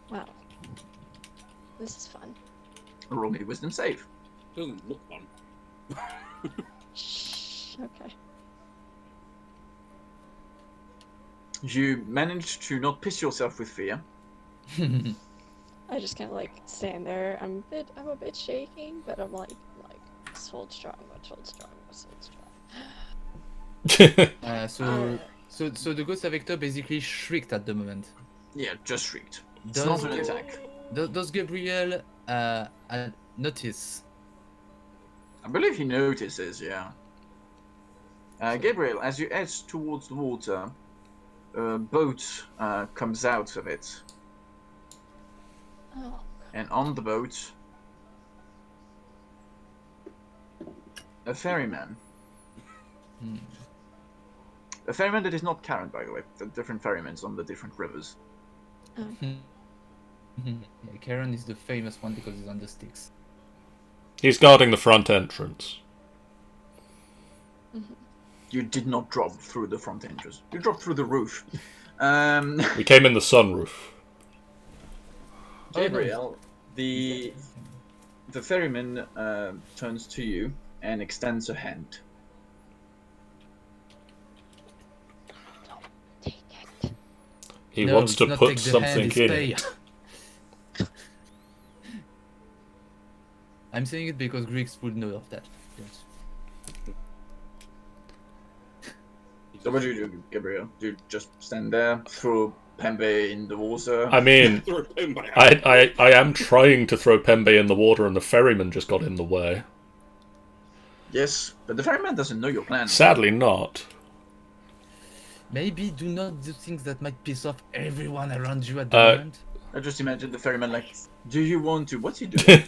Wow. This is fun. Roll me a wisdom save. Doesn't look fun. Shh. Okay. You manage to not piss yourself with fear. I just kind of like stand there. I'm a bit shaking, but I'm like, let's hold strong. Let's hold strong. Let's hold strong. So the ghost of Hector basically shrieked at the moment. Yeah, just shrieked. It's Does not an attack. Does Gabriel notice? I believe he notices, yeah. Gabriel, as you edge towards the water, a boat comes out of it. Oh. And on the boat, a ferryman. A ferryman that is not Karen, by the way. The different ferrymans on the different rivers. Yeah, Karen is the famous one because he's on the sticks. He's guarding the front entrance. You did not drop through the front entrance. You dropped through the roof. We came in the sunroof. Gabriel, the ferryman turns to you and extends a hand. Take it. He No, wants it's to not put take the something hand, it's in pay. it. I'm saying it because Greeks would know of that. Yes. So what do you do, Gabriel? Do you just stand there, throw Pembe in the water? I mean, Throw him back. I am trying to throw Pembe in the water, and the ferryman just got in the way. Yes, but the ferryman doesn't know your plan. Sadly, not. Maybe do not do things that might piss off everyone around you at the Uh, moment. I just imagine the ferryman like, do you want to? What's he doing?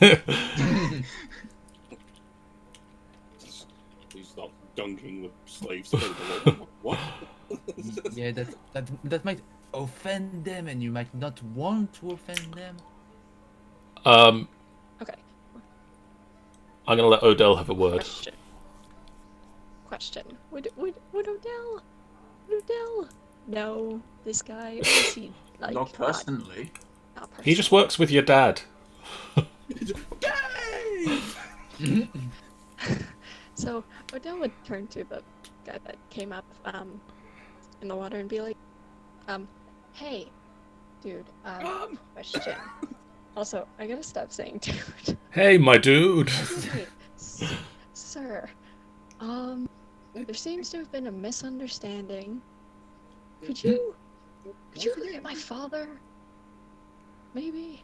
He starts dunking the slaves through the water. What? Yeah, that might offend them, and you might not want to offend them. Okay. I'm gonna let Odell have a word. Question. Would Odell know this guy? Or is he like Not personally. not personally? He just works with your dad. So Odell would turn to the guy that came up in the water and be like, hey, dude, question. Also, I gotta stop saying dude. Hey, my dude. Hey, sir, there seems to have been a misunderstanding. Could you look at my father? Maybe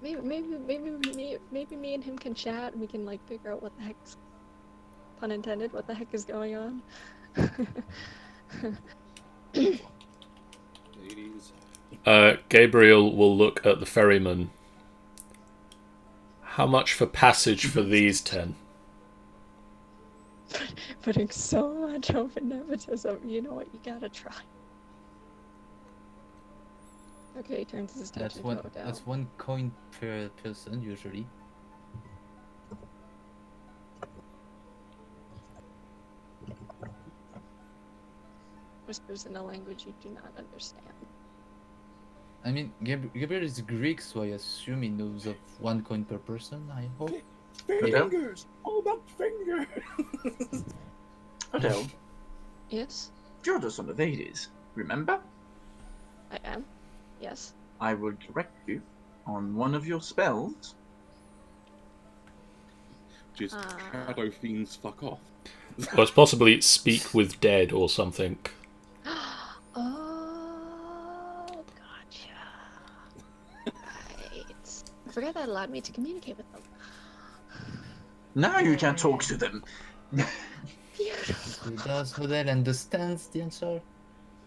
me and him can chat and we can like figure out what the heck's, pun intended, what the heck is going on. Ladies. Gabriel will look at the ferryman. How much for passage for these 10? Putting so much hope and nepotism, you know what, you gotta try. Okay, he turns his attention to Odell. That's 1 coin per person usually. Whispers in a language you do not understand. I mean, Gabriel is Greek, so I assume he knows of 1 coin per person. I hope. Fingers! All about fingers! Odell, Yes, you're the son of Hades, remember? I am. Yes. I will direct you on one of your spells. Just shadow fiends fuck off. Or it's possibly speak with dead or something. Oh, gotcha. Right. I forgot that allowed me to communicate with them. Now you can talk to them. Beautiful. Does Odell understands the answer?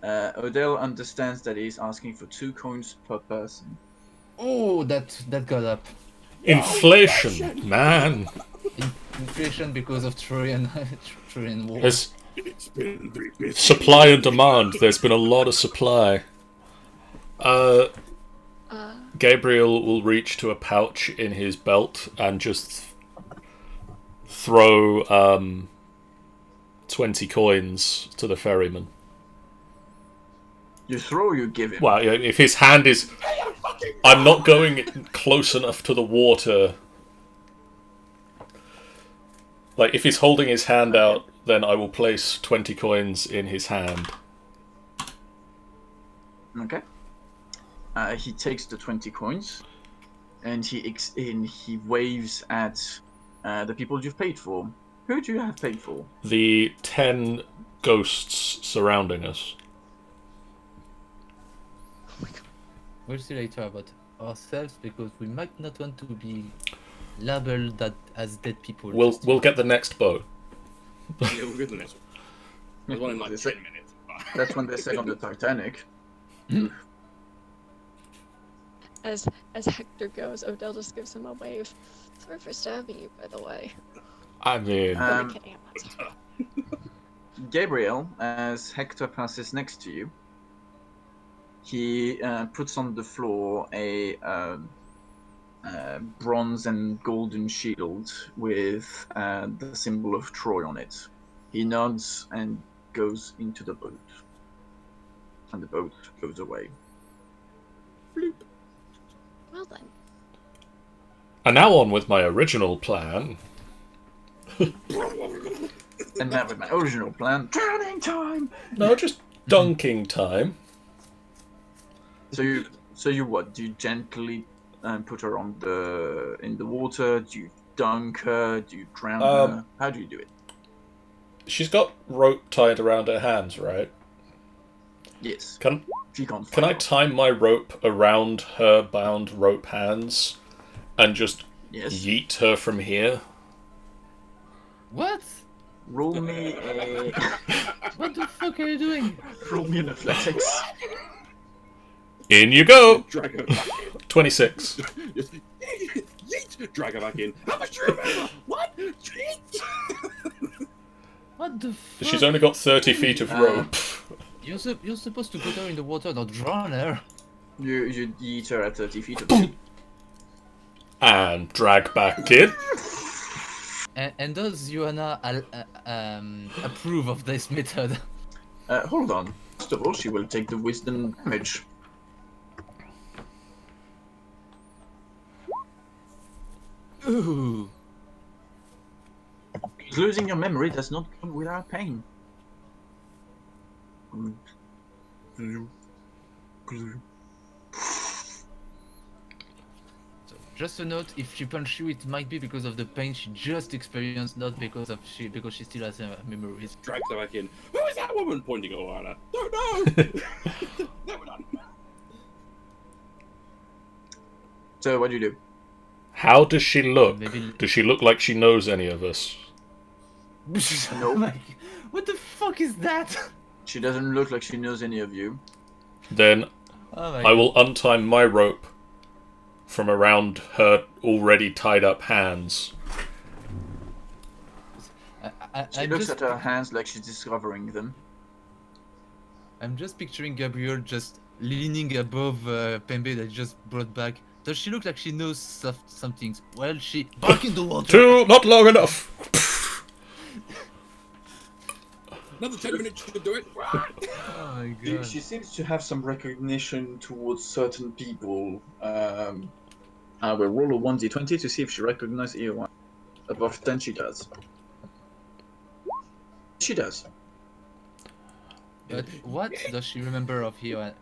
Odell understands that he's asking for 2 coins per person. Oh, that got up. Inflation, man. Inflation because of Trojan War. There's It's been 3 bits. supply and demand. There's been a lot of supply. Gabriel will reach to a pouch in his belt and just throw 20 coins to the ferryman. You throw, you give him. Well, if his hand is... I'm not going close enough to the water. Like, if he's holding his hand out, then I will place 20 coins in his hand. Okay. He takes the 20 coins, and he waves at the people you've paid for. Who do you have paid for? The 10 ghosts surrounding us. We'll see later about ourselves because we might not want to be labeled that as dead people. We'll get the next boat. Yeah, we'll get the next one. There's one in like 10 minutes. That's when they said on the Titanic. As Hector goes, Odell just gives him a wave. Sorry for stabbing you, by the way. I mean... I'm only kidding, I'm not sorry. Gabriel, as Hector passes next to you, he puts on the floor a bronze and golden shield with the symbol of Troy on it. He nods and goes into the boat. And the boat goes away. Well then. And now on with my original plan. And now with my original plan, drowning time! No, just dunking time. So you what? Do you gently put her in the water? Do you dunk her? Do you drown her? How do you do it? She's got rope tied around her hands, right? Yes. Can She can't Can I fly off. time my rope around her bound rope hands and just Yes. yeet her from here? What? Roll me a What the fuck are you doing? roll me an athletics. In you go! Drag her back 26. Just yeet, drag her back in. How much do you remember? What? Yeet. What the fuck? She's only got 30 feet of rope. You're supposed to put her in the water, not drown her. You yeet her at 30 feet of sea. And drag back in. And does Joanna approve of this method? Hold on. First of all, she will take the wisdom damage. Ooh. Losing your memory does not come without pain. So, just a note: if she punch you, it might be because of the pain she just experienced, not because she still has her memories. Drags her back in. Who is that woman pointing at Oana? Don't know. No, we're done. So what do you do? How does she look? Maybe- Does she look like she knows any of us? Nope. What the fuck is that? She doesn't look like she knows any of you. Then Oh my I will untie my rope from around her already tied up hands. She looks at her hands like she's discovering them. I'm just picturing Gabrielle just leaning above Pembe that just brought back. Does she look like she knows some things? Well, she back in the water. Two, not long enough. Another 10 minutes should do it. Oh my god. She seems to have some recognition towards certain people. I will roll a 1d20 to see if she recognizes Eowyn. Above 10 she does. She does. But what does she remember of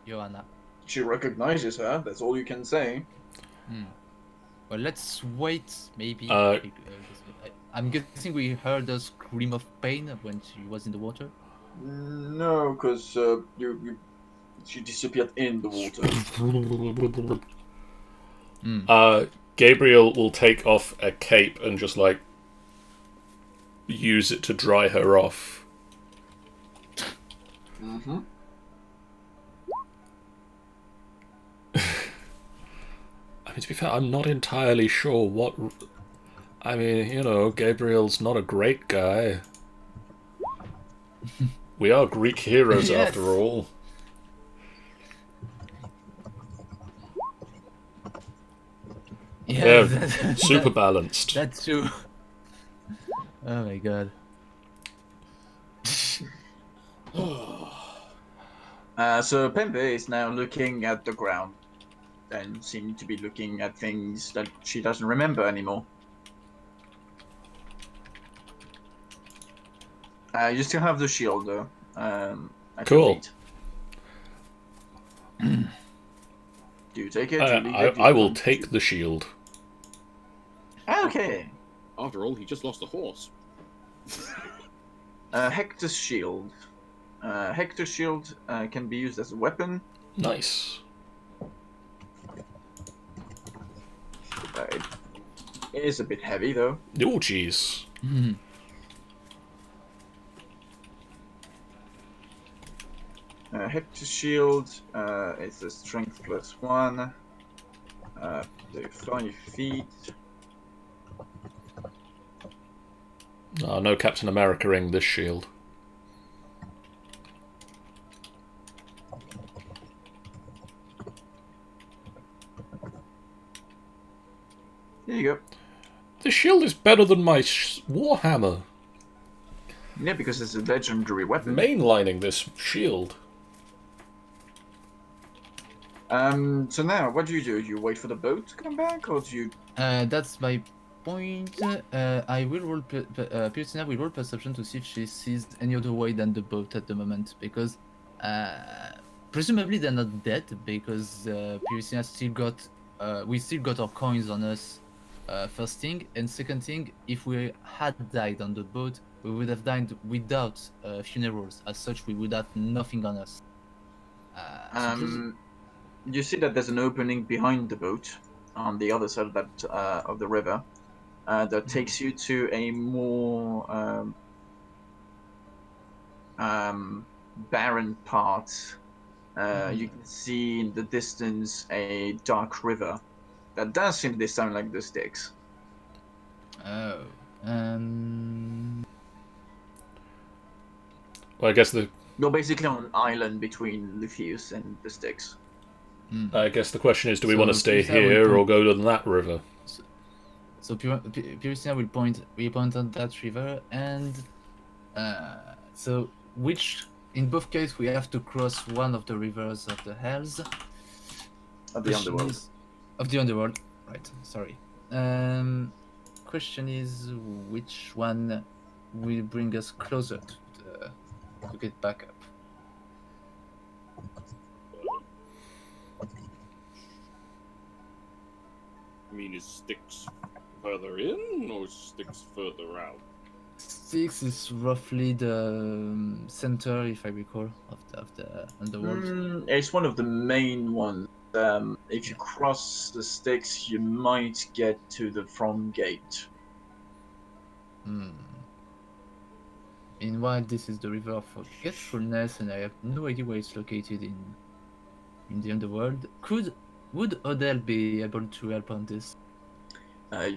Joanna? She recognizes her, that's all you can say. Well, let's wait. Maybe. Uh, I'm guessing we heard a scream of pain when she was in the water. No, because she disappeared in the water. Gabriel will take off a cape and just like use it to dry her off. Mm-hmm. I mean, to be fair, I'm not entirely sure what. I mean, you know, Gabriel's not a great guy. We are Greek heroes Yes. after all. Yeah, super balanced. That's true. Oh my god. So Pembe is now looking at the ground and seems to be looking at things that she doesn't remember anymore. You still have the shield though. At your Cool. feet. Do you take it? Do you leave it? Do I you will want take to? the shield. Okay. After all, he just lost a horse. Hector's shield. Hector's shield can be used as a weapon. Nice. It is a bit heavy though. Oh, jeez. Hector's shield is a strength +1. 5 feet. Oh, no Captain America-ing this shield. Here you go. The shield is better than my warhammer. Yeah, because it's a legendary weapon. Mainlining this shield. So now, what do? You wait for the boat to come back, or do you? That's my point. I will roll. Piercina will roll perception to see if she sees any other way than the boat at the moment, because presumably they're not dead, because Piercina still got. We still got our coins on us. First thing, and second thing, if we had died on the boat, we would have died without funerals. As such, we would have nothing on us. You see that there's an opening behind the boat on the other side of that of the river that takes you to a more barren part. You can see in the distance a dark river that does seem this time like the Styx. Oh. Well, I guess the You're basically on an island between Lithius and the Styx. question is, do we So want to stay Piercina will here or point- go to that river? So Piercina will point on that river, and so in both cases we have to cross one of the rivers of the hells Of the underworld. Of the underworld, right? Sorry. Question is, which one will bring us closer to get back up? I mean, is Styx further in or Styx further out? Styx is roughly the center, if I recall, of the underworld. It's one of the main ones. If you cross the Styx, you might get to the front gate. Meanwhile, this is the River of Forgetfulness, and I have no idea where it's located in the underworld. Would Odell be able to help on this?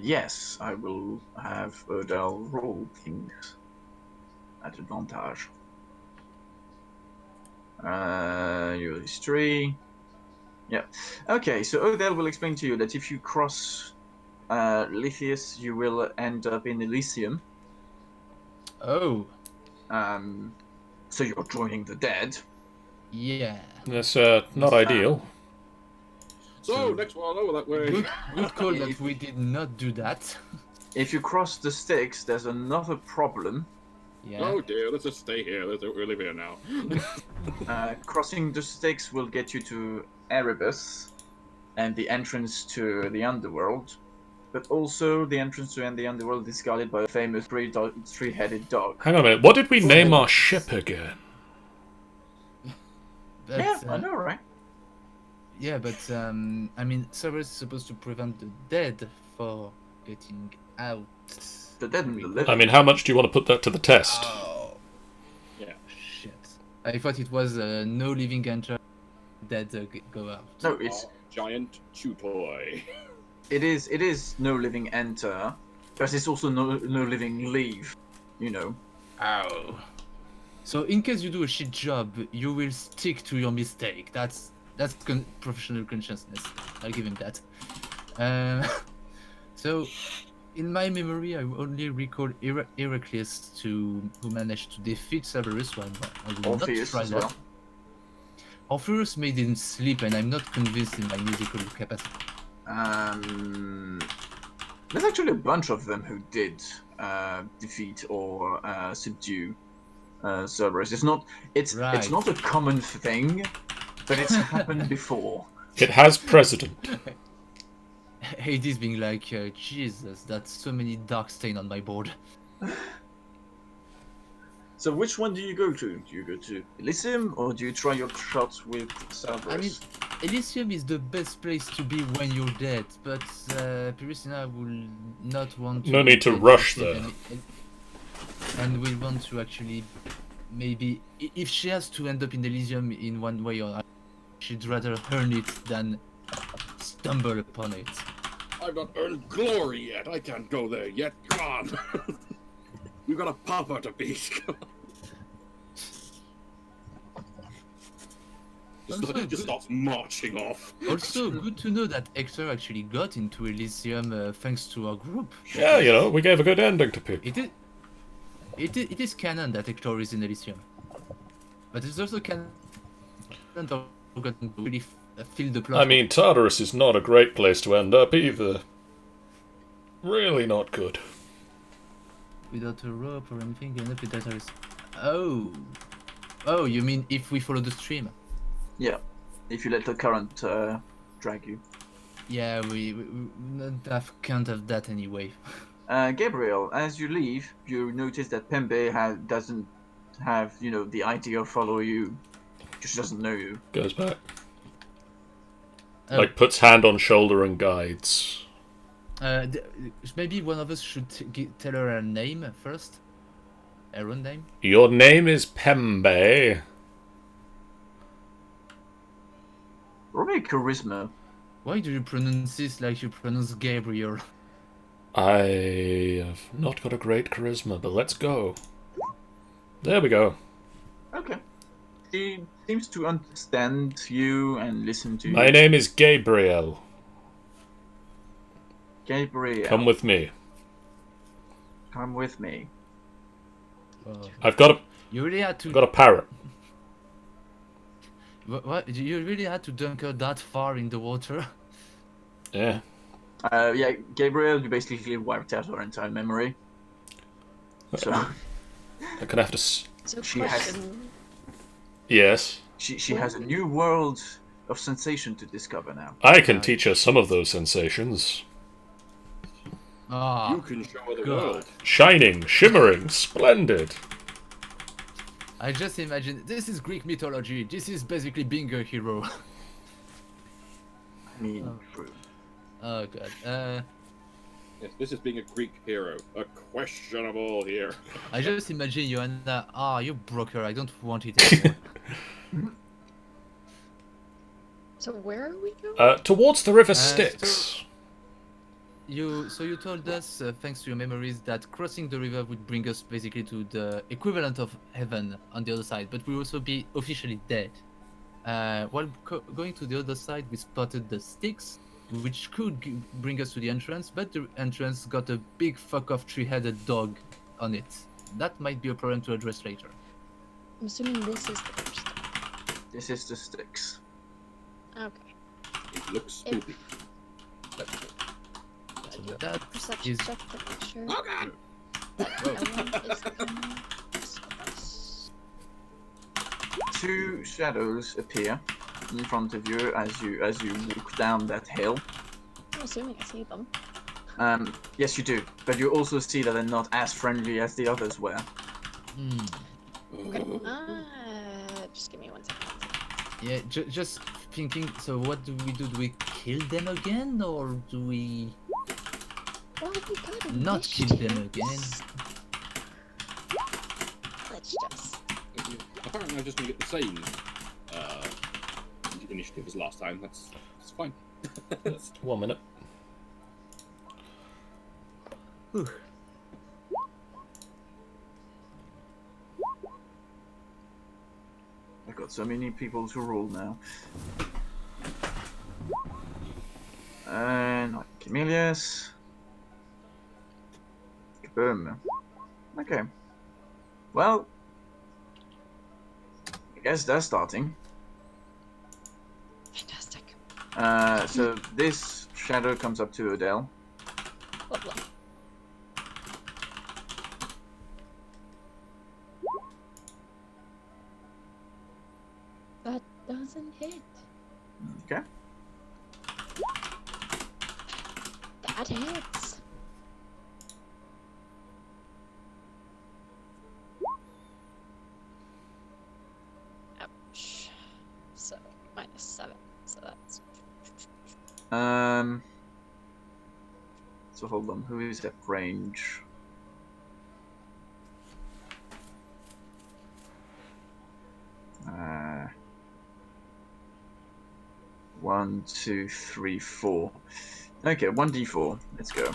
Yes, I will have Odell roll things at advantage. Your history. Yeah. Okay, so Odell will explain to you that if you cross Lithius, you will end up in Elysium. Oh, So you're joining the dead. yeah. That's not ideal. So, next one over that way. Good call that we did not do that. If you cross the Styx, there's another problem. Yeah. Oh dear, let's just stay here. We'll live here now. Crossing the Styx will get you to Erebus and the entrance to the underworld, but also the entrance to the underworld is guarded by a famous three-headed dog. Hang on a minute. What did we name our ship again? But, Yeah, I know, right? Yeah, but I mean, Cerberus is supposed to prevent the dead for getting out. The dead and the living. I mean, how much do you want to put that to the test? Oh. Yeah. Shit. I thought it was no living enter, dead go out. No, it's Giant chew toy. it is no living enter, but it's also no living leave. You know. Ow. So in case you do a shit job, you will stick to your mistake. That's professional consciousness. I'll give him that. So, in my memory, I only recall Heracles who managed to defeat Cerberus. So I will not Orpheus try as that. well. Orpheus made him sleep, and I'm not convinced in my musical capacity. There's actually a bunch of them who did defeat or subdue Cerberus. It's not a common thing, but it's happened before. It has precedent. Hades being like, Jesus, that's so many dark stain on my board. So which one do you go to? Do you go to Elysium or do you try your shots with Cerberus? I mean, Elysium is the best place to be when you're dead, but Piercina will not want to... No need to rush there. And we want to actually, maybe, if she has to end up in Elysium in one way or another, she'd rather earn it than stumble upon it. I've not earned glory yet. I can't go there yet. Come on. We've got a papa to beat. Just starts marching off. Also, good to know that Hector actually got into Elysium thanks to our group. Yeah, we gave a good ending to people. it is canon that Hector is in Elysium, but it's also canon that we're going to really fill the plot. I mean, Tartarus is not a great place to end up either. Really not good. Without a rope or anything, you end up with Tartarus. Oh, you mean if we follow the stream? Yeah, if you let the current drag you. Yeah, we can't have that anyway. Gabriel, as you leave, you notice that Pembe doesn't have, the idea of follow you. Just doesn't know you. Goes back. Oh. Like, puts hand on shoulder and guides. Maybe one of us should tell her name first. Her own name. Your name is Pembe. Roll me charisma. Why do you pronounce this like you pronounce Gabriel? I have not got a great charisma, but let's go. There we go. Okay. He seems to understand you and listen to My you. name is Gabriel. Gabriel. Come with me. Come with me. I've got You really had to. a parrot. What? You really had to dunk her that far in the water? Yeah. Yeah, Gabriel, you basically wiped out her entire memory. So I'm gonna have to. So She has- question, Yes. she has a new world of sensation to discover now. I can teach her some of those sensations. Ah, You can show her the God. world. Shining, shimmering, splendid. I just imagine this is Greek mythology. This is basically being a hero. I mean, true. Oh god. Yes, this is being a Greek hero. A questionable hero. I just imagine Joanna. You broke her. I don't want it anymore. so where are we going? Towards the river so- Styx. You told us, thanks to your memories, that crossing the river would bring us basically to the equivalent of heaven on the other side, but we'll also be officially dead. While going to the other side, we spotted the Styx, which could bring us to the entrance, but the entrance got a big fuck-off three-headed dog on it. That might be a problem to address later. I'm assuming this is the first. This is the Styx. Okay. It looks spooky. So that Perception is check to make sure. Oh god! that no one is coming. Two shadows appear in front of you as you walk down that hill. I'm assuming I see them. Yes, you do, but you also see that they're not as friendly as the others were. Okay. Just give me 1 second. Yeah, just thinking. So what do we do? Do we kill them again, or do we Well, we got not kill them again? Let's just. Apparently, I'm just gonna get the same initiative as last time. That's fine. 1 minute. I've got so many people to rule now. And Camillus. Kaboom. Okay. Well, I guess they're starting. Fantastic. So this shadow comes up to Odell. Lovely. That doesn't hit. Okay. That hits. Ouch. So, -7. So that's. So hold on. Who is at range? One, two, three, four. Okay, 1d4. Let's go.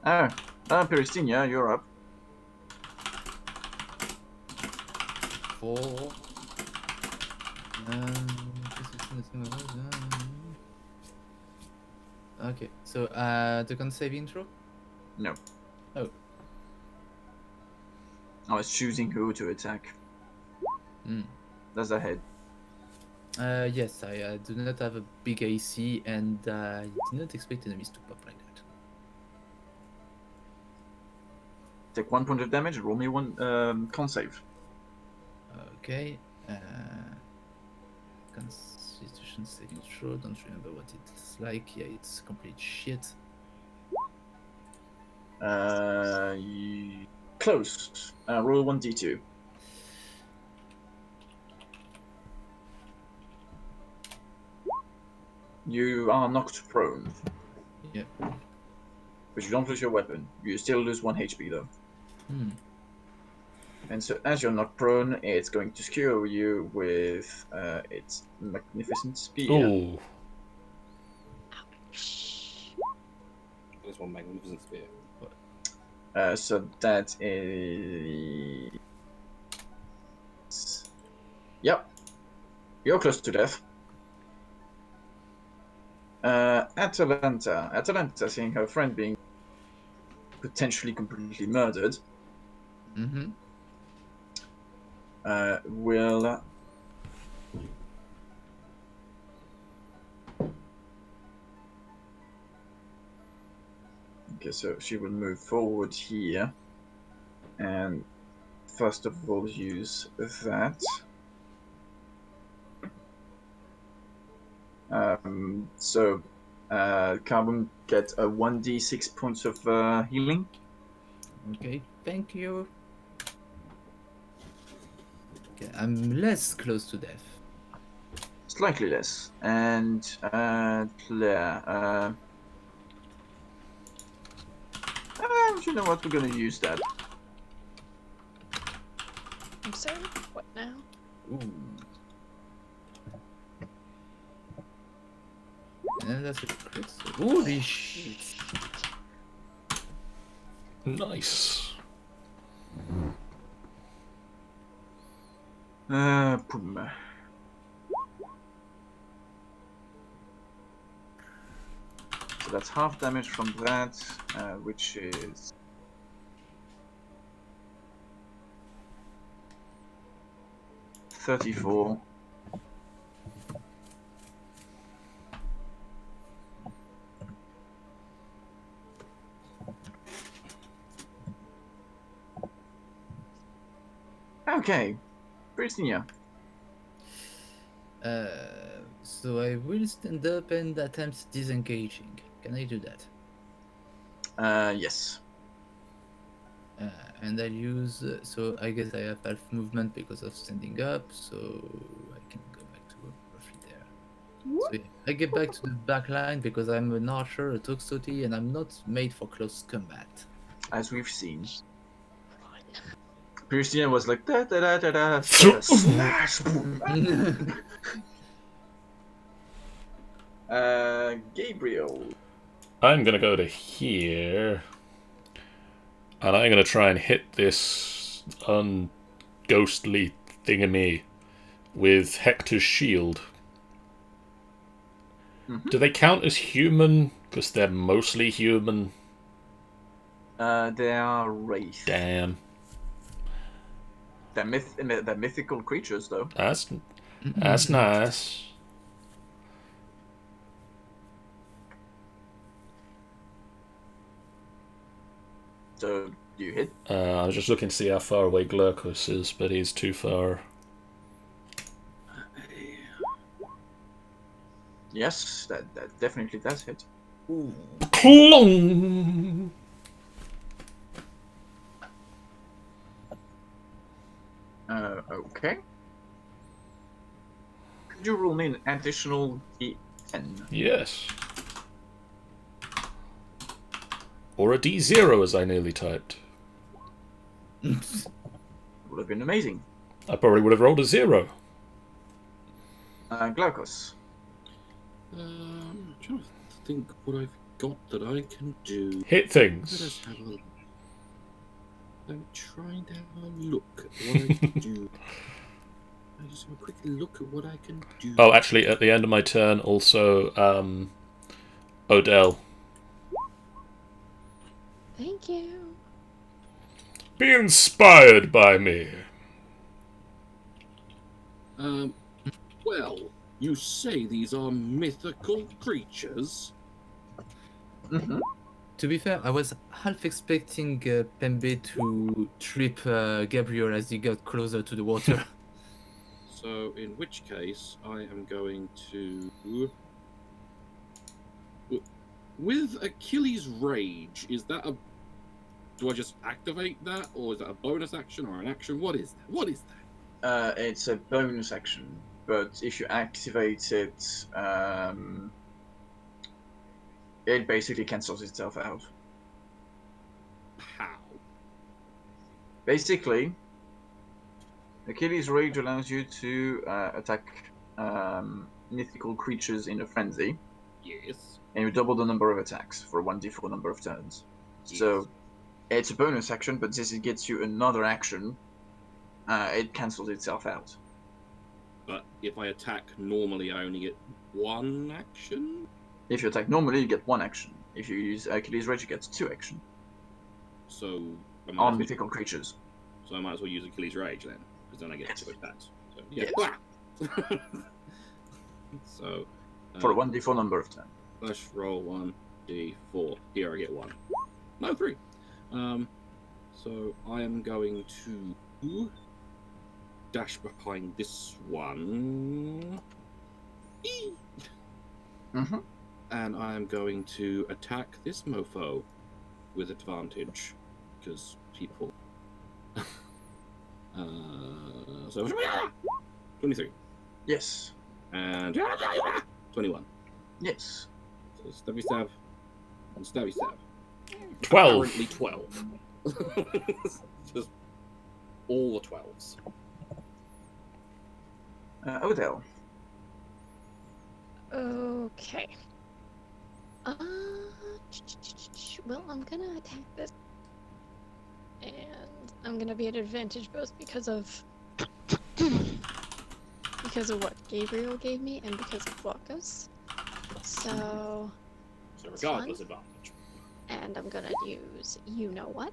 Oh, Peristina, you're up. 4. Okay, so the con save intro. No. Oh. I was choosing who to attack. Mm. Does that hit? Yes, I do not have a big AC, and I did not expect enemies to pop like that. Take 1 point of damage. Roll me one con save. Okay. Constitution saving throw. Don't remember what it's like. Yeah, it's complete shit. Close. Roll 1d2. You are knocked prone, Yeah. but you don't lose your weapon. You still lose 1 HP though. Hmm. And so, as you're knocked prone, it's going to skewer you with its magnificent spear. Ooh. There's one magnificent spear. So that is. Yep. You're close to death. Atalanta, seeing her friend being potentially completely murdered, Mm-hmm. will. Okay, so she will move forward here, and first of all use that. Carbon get a 1d6 points of healing. Okay, thank you. Okay, I'm less close to death. Slightly less. And Claire, you know what? We're gonna use that. I'm sorry. What now? Ooh. And then that's a crit. Holy shit. Nice. Boom. So that's half damage from that, which is 34. Okay, Britannia. So I will stand up and attempt disengaging. Can I do that? Yes. And I'll use. So I guess I have half movement because of standing up, so I can go back to roughly there. So yeah, I get back to the back line because I'm an archer, a Toxote, and I'm not made for close combat. As we've seen. Run. Britannia was like da da da da da, smash. Boom. Gabriel. I'm gonna go to here. And I'm gonna try and hit this unghostly thingamy with Hector's shield. Mhm. Do they count as human? Because they're mostly human. They are wraith. Damn. They're mythical creatures, though. That's nice. So you hit. I was just looking to see how far away Glurkus is, but he's too far. Yes, that definitely does hit. Clong! Okay. Could you roll me an additional D10? Yes. Or a D0, as I nearly typed. Would have been amazing. I probably would have rolled a 0. Glaucus. I'm trying to think what I've got that I can do. Hit Let things. us have a. I'm trying to have a look at what I can do. I just have a quick look at what I can do. Oh, actually, at the end of my turn, also, Odell. Thank you. Be inspired by me. Well, you say these are mythical creatures? Mm-hmm. To be fair, I was half expecting Pembe to trip Gabriel as he got closer to the water. So, in which case, I am going to. With Achilles' Rage, is that a. Do I just activate that, or is that a bonus action or an action? What is that? What is that? It's a bonus action, but if you activate it, it basically cancels itself out. How? Basically, Achilles' Rage allows you to attack mythical creatures in a frenzy, Yes. and you double the number of attacks for a 1d4 number of turns. Yes. So it's a bonus action, but since it gets you another action, it cancels itself out. But if I attack normally, I only get one action? If you attack normally, you get one action. If you use Achilles' Rage, you get 2 action So I might, on as well, mythical creatures. so I might as well use Achilles' Rage then, because then I get Yes. 2 attacks. So, yeah. Yes. So. For a 1d4 number of turns. Let's roll 1d4. Here I get 1. No, 3. So I am going to dash behind this one. Eee! Mm-hmm. And I am going to attack this mofo with advantage because people. So 23 Yes. and 21. Yes. So stabby stab and stabby stab. 12. Apparently 12. Just all the 12s. Odell. Okay. Well, I'm gonna attack this, and I'm gonna be at advantage both because of what Gabriel gave me and because of Walkus. So regardless advantage. And I'm gonna use you know what,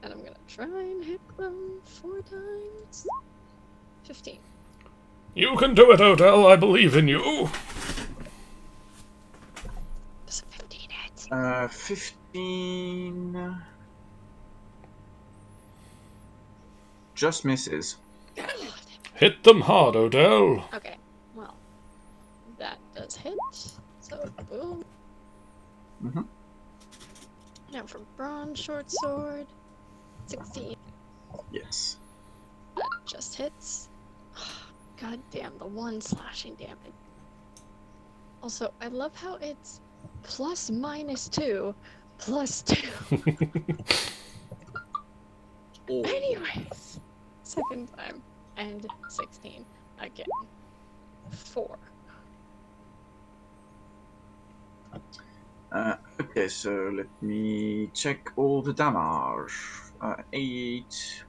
and I'm gonna try and hit them 4 times. 15. You can do it, Odell. I believe in you. Does a 15 hit? 15 just misses. Hit them hard, Odell. Okay, well, that does hit. So boom. Mm-hmm. Now for bronze short sword, 16. Yes. That just hits. God damn, the 1 slashing damage. Also, I love how it's plus minus 2, plus 2. Oh. Anyways, second time, and 16 again. 4. Okay, so let me check all the damage. 8.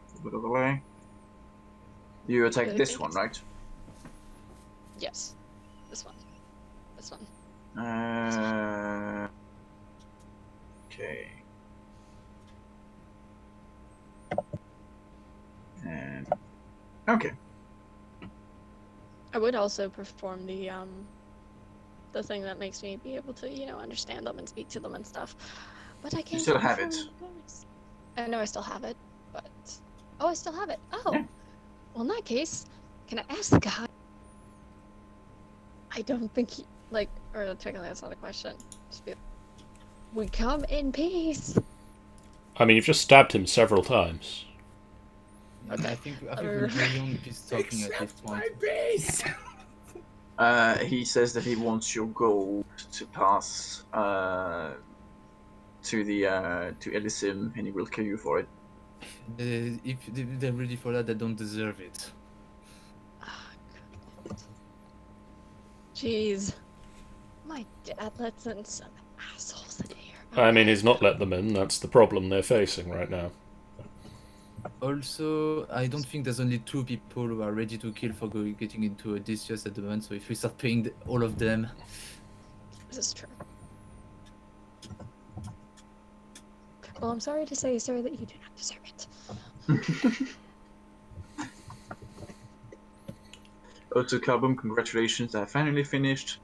You attack Really this think one, it's- right? Yes, this one. This one. Okay. And okay. I would also perform the thing that makes me be able to, understand them and speak to them and stuff. But I can't. still have perform it. the bonus. I know I still have it, but I still have it. Oh, Yeah. Well, in that case, can I ask the guy? I don't think he or technically that's not a question. Just be, we come in peace. I mean, you've just stabbed him several times. Okay. I think we're beyond peace talking at this point. He says that he wants your gold to pass to Elysim, and he will kill you for it. If they're ready for that, they don't deserve it. Jeez. My dad lets in some assholes in here. I mean, he's not let them in. That's the problem they're facing right now. Also, I don't think there's only 2 people who are ready to kill for getting into Odysseus at the moment, so if we start paying all of them... This is true. Well, I'm sorry to say, sir, that you do not deserve it. Otto Carbon, congratulations! I finally finished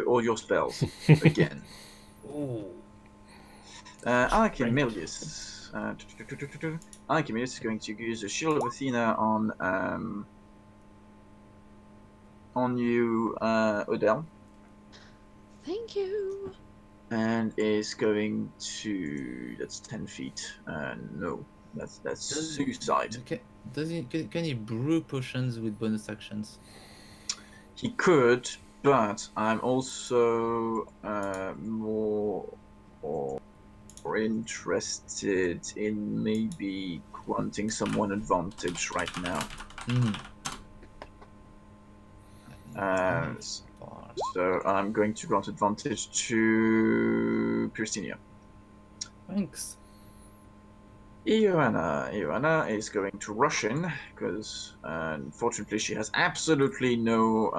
all your spells again. Oh. Archimedes. Archimedes is going to use a Shield of Athena on you, Odell, Thank you. and is going to. That's 10 feet. No, that's Does suicide. can he brew potions with bonus actions? He could, but I'm also more interested in maybe granting someone advantage right now. So I'm going to grant advantage to Pierstinia. Thanks. Ioana is going to rush in because unfortunately she has absolutely no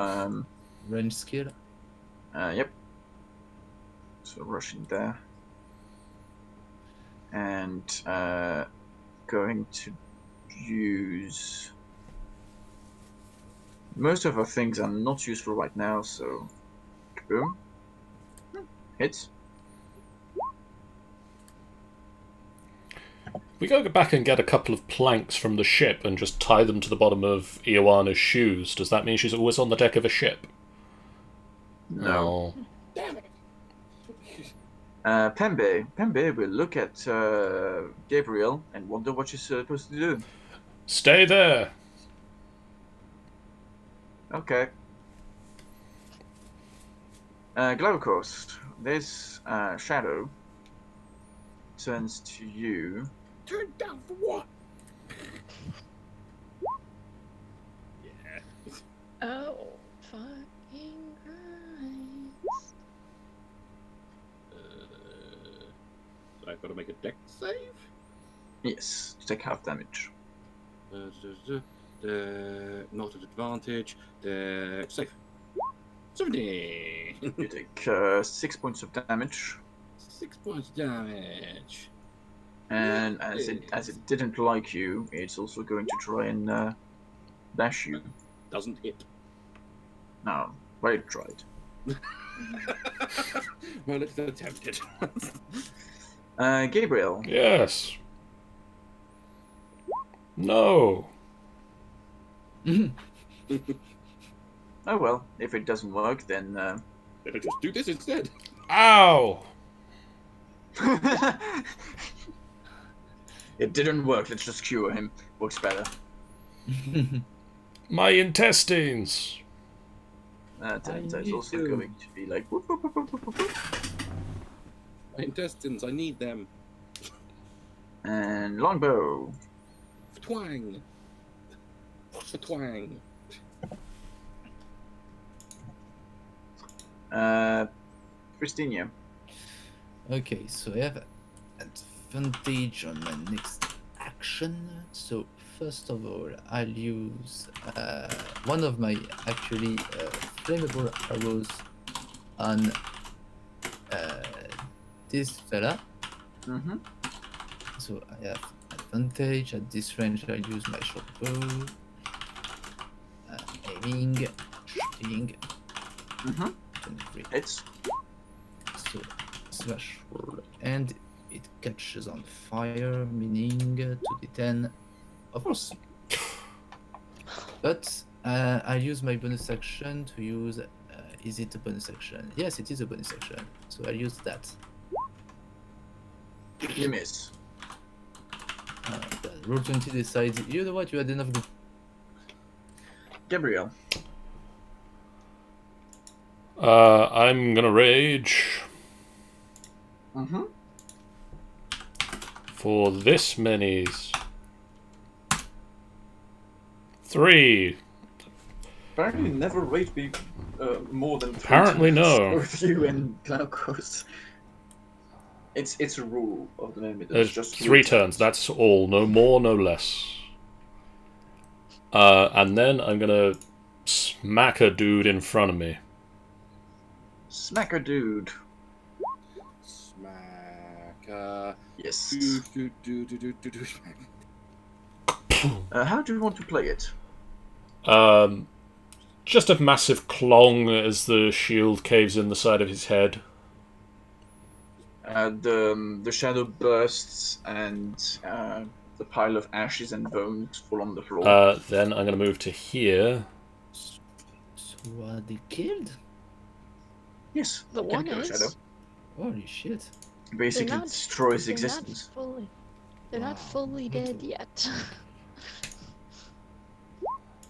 Range skill. Yep. So rush in there. And going to use most of our things are not useful right now, so boom. Hits. We go back and get a couple of planks from the ship and just tie them to the bottom of Ioana's shoes. Does that mean she's always on the deck of a ship? No. Oh. Damn it! Pembe will look at Gabriel and wonder what she's supposed to do. Stay there. Okay. Glaucus, this shadow turns to you. Turn down for what? Yeah. Oh, fucking Christ. I've got to make a dex save? Yes, to take half damage. Not at advantage. Save. 17. You take 6 points of damage, 6 points damage. and as it didn't like you, it's also going to try and dash you. Doesn't hit. No, well, it tried. Well, it's attempted. Gabriel. Yes. No. Oh well, if it doesn't work, then. Better just do this instead. Ow. It didn't work. Let's just cure him. Works better. My intestines. Tenta is need also to. going to be like. Whoop, whoop, whoop, whoop, whoop, whoop. My intestines, I need them. And longbow. Twang. What's the twang? Christina. Okay, so I have advantage on my next action. So first of all, I'll use one of my actually flammable arrows on this fella. Mm-hmm. So I have advantage at this range. I'll use my short bow, aiming, shooting. Mm-hmm. Hits. So slash roll, and it catches on fire, meaning 2d10, of course. But I'll use my bonus action to use. Is it a bonus action? Yes, it is a bonus action. So I'll use that. You miss. Roll 20 decides. You know what? You had enough. Gabriel. I'm gonna rage Mm-hmm. for this many's. 3. Apparently, never rate be more than 3 Apparently times. no. Both you and Glaucus. It's a rule of the moment. There's It's just 3 turns, that's all. No more, no less. And then I'm gonna smack a dude in front of me. Smack a dude. Smack. Yes. Do. How do you want to play it? Just a massive clong as the shield caves in the side of his head. The shadow bursts and the pile of ashes and bones fall on the floor. Then I'm going to move to here. So are they killed? Yes, The you can one kill a shadow. is. Holy shit. Basically not- destroys They're existence. not fully. They're not Wow, fully dead brutal. yet.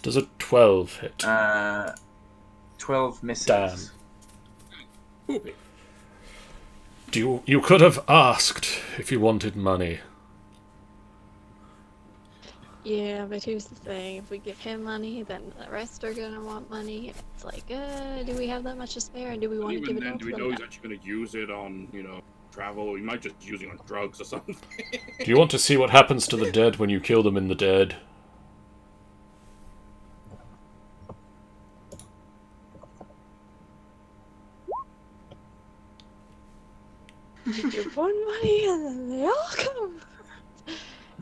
Does a 12 hit? 12 misses. Damn. Poopy. You could have asked if you wanted money. Yeah, but here's the thing: if we give him money, then the rest are gonna want money. It's like, do we have that much to spare, and do we want to give Even it all then, to do we them? know No. he's actually going to use it on, travel? He might just use it on drugs or something. Do you want to see what happens to the dead when you kill them in the dead? You give one money, and then they all come.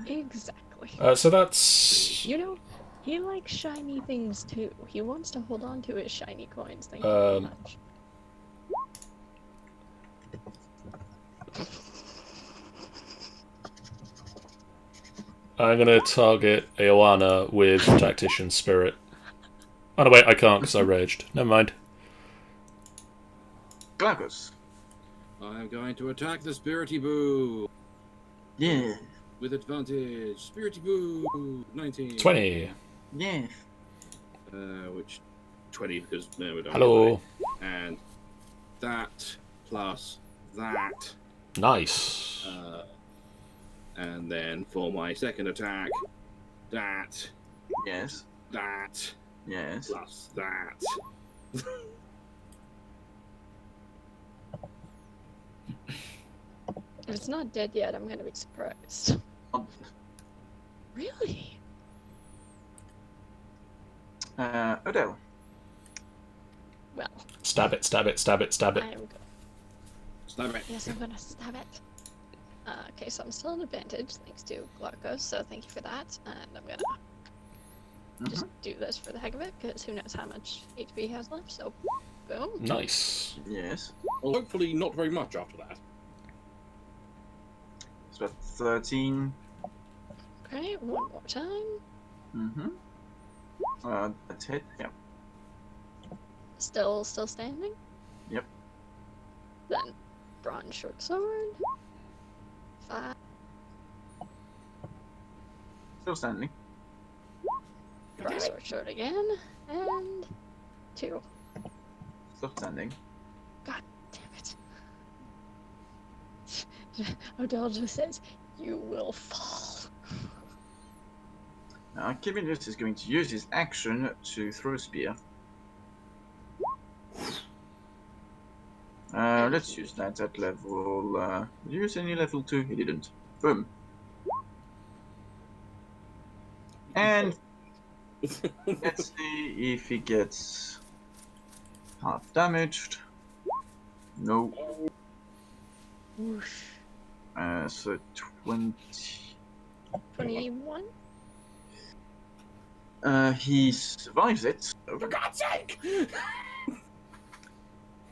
Exactly. So that's... You know, he likes shiny things too. He wants to hold on to his shiny coins. Thank you very much. I'm going to target Aoana with Tactician Spirit. Oh no, wait, I can't because I raged. Never mind. Glagos. I'm going to attack the Spirity Boo Yeah. with advantage. Spirity Boo, 19. 20. Yeah. Which 20 because no, we don't. Hello. And that plus that. Nice. And then for my second attack, that, Yes. that, Yes. plus that. If it's not dead yet, I'm gonna be surprised. Um, Really? Odell. Well, Stab it, stab it, stab it, stab it. I am good. Stab it. Yes, I'm gonna stab it. Okay, so I'm still an advantage thanks to Glaucos, so thank you for that. And I'm gonna just do this for the heck of it, because who knows how much HP he has left, so boom. Nice. Yes. Well, hopefully not very much after that. So that's 13. Okay, one more time. Mm-hmm. That's hit. Yeah. Still standing? Yep. Then bronze short sword. 5. Still standing. Bronze short sword again. And 2. Still standing. God damn it. Odell just says, "You will fall." Now, Kibinus is going to use his action to throw a spear. Let's use that at level. Did you use any level 2? He didn't. Boom. And let's see if he gets half damaged. No. Whoosh. So 20. 21? He survives it. So For God's sake!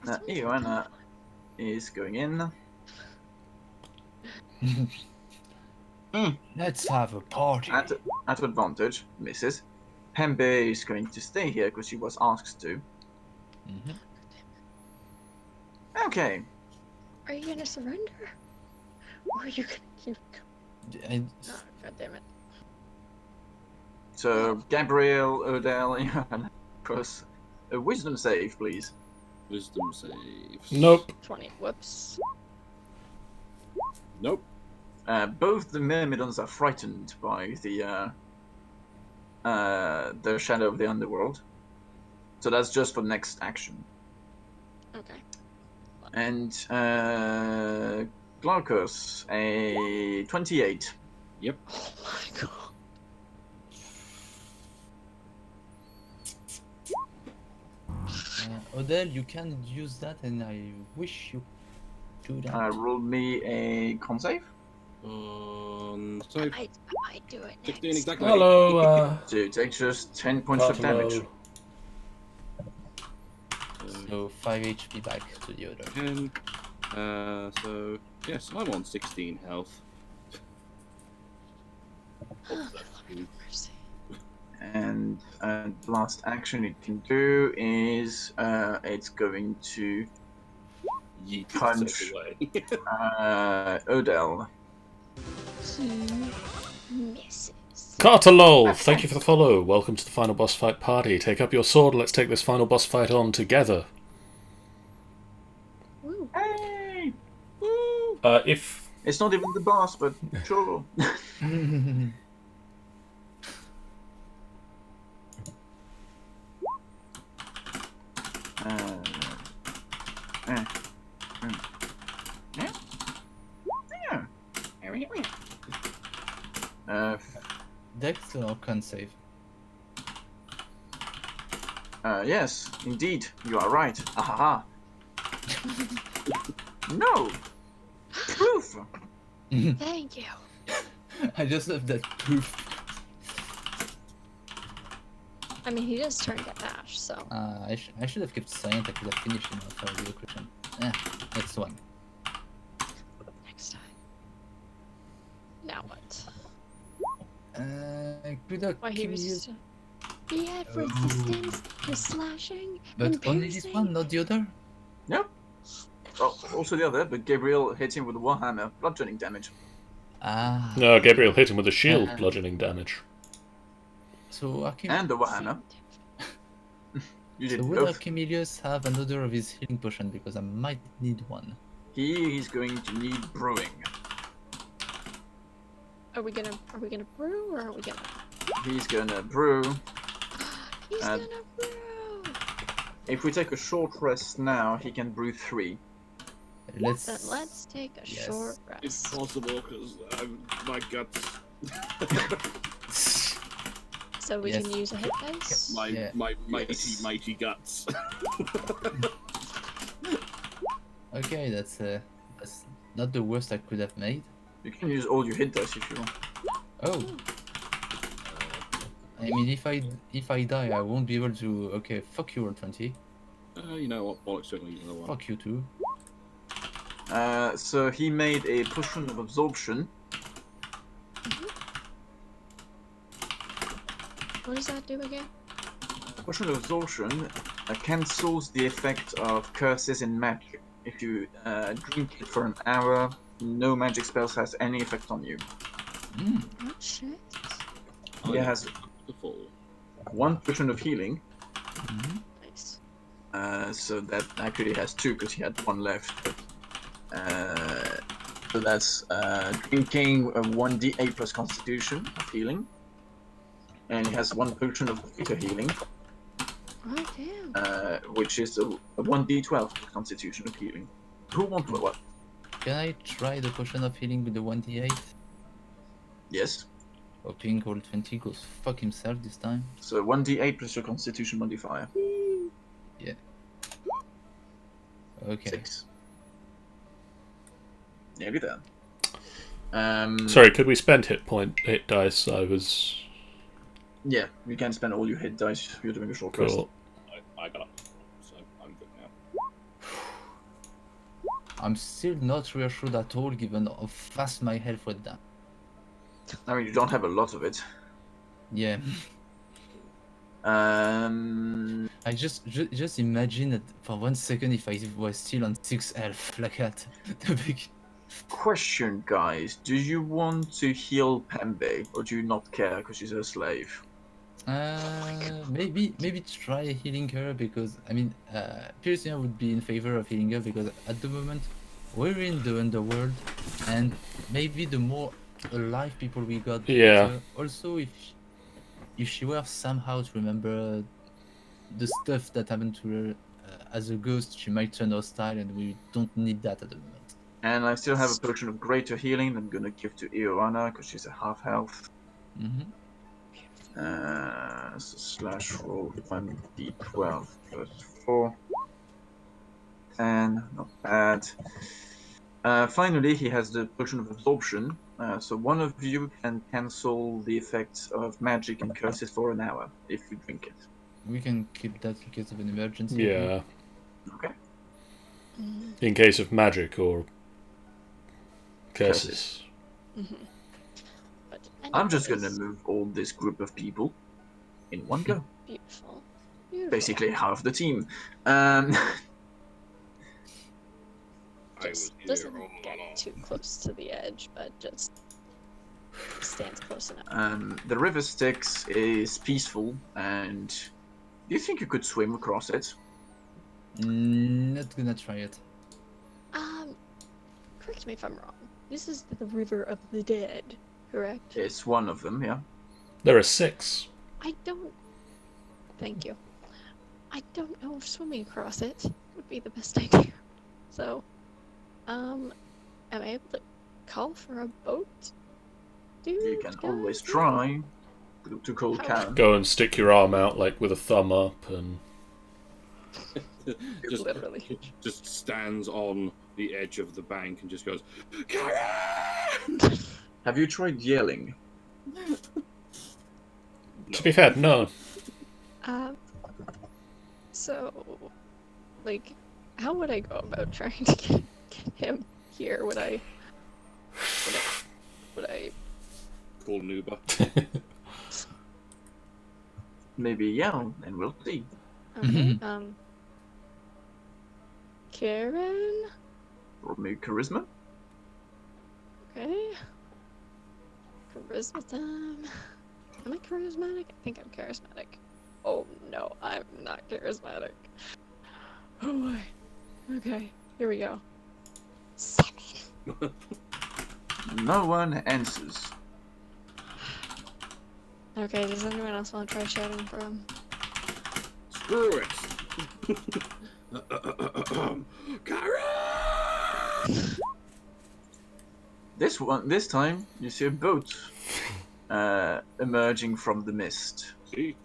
Ioana is going in. Let's have a party. At advantage, misses. Pembe is going to stay here because she was asked to. Mhm. Okay. Are you gonna surrender? Or are you gonna keep And Oh, God damn it. So Gabriel, Odell, Ioana, cross a wisdom save, please. Wisdom saves. Nope. 20. Whoops. Nope. Both the Myrmidons are frightened by the shadow of the underworld. So that's just for next action. Okay. And Glaucus, a 28. Yep. Oh my god. Odell, you can use that, and I wish you do that. Roll me a con save. So I might do it 16 next. exactly. Hello, So you take just 10 points of damage. So 5 HP back to the other. 10. So yes, I'm on 16 health. Mercy. And the last action it can do is it's going to Yeet Punch. itself away. Odell. He misses. Carter Lowell, thank you for the follow. Welcome to the final boss fight party. Take up your sword, let's take this final boss fight on together. Woo. Hey! Woo! If It's not even the boss, but sure. uh, eh, yeah. Yeah. Dex or con save? Yes, indeed, you are right. Ahaha. No! Proof! Thank you. I just love that proof. I mean, he does turn to ash, so. I should have kept silent. I could have finished him off the question. Next one. Next time. Now what? Could have Why he killed was you. just. He had resistance to slashing and But only this piercing. one, not the other? Yep. Oh, also the other, but Gabriel hit him with a warhammer, bludgeoning damage. Ah. no, Gabriel hit him with a shield, bludgeoning damage. So And the warhammer. You So did would both. Archimelius have another of his healing potion because I might need one. He's going to need brewing. Are we gonna brew or are we gonna? He's gonna brew. He's Uh, gonna brew. If we take a short rest now, he can brew 3. Then let's take a Yes. short It's rest. possible because my guts, So we Yes. can use a hit dice. my Yeah. Yes. mighty guts. Okay, that's not the worst I could have made. You can use all your hit dice if you want. Oh. I mean, if I die, I won't be able to. Okay, fuck you, Roll20. You know what? Bollocks, certainly use another one. Fuck you too. So he made a potion of absorption. What does that do again? Potion of absorption cancels the effect of curses and magic. If you drink it for an hour, no magic spells has any effect on you. Oh shit. He has The full. 1 potion of healing, Nice. so that actually has 2 because he had 1 left. So that's drinking a 1d8 plus constitution of healing. And he has 1 potion of greater healing, Oh damn. which is a 1d12 constitution of healing. Who wants what? Can I try the potion of healing with the 1d8? Yes. Hoping Roll20 goes fuck himself this time. So 1d8 plus your constitution modifier. Okay. 6. Nearly there. Sorry, could we spend hit dice? I was Yeah, you can spend all your hit dice if you're doing a short rest. cool. I got up, so I'm good now. I'm still not reassured at all given how fast my health went down. I mean, you don't have a lot of it. Yeah. I just imagine that for 1 second if I was still on 6 health like at the beginning. Question, guys. Do you want to heal Pembe, or do you not care because she's a slave? Maybe try healing her because I mean, personally I would be in favor of healing her because at the moment we're in the underworld, and maybe the more alive people we got, the Yeah. better. Also, if she were somehow to remember the stuff that happened to her as a ghost, she might turn hostile, and we don't need that at the moment. And I still have a potion of greater healing that I'm gonna give to Ioana because she's a half health. Mm-hmm. So slash roll 1d12 plus 4. 10, not bad. Finally, he has the potion of absorption, So one of you can cancel the effects of magic and curses for an hour if you drink it. We can keep that in case of an emergency. Yeah, Okay. in case of magic or curses. But I'm just gonna anyways, move all this group of people in one go. beautiful. Beautiful. Basically half the team. I was Just here doesn't all get along. too close to the edge, but just stands close enough. The river Styx is peaceful, and do you think you could swim across it? Not gonna try it. Correct me if I'm wrong. This is the River of the Dead, correct? It's one of them, yeah. There are 6. I don't. Thank you. I don't know if swimming across it would be the best idea. So, am I able to call for a boat? You can guys? always try to call How- Karen. Go and stick your arm out like with a thumb up and just, Literally. just stands on the edge of the bank and just goes, Karen! Have you tried yelling? to be fair, no. So, like, how would I go about trying to get him here? Would I Call an Uber. Maybe yell, and we'll see. okay, Karen? Or maybe charisma? Okay. Charisma time. Am I charismatic? I think I'm charismatic. Oh no, I'm not charismatic. Oh my. Okay, here we go. 7. No one answers. Okay, does anyone else want to try shouting for him? Screw it! Karen! This time, you see a boat emerging from the mist. See?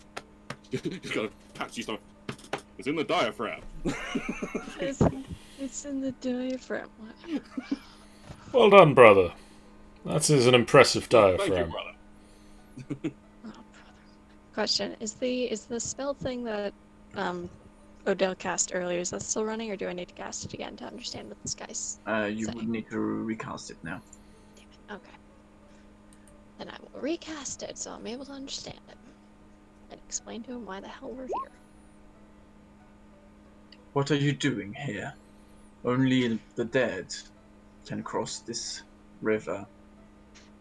You gotta patch your stomach. It's in the diaphragm. It's in the diaphragm. What? Well done, brother. That is an impressive Thank you, diaphragm. brother. Oh, brother. Question: Is the spell thing that Odell cast earlier, is that still running, or do I need to cast it again to understand what this guy's You would saying? need to recast it now. Damn it. Okay. Then I will recast it so I'm able to understand it and explain to him why the hell we're here. What are you doing here? Only the dead can cross this river.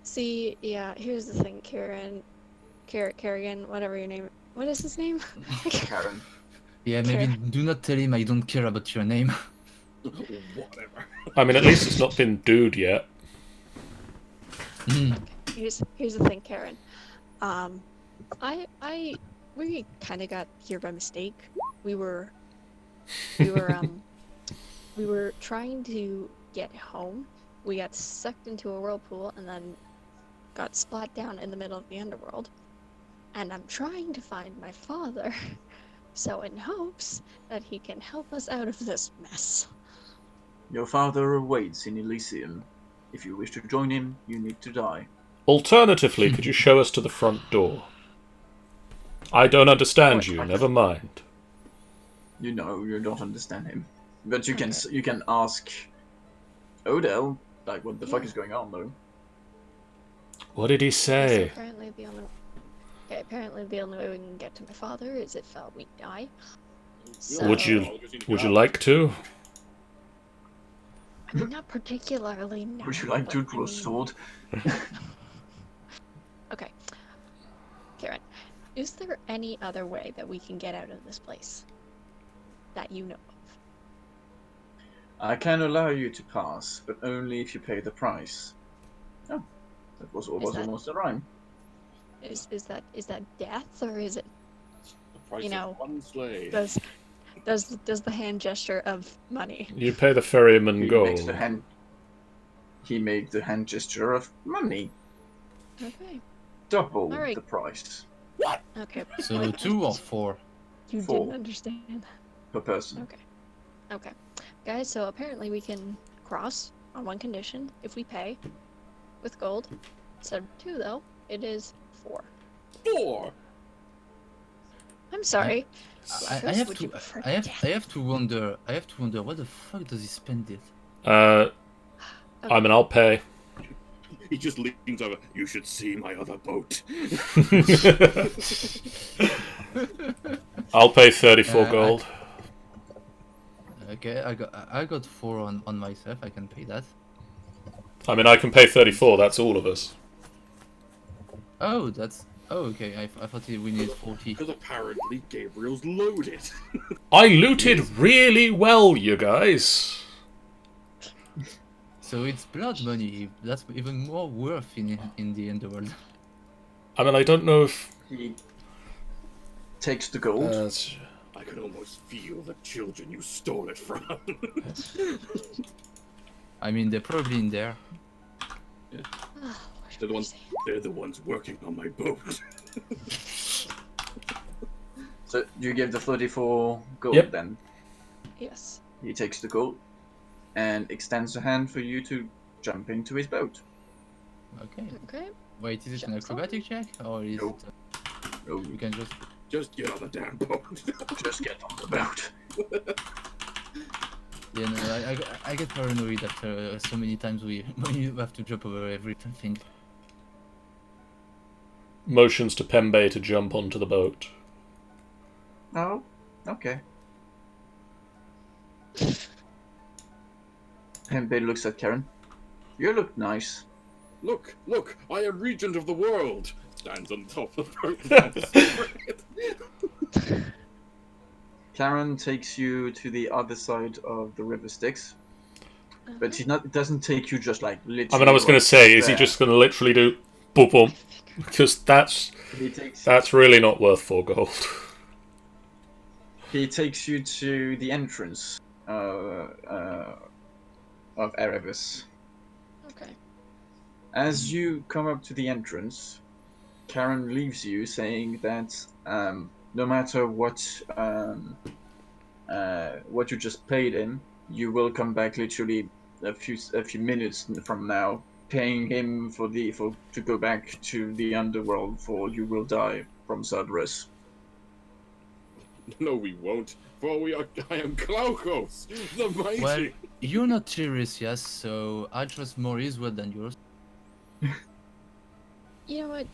See, yeah, here's the thing, Kerrigan, whatever your name. What is his name? Karen. Yeah, maybe do not tell him I don't care about your name. Whatever. I mean, at least it's not been dude yet. Here's the thing, Karen. We kind of got here by mistake. We were trying to get home. We got sucked into a whirlpool and then got splat down in the middle of the underworld. And I'm trying to find my father, so in hopes that he can help us out of this mess. Your father awaits in Elysium. If you wish to join him, you need to die. Alternatively, could you show us to the front door? I don't understand What? you, never mind. You know you don't understand him, but you can Okay. you can ask Odell like what the fuck Yeah. is going on though. What did he So say? apparently the only way we can get to my father is if we die. So, Would you like to? I mean, not particularly. No, Would you like to but, I draw a mean- sword? Okay, Karen, is there any other way that we can get out of this place that you know of? I can allow you to pass, but only if you pay the price. Oh, that was almost that- almost a rhyme. Is that death, or is it The price you know, of one slave. does the hand gesture of money? You pay the ferryman He gold. makes the hand. He made the hand gesture of money, Okay, double Alright. the price okay. So 2 or 4? You 4 didn't understand. per person. Okay, guys. So apparently we can cross on one condition: if we pay. with gold. Instead of 2, though, it is 4. 4. I'm sorry. I Lacos, have would to you prefer I death? have to wonder what the fuck does he spend it? I mean, I'll pay. He just leans over. You should see my other boat. I'll pay 34 gold. Okay, I got 4 on myself. I can pay that. I mean, I can pay 34. That's all of us. Oh, that's okay. I thought we needed 40. Because apparently Gabriel's loaded. I looted really well, you guys. So it's blood money. That's even more worth in the underworld. I mean, I don't know if... He takes the gold. I can almost feel the children you stole it from. I mean, they're probably in there. They're the ones working on my boat. So you give the 34 gold Yep. then? Yes. He takes the gold and extends a hand for you to jump into his boat. Okay. Okay. Wait, is it an Jumps on. acrobatic check or is Nope. it? Oh, You can just. Just get on the damn boat. just get on the boat. Yeah, no, I get paranoid after so many times when you have to jump over everything. Motions to Pembe to jump onto the boat. Oh, okay. Pembe looks at Karen. You look nice. Look, I am regent of the world. Stands on top of the boat. Karen takes you to the other side of the river Styx, but she doesn't take you just like literally. I mean, I was going to say, is he there. just going to literally do boom boom? Because that's really not worth 4 gold. He takes you to the entrance of Erebus. Okay. As you come up to the entrance, Karen leaves you saying that no matter what you just paid him, you will come back literally a few minutes from now, paying him to go back to the underworld, for you will die from Cerberus. No, we won't. For I am Glaukos, the mighty. Well, you're not Tiresias, so I trust more his word than yours. You know what?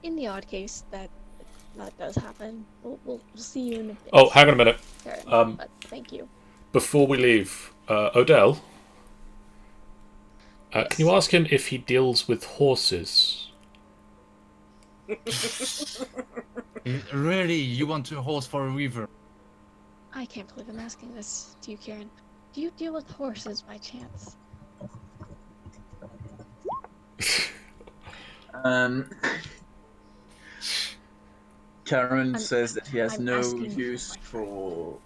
In the odd case that does happen, we'll see you in a bit. Oh, hang on a minute. Karen, but thank you. Before we leave, Odell, can you ask him if he deals with horses? Really, you want a horse for a river? I can't believe I'm asking this to you, Karen. Do you deal with horses by chance? Karen says that he has I'm no asking use for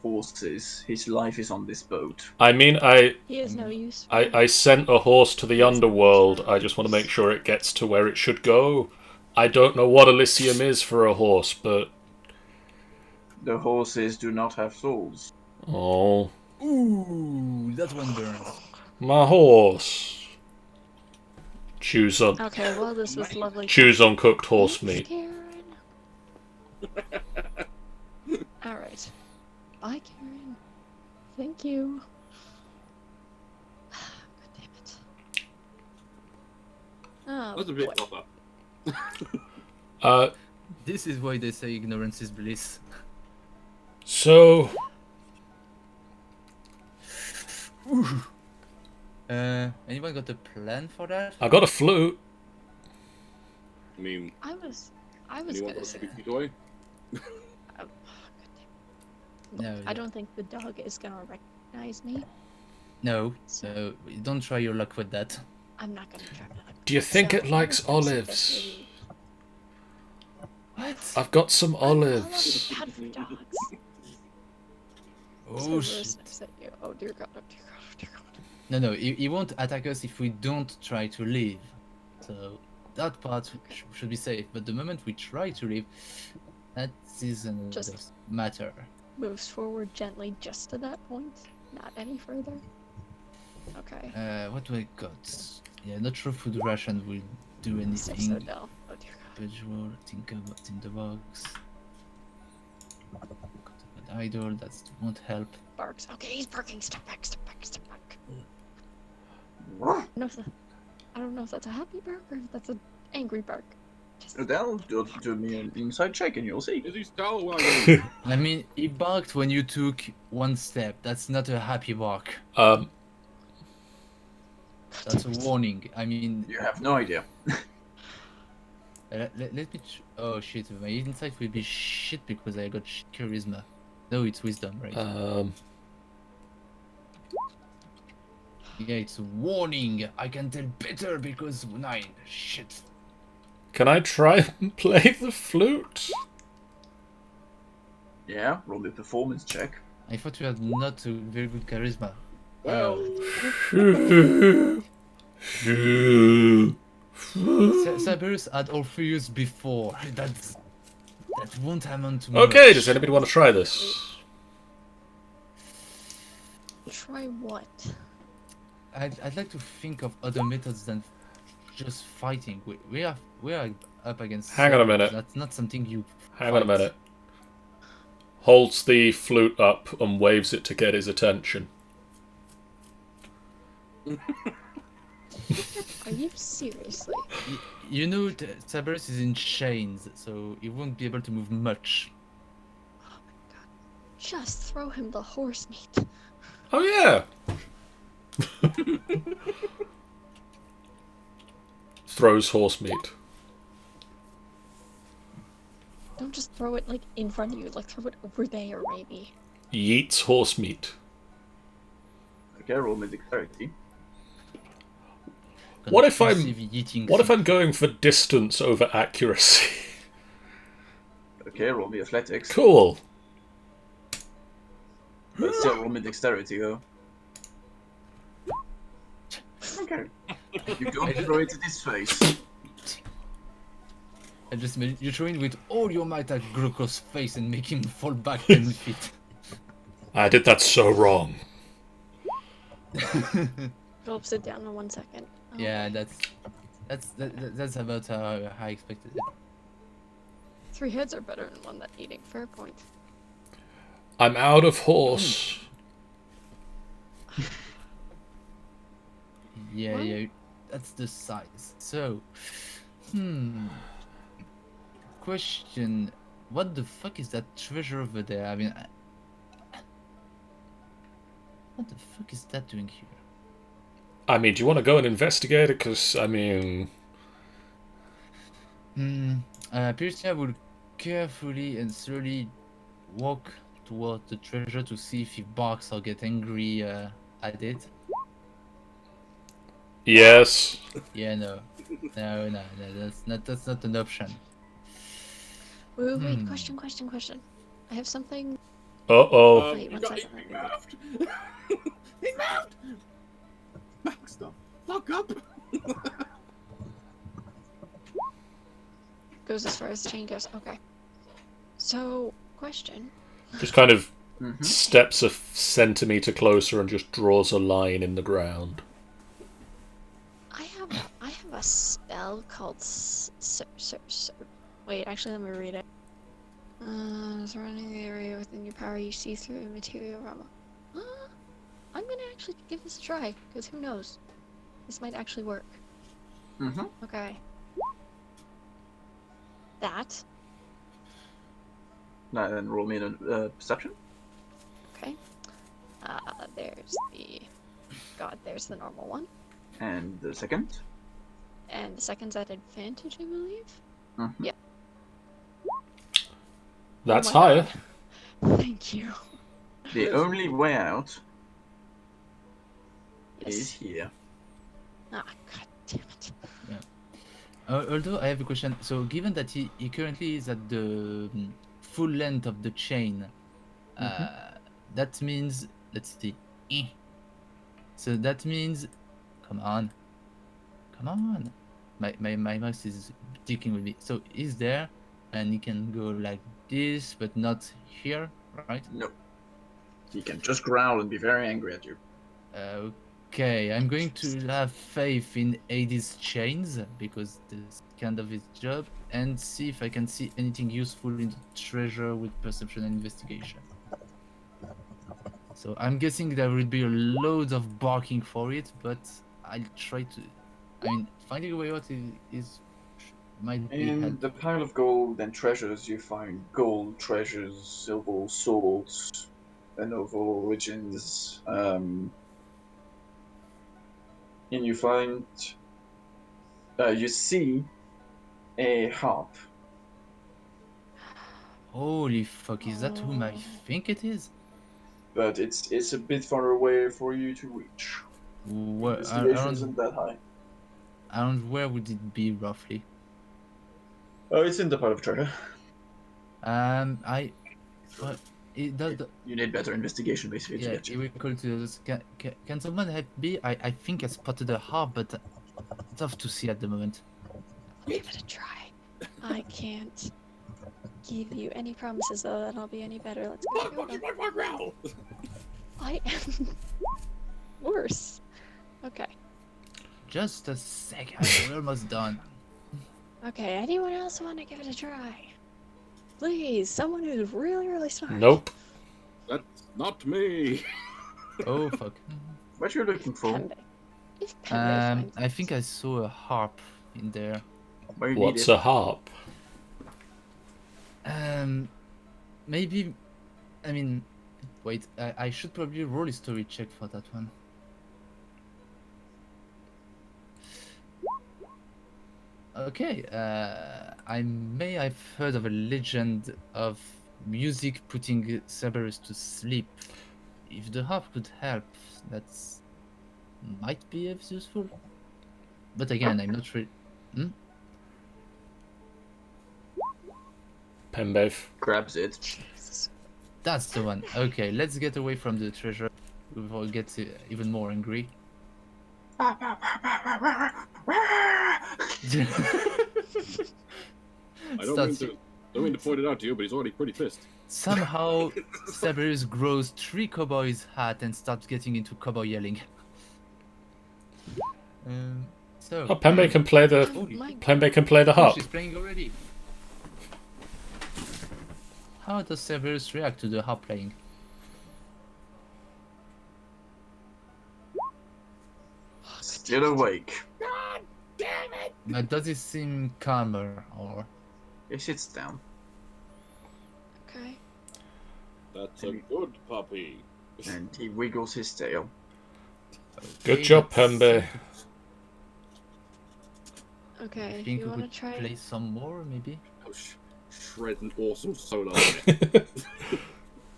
horses. His life is on this boat. I mean, He has no use. I sent a horse to the underworld. I just want to make sure it gets to where it should go. I don't know what Elysium is for a horse, but... The horses do not have souls. Oh. Ooh, that one burns. My horse. Choose on... Okay, well, this was lovely. Choose on cooked horse Thanks, meat. Karen. Alright. Bye, Karen. Thank you. God damn it. Oh, That's a bit boy. proper. This is why they say ignorance is bliss. So... Anyone got a plan for that? I got a flute. I mean, I was anyone gonna got a say. squeaky toy? God damn. No. I don't think the dog is gonna recognize me. No, so don't try your luck with that. I'm not gonna try that. Do you think So, it likes I would suggest olives? maybe- What? I've got some olives. Olives are bad for dogs. Oh Cerberus shit. sniffs at you. Oh dear God! Oh dear God! Oh dear God! No, he won't attack us if we don't try to leave. So that part should be safe. But the moment we try to leave, that is another Just- matter. Moves forward gently, just to that point, not any further. Okay. What do I got? Yeah, not sure food ration will do This is so anything. dull. Oh dear God. Visual, think about in the box. Got an idol, that won't help. Barks. Okay, he's barking. Step back. Step back. Step back. I don't know if that's a happy bark or if that's an angry bark. Just Adele, do me an inside check and you'll see. Is he still wagging? I mean, he barked when you took one step. That's not a happy bark. That's a warning. I mean, You have no idea. let me. Oh shit, my insight will be shit because I got charisma. No, it's wisdom, right? Yeah, it's a warning. I can tell better because 9. Shit. Can I try and play the flute? Yeah, roll the performance check. I thought you had not a very good charisma. Well, Cerberus had Orpheus before. That won't amount to Okay, much. does anybody want to try this? try what? I'd like to think of other methods than just fighting. We are up against. Hang on a Cerberus. minute. That's not something you. Hang on a fight. minute. Holds the flute up and waves it to get his attention. Are you seriously? You know, Cerberus is in chains, so he won't be able to move much. Oh my god. Just throw him the horse meat. Oh yeah. Throws horse meat. Don't just throw it like in front of you, like throw it over there maybe. Yeets horse meat. Okay, roll me dexterity. What if I'm- Conclusive eating What if some- I'm going for distance over accuracy? Okay, roll me athletics. Cool. But still roll me dexterity though. Okay. You don't throw it at his face. I just made you throw in with all your might at Groko's face and make him fall back 10 feet. I did that so wrong. Go sit down in 1 second. Oh, Yeah, that's about how I expected it. 3 heads are better than 1 that eating. Fair point. I'm out of horse. Yeah, Well- yeah, that's the size. So, question: what the fuck is that treasure over there? I mean, what the fuck is that doing here? I mean, do you want to go and investigate it? Because, I mean... Piercia will carefully and slowly walk toward the treasure to see if he barks or get angry at it. Yes. Yeah, no, that's not an option. Wait, question. I have something. Uh-oh. Wait, you 1 got second. he moved. He moved. Back stuff. Fuck up. Goes as far as the chain goes. Okay. So, question. Just kind of Mm-hmm. steps a centimetre closer and just draws a line in the ground. I have a spell called Wait, actually, let me read it. Surrounding the area within your power, you see through a material realm. I'm gonna actually give this a try, because who knows? This might actually work. Mm-hmm. Okay. That. Now then, roll me a perception. Okay. There's the normal one. And the second. And the second's at advantage, I believe? Mm-hmm. Yeah. That's Oh my higher. God. Thank you. The only way out is Yes. here. Ah, god damn it. Although I have a question. So, given that he currently is at the full length of the chain, that means, let's see. So that means, come on. My mouse is ticking with me. So he's there, and he can go like this, but not here, right? No. He can just growl and be very angry at you. Okay, I'm going to have faith in Hades' chains because that's kind of his job, and see if I can see anything useful in the treasure with perception and investigation. So I'm guessing there will be a load of barking for it, but I'll try to. I mean, finding a way out might be In helpful. the pile of gold and treasures, you find gold, treasures, silver, swords, and of all origins. And you find, you see a harp. Holy fuck! Is that whom I think it is? But it's a bit far away for you to reach. Investigation isn't that high. Around where would it be roughly? Oh, it's in the pile of treasure. I. Well, it does. You need better investigation, basically, to Yeah, get it you. will call to this. Can someone help me? I think I spotted a harp, but tough to see at the moment. Give it a try. I can't give you any promises though that I'll be any better. Let's go. I am worse. Okay. Just a second, we're almost done. Okay, anyone else want to give it a try? Please, someone who's really, really smart. Nope. That's not me. Oh fuck. What you're looking for? Pembe. If Pembe finds I think I saw a harp in there. Where you What's need a harp? Maybe. I mean, wait. I should probably roll a story check for that one. Okay, I may have heard of a legend of music putting Cerberus to sleep. If the harp could help, that's might be as useful. But again, I'm not really. Pembev. grabs it. Jesus. That's the one. Okay, let's get away from the treasure before it gets even more angry. I don't mean to point it out to you, but he's already pretty pissed. Somehow, Cerberus grows 3 cowboys' hat and starts getting into cowboy yelling. So. Oh, Pembe can play the Pembe can play the Oh, harp. she's playing already. How does Cerberus react to the harp playing? Still awake. But does it seem calmer or? He sits down. Okay. That's a good puppy. And he wiggles his tail. Good job, that's- Pembe. Okay, I if think you we want to could try. play some more, maybe. Oh, shred an awesome solo.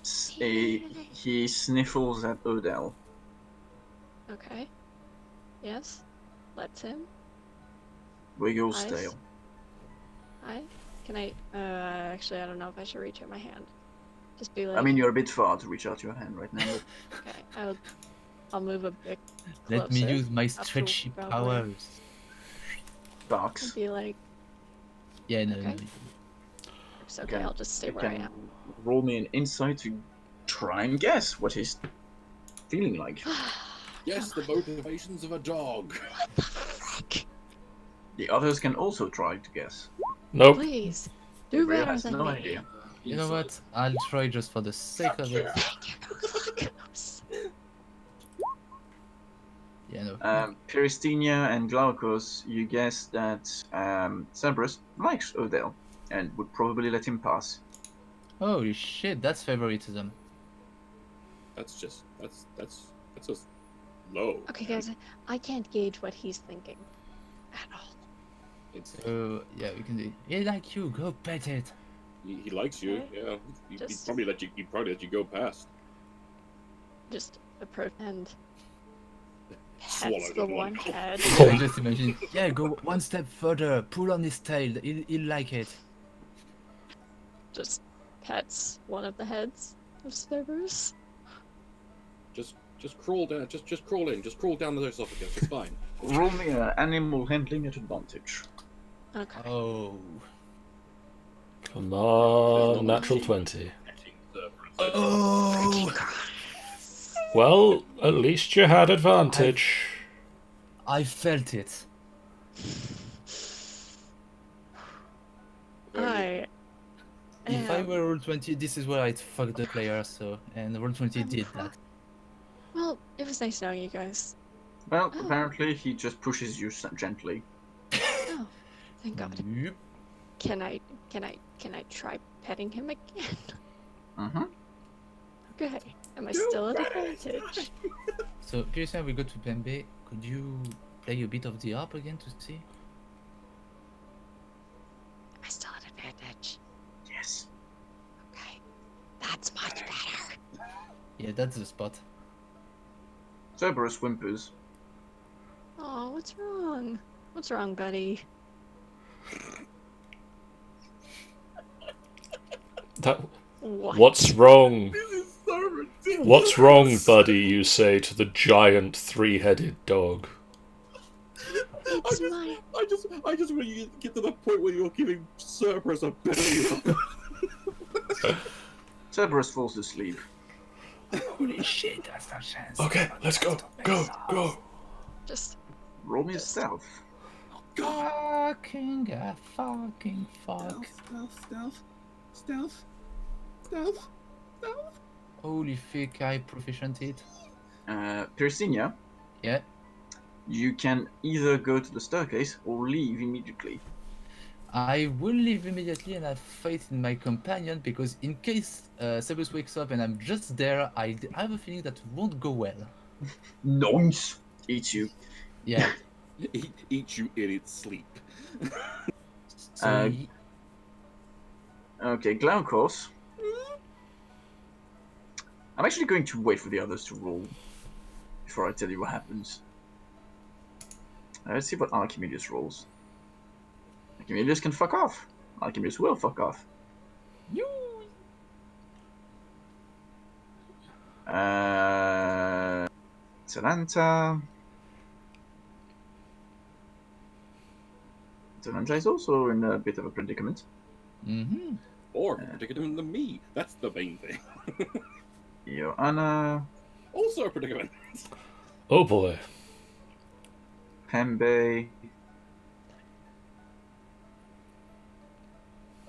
He sniffles at Odell. Okay. Yes. Let's him. Wiggles Eyes. tail. Can I? Actually, I don't know if I should reach out my hand. Just be like. I mean, you're a bit far to reach out your hand right now. But Okay. I'll move a bit. Let me closer, use my up to stretchy probably- powers. barks. And be like, Yeah, no, Okay. no. it's okay. Okay, I'll just stay You where I can am. roll me an insight to try and guess what he's feeling like. Yes, the motivations of a dog. What the frick? The others can also try to guess. Nope. Please, do Gabriel better has than no me. idea. You know what? I'll try just for the sake of it. Thank you. Glowcose. Yeah, no. Peristina and Glaucus, you guess that Cerberus likes Odell and would probably let him pass. Holy shit, that's favoritism. That's just low. Okay, guys, I can't gauge what he's thinking at all. It's So, yeah, we can do it. He like you, go pet it. he likes you. Okay. Yeah, he'd Just- probably let you go past. Just approach and Swallow pets the the one. one head. I just imagine. Yeah, go one step further, pull on his tail, he'll like it. Just pets one of the heads of Cerberus. Just crawl down. Just crawl in. Just crawl down the esophagus. It's fine. Roll me an animal handling at advantage. Okay. Oh. Come on, natural 20. Oh! Well, at least you had advantage. I felt it. I If I am. were roll 20, this is where I'd fuck the player. So, and roll 20 I'm did fu- that. Well, it was nice knowing you guys. Well, Oh. apparently he just pushes you gently. Oh, thank God. Yep. Can I try petting him again? Mm-hmm. Okay. Am I still at advantage? So, Kirsten, we go to Pembe. Could you play a bit of the harp again to see? Am I still at advantage? Yes. Okay. That's much better. Yeah, that's the spot. Cerberus whimpers. Oh, what's wrong? What's wrong, buddy? That, What? what's wrong? This is so ridiculous. What's wrong, buddy? You say to the giant three-headed dog. It's my. I just want you to get to the point where you're giving Cerberus a belly rub. Cerberus falls asleep. Holy shit, that's not chance. Okay, let's go. Go. Just. Roll me a stealth. Fucking fuck. Stealth. Holy fuck, I proficient it. Persinia, Yeah. you can either go to the staircase or leave immediately. I will leave immediately and have faith in my companion because in case Sebus wakes up and I'm just there, I have a feeling that won't go well. Noise! Eat you. Yeah. Eat you in its sleep. So Uh, Okay, Glaucos. I'm actually going to wait for the others to roll before I tell you what happens. Let's see what Archimedes rolls. Archimedes can fuck off. Archimedes will fuck off. Atalanta. Atalanta is also in a bit of a predicament. mm-hmm. Or a predicament than me. That's the main thing. Joanna, Also a predicament. Oh boy. Pembe.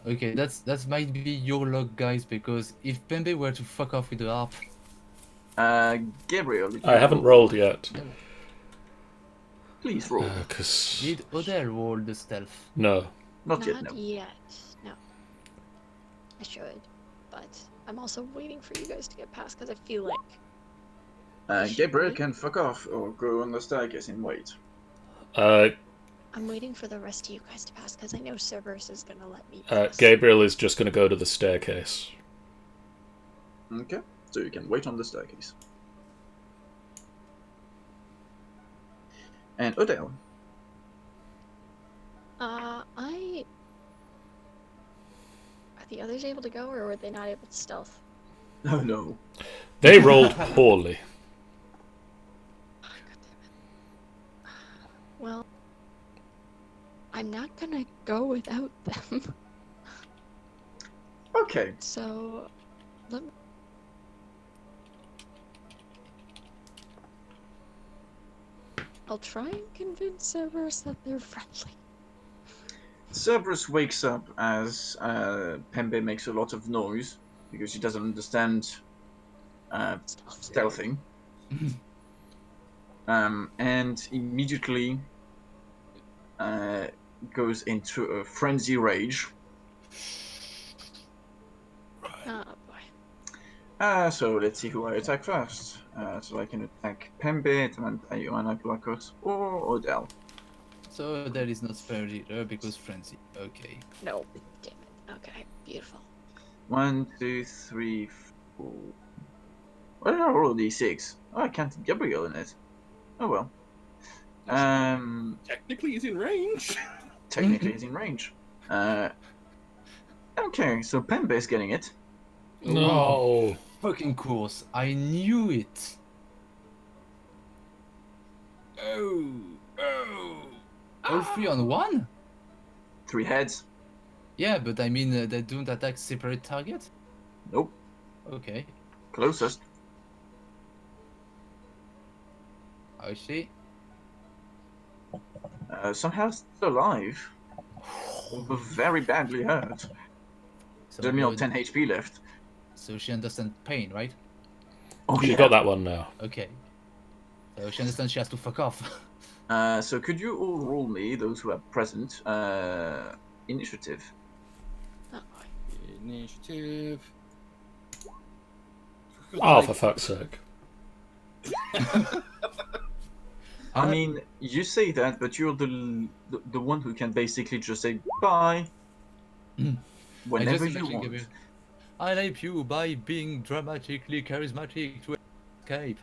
Okay, that might be your luck, guys, because if Pembe were to fuck off with the harp, Gabriel. Did I you haven't roll? rolled yet. Please roll. Cause did Odell roll the stealth? no. Not yet, no. No. I should, but I'm also waiting for you guys to get past because I feel like Gabriel can fuck off or go on the staircase and wait. I'm waiting for the rest of you guys to pass because I know Cerberus is gonna let me pass. Gabriel is just going to go to the staircase. Okay, so you can wait on the staircase. And Odell. Are the others able to go, or were they not able to stealth? Oh no. They rolled poorly. God damn it. Well, I'm not gonna go without them. Okay. So, let me... I'll try and convince Cerberus that they're friendly. Cerberus wakes up as Pembe makes a lot of noise because she doesn't understand stealthing. And immediately goes into a frenzy rage. Oh boy. So let's see who I attack first. So I can attack Pembe, Joanna, Glacos, or Odell. So there is no spare leader because frenzy. Okay. No. Damn it. Okay. Beautiful. 1, 2, 3, 4. Why did I roll D6? Oh, I counted Gabriel in it. Oh well. Technically, he's in range. Technically, he's in range. Okay, so Pembe is getting it. No. Fucking course. I knew it. Oh. All three on one? 3 heads. Yeah, but I mean, they don't attack separate targets? Nope. Okay. Closest. How is she? Somehow still alive, but very badly hurt. So, There's only 10 HP left. so she understands pain, right? Oh, You yeah. got that one now. Okay. So she understands she has to fuck off. So could you all roll me, those who are present, initiative? Oh, Initiative. Oh, for fuck's sake. I mean, you say that, but you're the one who can basically just say bye whenever you imagine want. Gabriel, I'll help you by being dramatically charismatic to escape.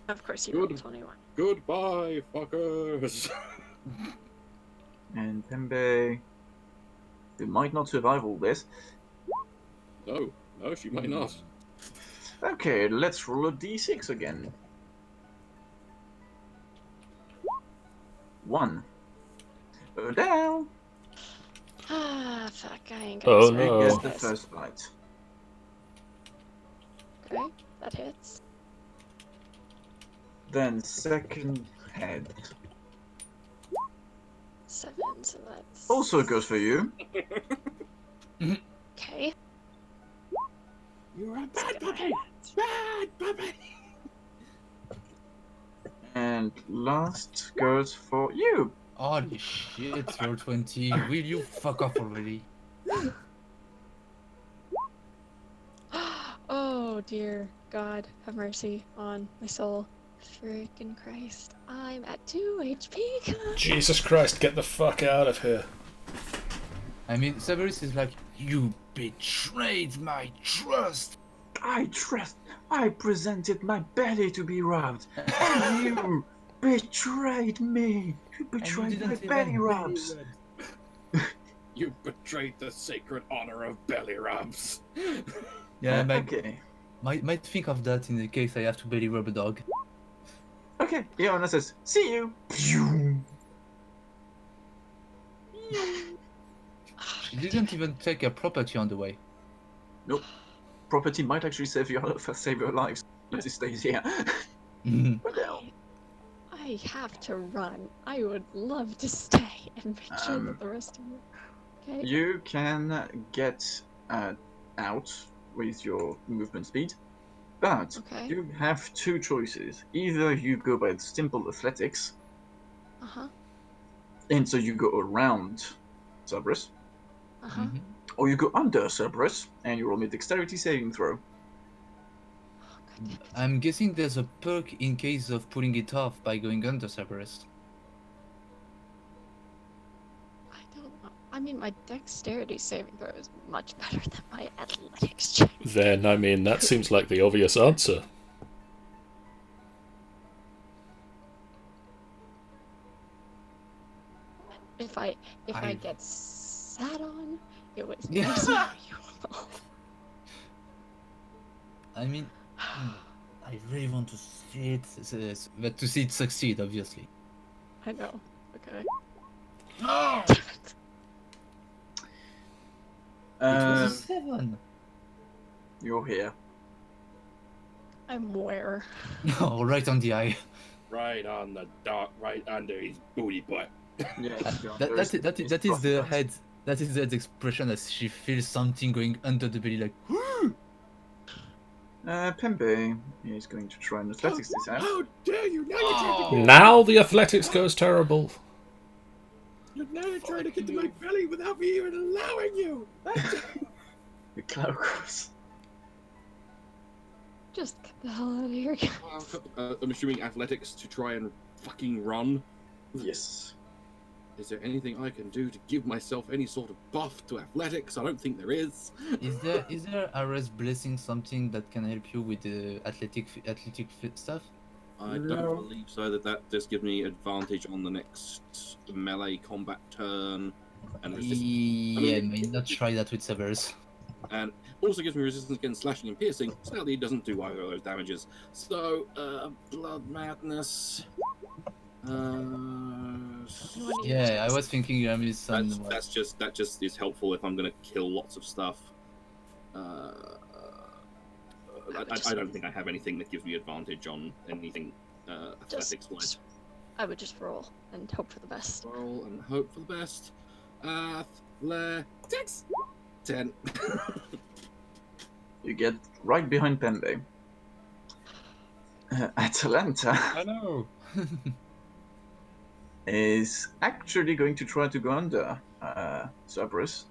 of course you Good. rolled 21. Goodbye, fuckers. And Pembe, you might not survive all this. No, she might not. Okay, let's roll a d6 again. 1. Down. Ah, fuck, I ain't gonna Oh, survive no. Here's the this. first bite. Okay, that hits. Then second head. 7, so that's... Also goes for you. Okay. You're a Second bad puppy. hit. Bad puppy. And last goes for you. Holy shit, roll 20. Will you fuck off already? Oh dear God, have mercy on my soul. Freaking Christ. I'm at 2 HP, guys. Jesus Christ, get the fuck out of here. I mean, Severus is like, you betrayed my trust. I presented my belly to be robbed. And you betrayed me. You betrayed my didn't belly even rubs. You betrayed the sacred honor of belly rubs. Yeah, I Okay. might think of that in the case I have to belly rub a dog. Okay. Iona says, see you. Pew. She didn't even take a property on the way. Nope. Property might actually save your lives. Let it stays here. But now, I have to run. I would love to stay and make sure that the rest of you. Okay. you can get out with your movement speed, but Okay. you have two choices. Either you go by simple athletics, Uh huh. and so you go around Cerberus, Uh huh. or you go under Cerberus, and you roll me a dexterity saving throw. Oh, God damn it. I'm guessing there's a perk in case of pulling it off by going under Cerberus. I don't know. I mean, my dexterity saving throw is much better than my athletics check. Then, I mean, that seems like the obvious answer. If I I- get sat on, it was Yeah. easy for you. I mean, I really want to see it, but to see it succeed, obviously. I know. Okay. No! It was a 7. You're here. I'm where? No, right on the eye. Right on the dot, right under his booty butt. Yeah, That is the head. That is the head expression as she feels something going under the belly, like. Pembe is going to try and athletics this out. How dare you! Now you're trying to Now the athletics goes terrible. now you're trying to get to my belly without me even allowing you. The cloud cross. Just get the hell out of here. I'm assuming athletics to try and fucking run. Yes. Is there anything I can do to give myself any sort of buff to athletics? I don't think there is. Is there Ares blessing something that can help you with the athletic fit stuff? I No. don't believe so. That just gives me advantage on the next melee combat turn, and Yeah, I may not try that with Severus. and also gives me resistance against slashing and piercing. Sadly, it doesn't do either of those damages. So, blood madness. Yeah, I was thinking Yami's son. That just is helpful if I'm going to kill lots of stuff. I don't think I have anything that gives me advantage on anything athletics wise. I would just roll and hope for the best. Roll and hope for the best. Athletics 10. You get right behind Pembe. Atalanta I know. is actually going to try to go under Cerberus.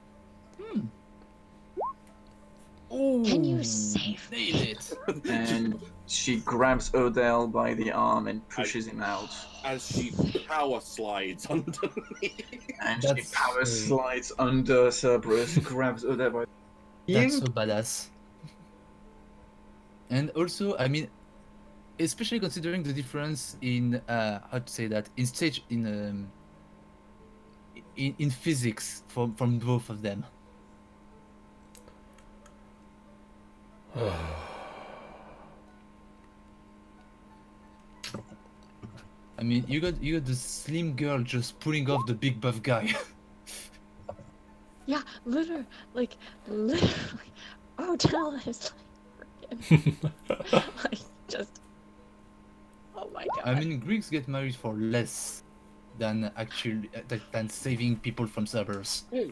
Ooh, Can you save nail it? And she grabs Odell by the arm and pushes him out. As she power slides under me. And she That's power very- slides under Cerberus, grabs Odell by the That's so badass. And also, I mean, especially considering the difference in how to say that in stage in physics from both of them. I mean, you got the slim girl just pulling off the big buff guy. Yeah, literally. Oh, tell us. Like, just. Oh my god. I mean, Greeks get married for less than actually than saving people from Cerberus. Hey,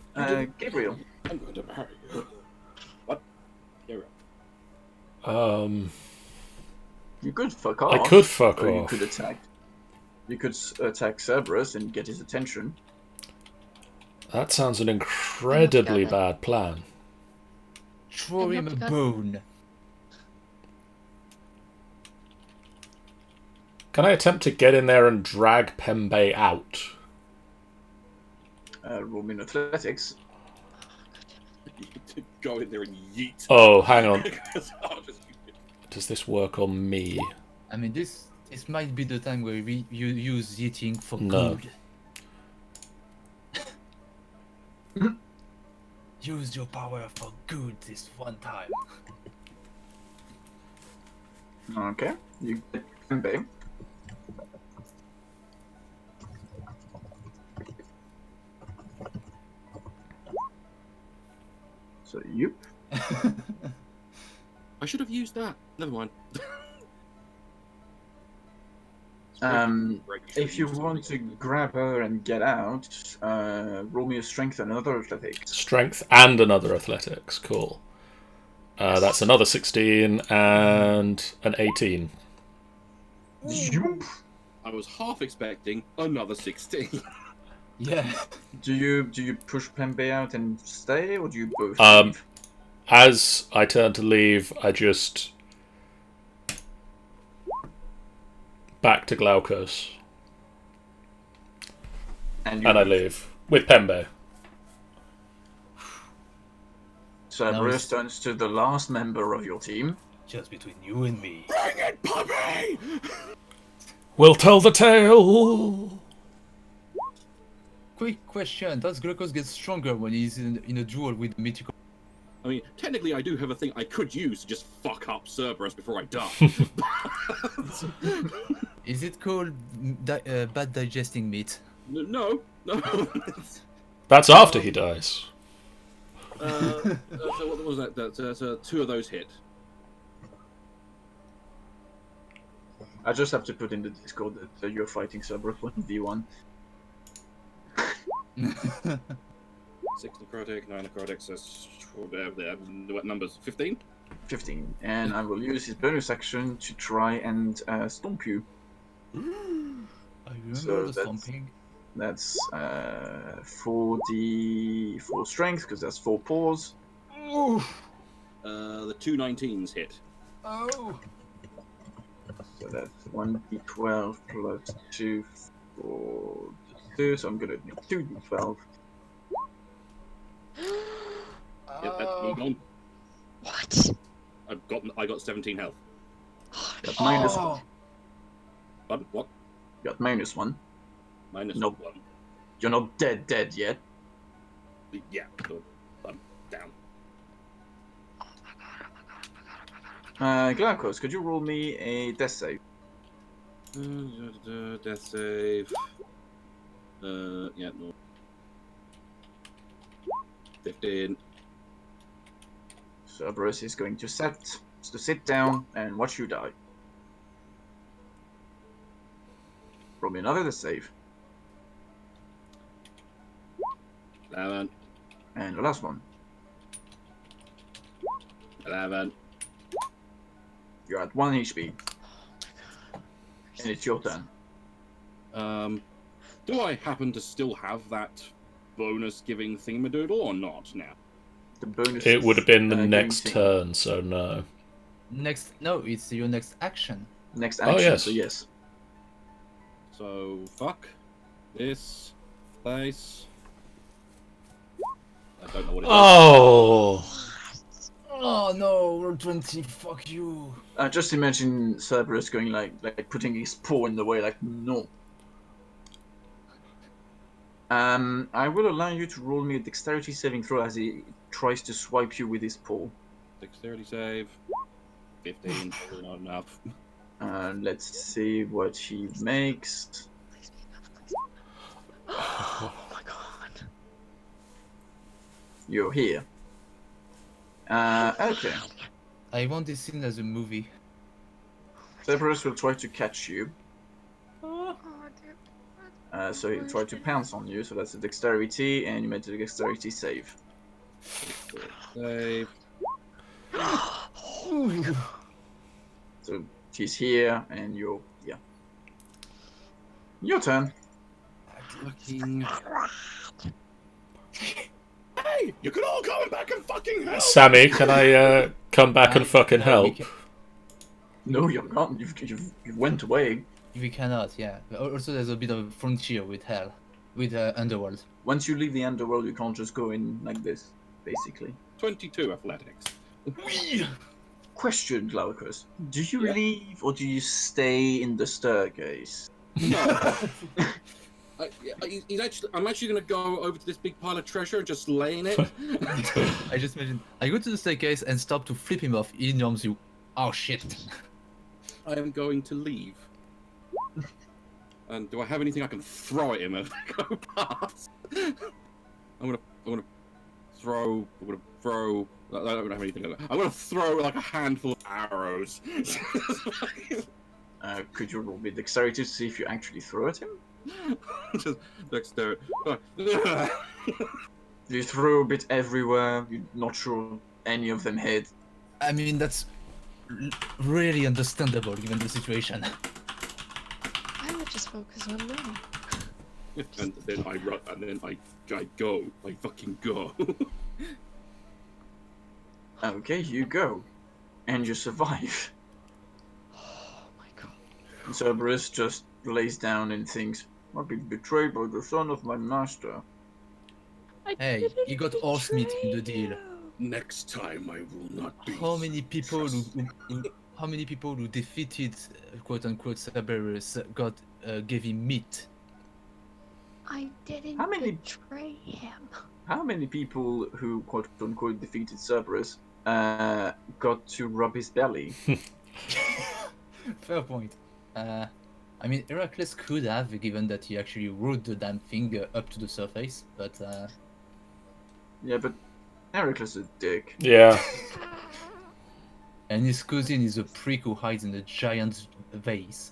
Gabriel. I'm going to marry you. What? Gabriel. You could fuck off. I could fuck or you off. could attack. You could attack Cerberus and get his attention. That sounds an incredibly it. bad plan. Throw And him a hope to God- bone. Can I attempt to get in there and drag Pembe out? Roll me in athletics. To go in there and yeet. Oh, hang on. I'll just- Does this work on me? I mean, this might be the time where you use eating for No. good. Use your power for good this one time. Okay. You get Pembe. So you. I should have used that. Never mind. If you want to grab her and get out, roll me a strength and another athletics. Strength and another athletics. Cool. That's another 16 and an 18. Zoop. I was half expecting another 16. Yeah. Do you push Pembe out and stay, or do you both Um, leave? As I turn to leave, I just... back to Glaukos. And And I leave. With Pembe. Cerberus turns to the last member of your team. Just between you and me. Bring it, puppy! We'll tell the tale! Quick question: does Glukos get stronger when he's in a duel with mythical? I mean, technically, I do have a thing I could use to just fuck up Cerberus before I die. Is it called bad digesting meat? No. That's after he dies. So what was that? That's two of those hit. I just have to put in the Discord that you're fighting Cerberus 1v1. 6 necrotic, 9 necrotic, so what numbers? 15? 15. And I will use his bonus action to try and stomp you. I remember So the that's- stomping. That's 4d4 strength, because that's 4 paws. The two 19s hit. Oh. So that's 1d12 plus 2 for 2, so I'm gonna do 2d12. Yep, that's me gone. What? I got 17 health. Got minus Oh. 1. Pardon? What? Got minus 1. Minus Nope. 1. You're not dead yet. Yeah, so I'm down. Glaukos, could you roll me a death save? Death save. Yeah, no. 15. Cerberus is going to set. is to sit down and watch you die. Roll me another to save. 11. And the last one. 11. You're at 1 HP. And it's your turn. Do I happen to still have that bonus giving thingamadoodle or not now? The bonus It would have been the giving next thing. turn, so no. No, it's your next action. Next action, yes. so yes. So, fuck this place. I don't know what it is. Oh! Oh no, roll 20, fuck you. Just imagine Cerberus going like putting his paw in the way, like, no. I will allow you to roll me a dexterity saving throw as he tries to swipe you with his paw. Dexterity save. 15, probably not enough. Let's see what he makes. Please be enough, please. Oh my god. You're here. Okay. I want this scene as a movie. Cerberus will try to catch you. Oh, dude. So he'll try to pounce on you, so that's a dexterity, and you made a dexterity save. Save. So she's here, and you're, yeah. Your turn. Looking. Hey, you can all come back and fucking help! Sammy, can I come back and fucking help? No, you're not. You went away. We cannot, yeah. Also, there's a bit of frontier with hell, with underworld. Once you leave the underworld, you can't just go in like this, basically. 22 athletics. Question, Glaucus. Do you Yeah? leave or do you stay in the staircase? I'm actually going to go over to this big pile of treasure and just lay in it. I just imagine I go to the staircase and stop to flip him off. He norms you. Oh shit. I am going to leave. And do I have anything I can throw at him as I go past? I'm gonna throw. I don't have anything. I'm gonna throw like a handful of arrows. Could you roll me dexterity to see if you actually throw at him? Just dexterity. You throw a bit everywhere. You're not sure any of them hit. I mean, that's really understandable given the situation. I would just focus on them. And then I run, and then I go. I fucking go. Okay, you go. And you survive. Oh my god. And Cerberus just lays down and thinks, I've been betrayed by the son of my master. Hey, didn't you got horse meat in the betray deal. you. Next time I will not be. How many people who defeated quote unquote Cerberus gave him meat? I didn't How many- betray him. How many people who quote unquote defeated Cerberus got to rub his belly? Fair point. I mean, Heracles could have, given that he actually rode the damn thing up to the surface, but Yeah, but Heracles is a dick. Yeah. and his cousin is a prick who hides in a giant vase.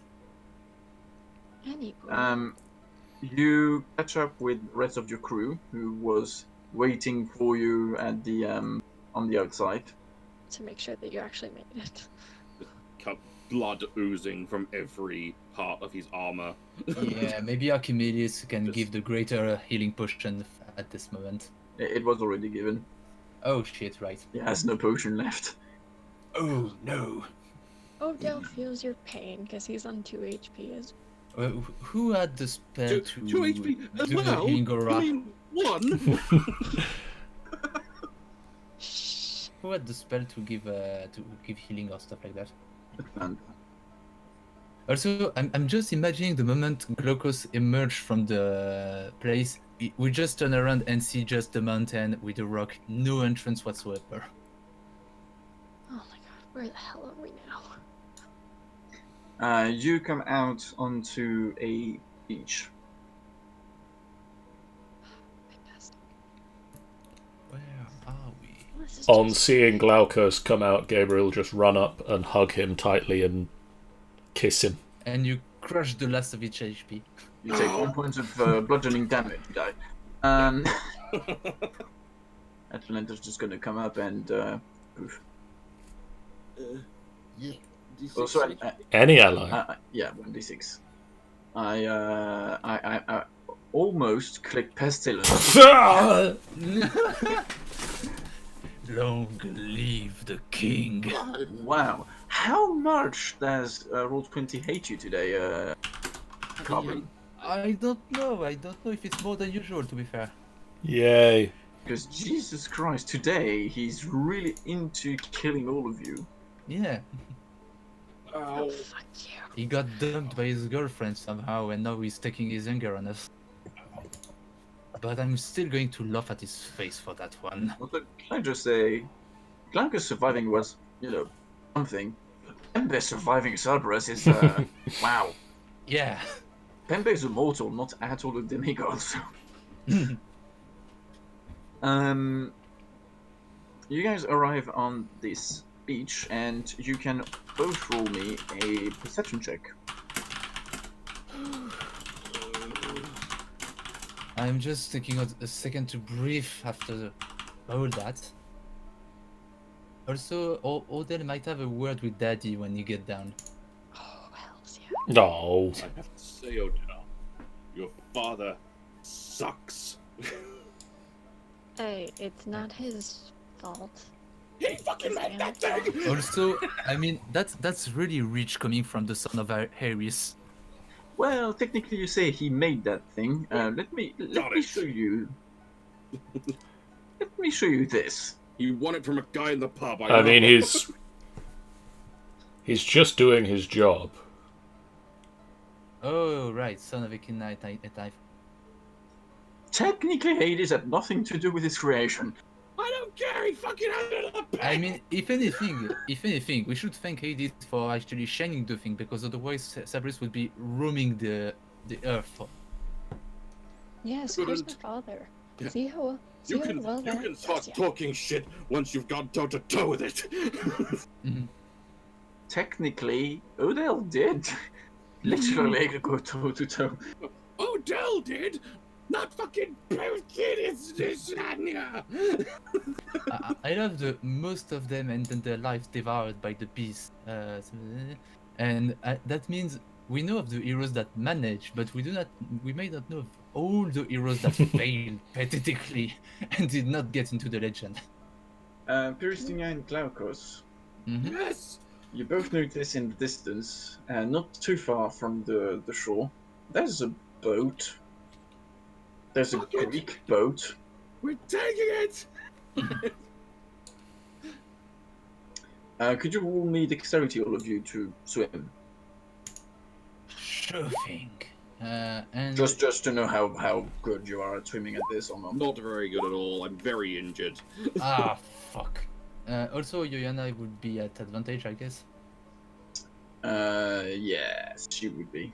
Anyway. You catch up with the rest of your crew, who was waiting for you at the on the outside. To make sure that you actually made it. Blood oozing from every part of his armor. Yeah, maybe Archimedes can give the greater healing potion at this moment. It was already given. Oh shit, right. He has no potion left. Oh no. Odell feels your pain because he's on 2 HP as Who had the spell to 2 HP as do the well. healing aura? I mean, 1. Shh. Who had the spell to give healing or stuff like that? And Also, I'm just imagining the moment Glaucus emerged from the place. We just turn around and see just the mountain with a rock, no entrance whatsoever. Oh my god, where the hell are we now? you come out onto a beach. Fantastic. Where are we? this is On just seeing Glaukos come out, Gabriel just run up and hug him tightly and kiss him. And you crush the last of each HP. You take 1 point of bludgeoning damage. You die. Atalanta's just gonna come up and poof. Yeah. Oh, sorry. Any ally. Yeah, 1d6. I almost click pestilence. Long live the king. Wow. How much does Roll20 hate you today, Carbon? I don't know. I don't know if it's more than usual, to be fair. Yay. Because Jesus Christ, today he's really into killing all of you. Yeah. oh fuck you. He got dumped by his girlfriend somehow, and now he's taking his anger on us. But I'm still going to laugh at his face for that one. Well, can I just say, Glaucus surviving was, something. Pembe surviving Cerberus is, wow. Yeah. Pembe is immortal, not at all a demigod. So. You guys arrive on this beach, and you can both roll me a perception check. I'm just taking a second to breathe after all that. Also, Odell might have a word with Daddy when you get down. Oh, hells yeah. No. I have to say, Odell, your father sucks. Hey, it's not his fault. He fucking made that thing! Also, I mean, that's really rich coming from the son of Harris. Well, technically, you say he made that thing. Let me show you. Let me show you this. You won it from a guy in the pub. I mean, he's just doing his job. Oh, right, son of a king knight. Technically, Hades had nothing to do with his creation. I don't care. He fucking had it up. I mean, if anything, we should thank Hades for actually shining the thing, because otherwise Cerberus would be roaming the earth. Yes, who's my Couldn't. father? Yeah. See how You well can that start does ya. talking shit once you've gone toe to toe with it. Technically, Odell did. Literally go toe to toe. Odell did. Not fucking kid. It's this Anya. I love the most of them and then their lives devoured by the beast. And that means we know of the heroes that manage, but we may not know of all the heroes that failed pathetically and did not get into the legend. Pyristina and Glaukos, Yes. you both notice in the distance, not too far from the shore, there's a boat. There's a Fuck it. Greek boat. We're taking it. Could you roll me dexterity, all of you, to swim? Sure thing. And Just to know how good you are at swimming at this or not. Not very good at all. I'm very injured. fuck. Also, Yoyana would be at advantage, I guess. Yes, she would be.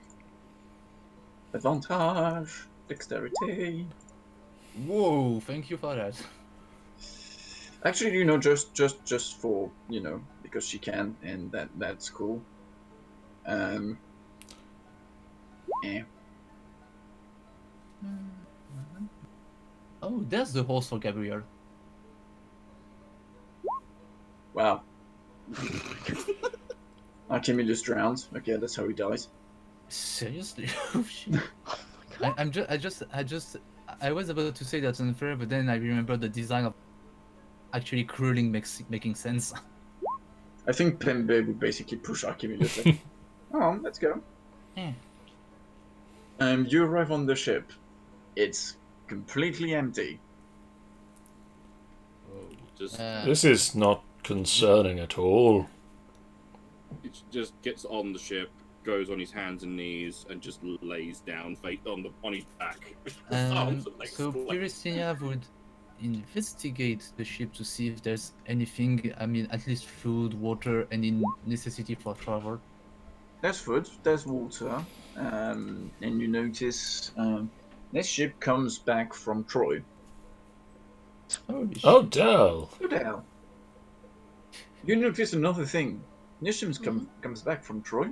Advantage, dexterity. Whoa! Thank you for that. Actually, just for because she can, and that's cool. Yeah. Oh, there's the horse for Gabriel. Wow. Archimedes drowned. Okay, that's how he dies. Seriously? Oh shit. I was about to say that's unfair, but then I remember the design of actually crawling making sense. I think Pembe would basically push Archimedes like, oh, let's go. Yeah. You arrive on the ship. It's completely empty. Just This is not concerning at all. it just gets on the ship, goes on his hands and knees, and just lays down, on his back. Arms and legs So flat. Pyristina would investigate the ship to see if there's anything, I mean, at least food, water, any necessity for travel. There's food, there's water, and you notice this ship comes back from Troy. Holy Oh, shit. Dell. Who the hell? You notice another thing. Nishim's comes back from Troy,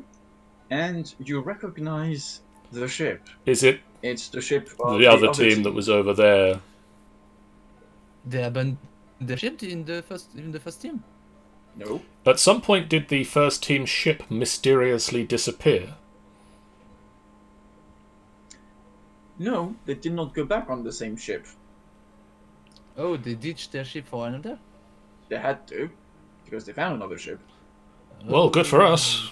and you recognize the ship. Is it It's the ship of the other team that was over there? They abandoned the ship in the first team. No. At some point, did the first team ship mysteriously disappear? No, they did not go back on the same ship. Oh, they ditched their ship for another? They had to, because they found another ship. Well, good for Oh, us.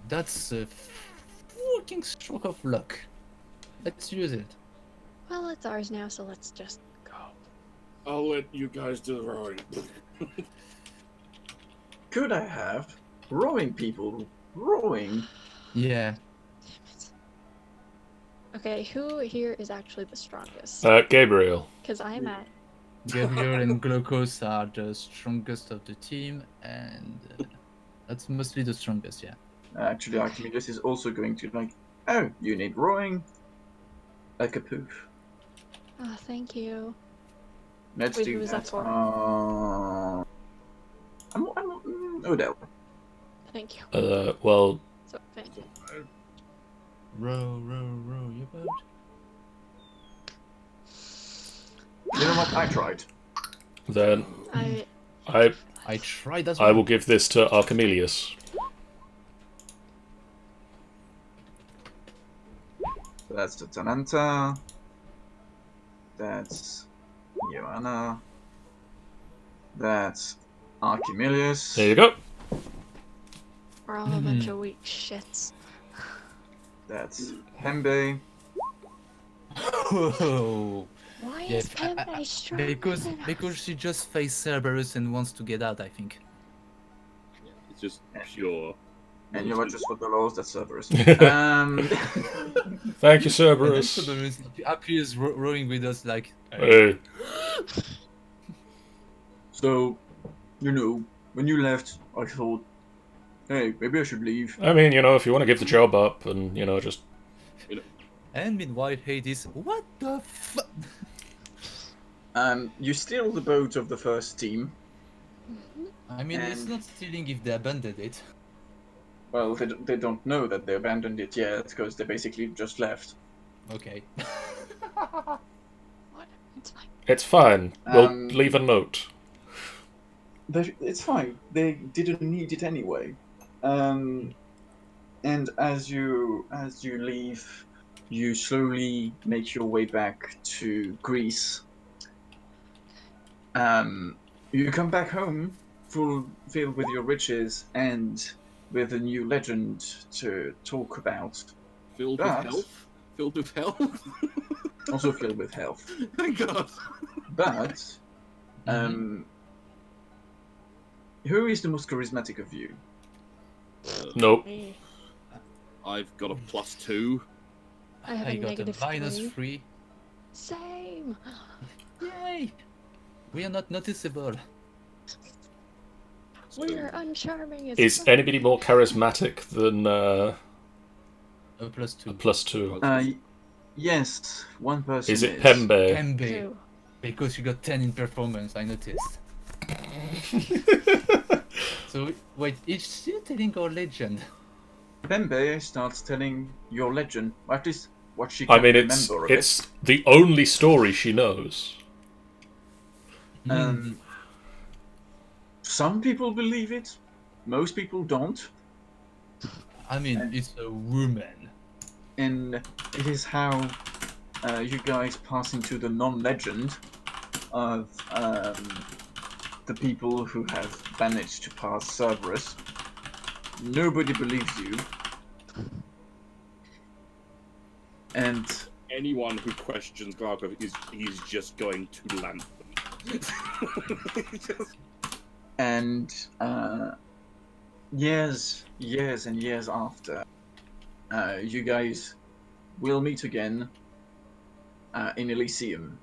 That's a fucking stroke of luck. Let's use it. Well, it's ours now, so let's just go. I'll let you guys do the rowing. Could I have rowing people rowing? Yeah. Damn it. Okay, who here is actually the strongest? Gabriel. Because I'm at. Gabriel and Glocos are the strongest of the team, and that's mostly the strongest, yeah. Actually, Archimedes is also going to like, oh, you need rowing? Like a poof. Oh, thank you. Let's Wait, do who was that that. for? Odell. Thank you. Well, So, thank you. Row, your boat. You know what? I tried. then I I tried as well. I will give this to Archimedes. So that's the Talanta. That's Joanna. That's Archimedes. There you go. We're all a bunch of weak shits. That's Pembe. Whoa. Why Yeah, is Pembe stronger because than because us? she just faced Cerberus and wants to get out, I think. It's just pure. And you know what? Just for the laws, that's Cerberus. Thank you, And then Cerberus. Cerberus appears rowing with us like, Hey. So, you know, when you left, I thought, hey, maybe I should leave. I mean, you know, if you want to give the job up and, you know, just... And meanwhile, Hades, what the fuck? You steal the boat of the first team. I mean, it's And- not stealing if they abandoned it. Well, they don't know that they abandoned it yet, because they basically just left. Okay. What? It's fine. It's fine. We'll Um, leave a note. It's fine. They didn't need it anyway. And as you leave, you slowly make your way back to Greece. You come back home, filled with your riches and with a new legend to talk about. Filled But- with health? Filled with health? Also filled with health. Thank God. But, who is the most charismatic of you? Nope. Me. I've got a +2. I have I a got a -3. -3. Same. Yay! We are not noticeable. We are uncharming as Is fuck. anybody more charismatic than A a +2. +2? Yes, one person Is it Pembe? Pembe. Who? Because you got 10 in performance, I noticed. So, wait, is she telling our legend? Pembe starts telling your legend, at least what she I can mean, remember of it's the only story she knows. it. Some people believe it, most people don't, I mean, it's a woman. and it is how you guys pass into the non-legend of the people who have managed to pass Cerberus. Nobody believes you. And Anyone who questions Glarkov is just going to lamp them. and years and years after, you guys will meet again in Elysium.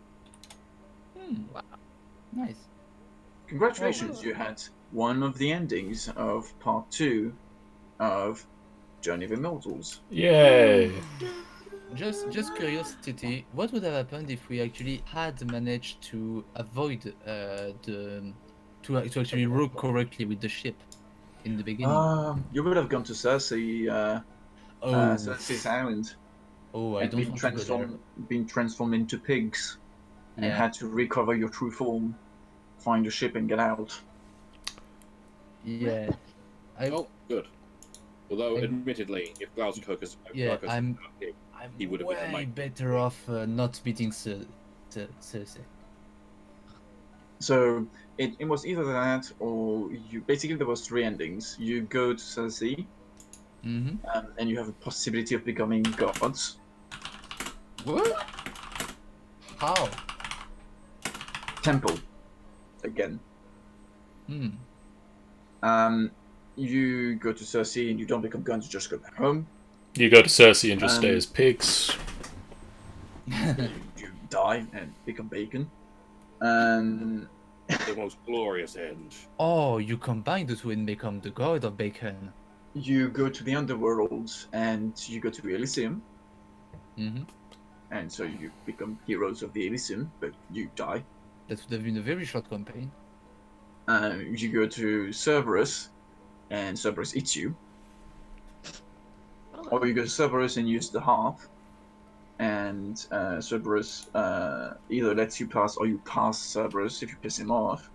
Nice. Congratulations, you had one of the endings of part 2 of Journey of Immortals. Yay! Just curiosity, what would have happened if we actually had managed to avoid to actually row correctly with the ship in the beginning? You would have gone to Oh, Cersei's island, oh, I and don't want to go there. been transformed into pigs, and Yeah, had to recover your true form, find a ship, and get out. yeah. I, Oh, good. Although, I admittedly, if Klaus took us, yeah, took us without him, I'm he would have been way amazing. better off not beating Cersei. So it was either that, or you basically there was three endings. You go to Cersei, Mm-hmm. and you have a possibility of becoming gods. What? How? Temple, again. Hmm. You go to Cersei and you don't become gods, you just go back home. You go to Cersei and just stay Um, as pigs. you die and become bacon. Um, The most glorious end. Oh, you combine the two and become the god of bacon. you go to the underworld and you go to Elysium, Mm-hmm. and so you become heroes of the Elysium, but you die. That would have been a very short campaign. You go to Cerberus, and Cerberus eats you. Oh, Or you go to Cerberus and use the harp, and Cerberus either lets you pass or you pass Cerberus if you piss him off,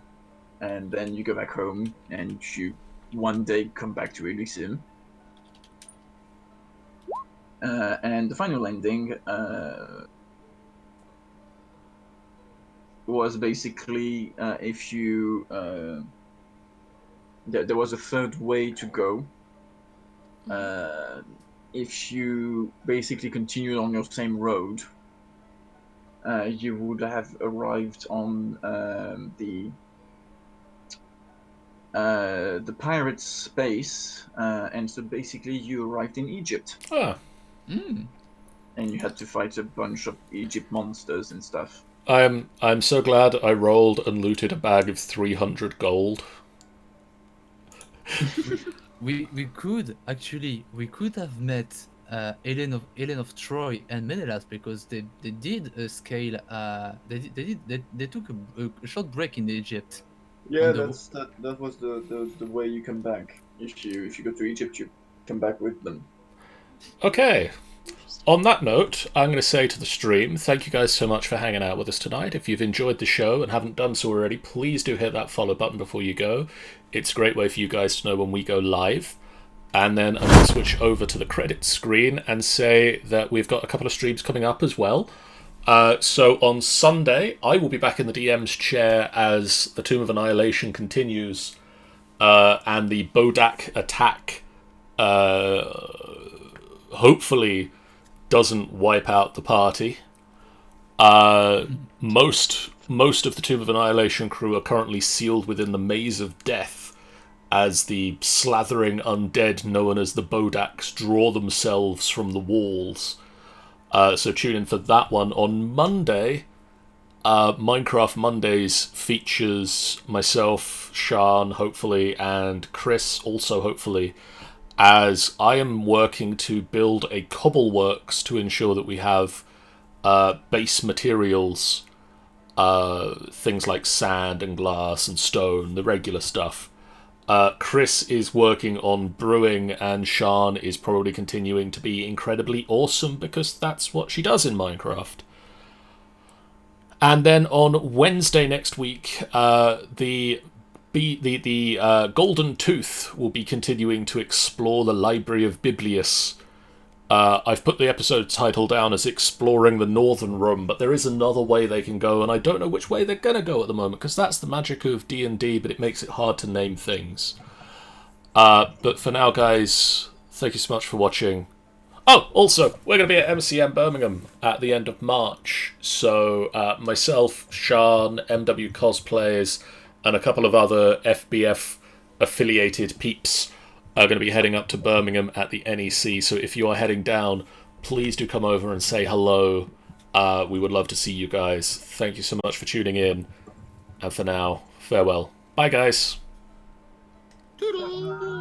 and then you go back home and you one day come back to Elysium. And the final ending was basically if you there was a third way to go. If you basically continued on your same road, you would have arrived on the pirates' base, and so basically you arrived in Egypt, Ah, Mm. and you had to fight a bunch of Egypt monsters and stuff. I'm so glad I rolled and looted a bag of 300 gold. We could actually we could have met Helen of Troy and Menelaus because they did a scale they took a short break in Egypt on Yeah, the that was the way you come back. If you go to Egypt, you come back with them. Okay. interesting. On that note, I'm going to say to the stream, thank you guys so much for hanging out with us tonight. If you've enjoyed the show and haven't done so already, please do hit that follow button before you go. It's a great way for you guys to know when we go live. And then I'm going to switch over to the credits screen and say that we've got a couple of streams coming up as well. So on Sunday, I will be back in the DM's chair as the Tomb of Annihilation continues, and the Bodak attack hopefully doesn't wipe out the party. Most of the Tomb of Annihilation crew are currently sealed within the Maze of Death as the slathering undead known as the Bodaks draw themselves from the walls. So tune in for that one on Monday. Minecraft Mondays features myself, Sean, hopefully, and Chris, also hopefully, as I am working to build a cobbleworks to ensure that we have base materials, things like sand and glass and stone, the regular stuff. Chris is working on brewing, and Sean is probably continuing to be incredibly awesome because that's what she does in Minecraft. And then on Wednesday next week, the Golden Tooth will be continuing to explore the Library of Biblius. I've put the episode title down as Exploring the Northern Room, but there is another way they can go, and I don't know which way they're going to go at the moment, because that's the magic of D&D, but it makes it hard to name things. But for now, guys, thank you so much for watching. Oh, also, we're going to be at MCM Birmingham at the end of March. So myself, Sean, MW Cosplays, and a couple of other FBF affiliated peeps are going to be heading up to Birmingham at the NEC. So if you are heading down, please do come over and say hello. We would love to see you guys. Thank you so much for tuning in. And for now, farewell. Bye, guys. Toodle!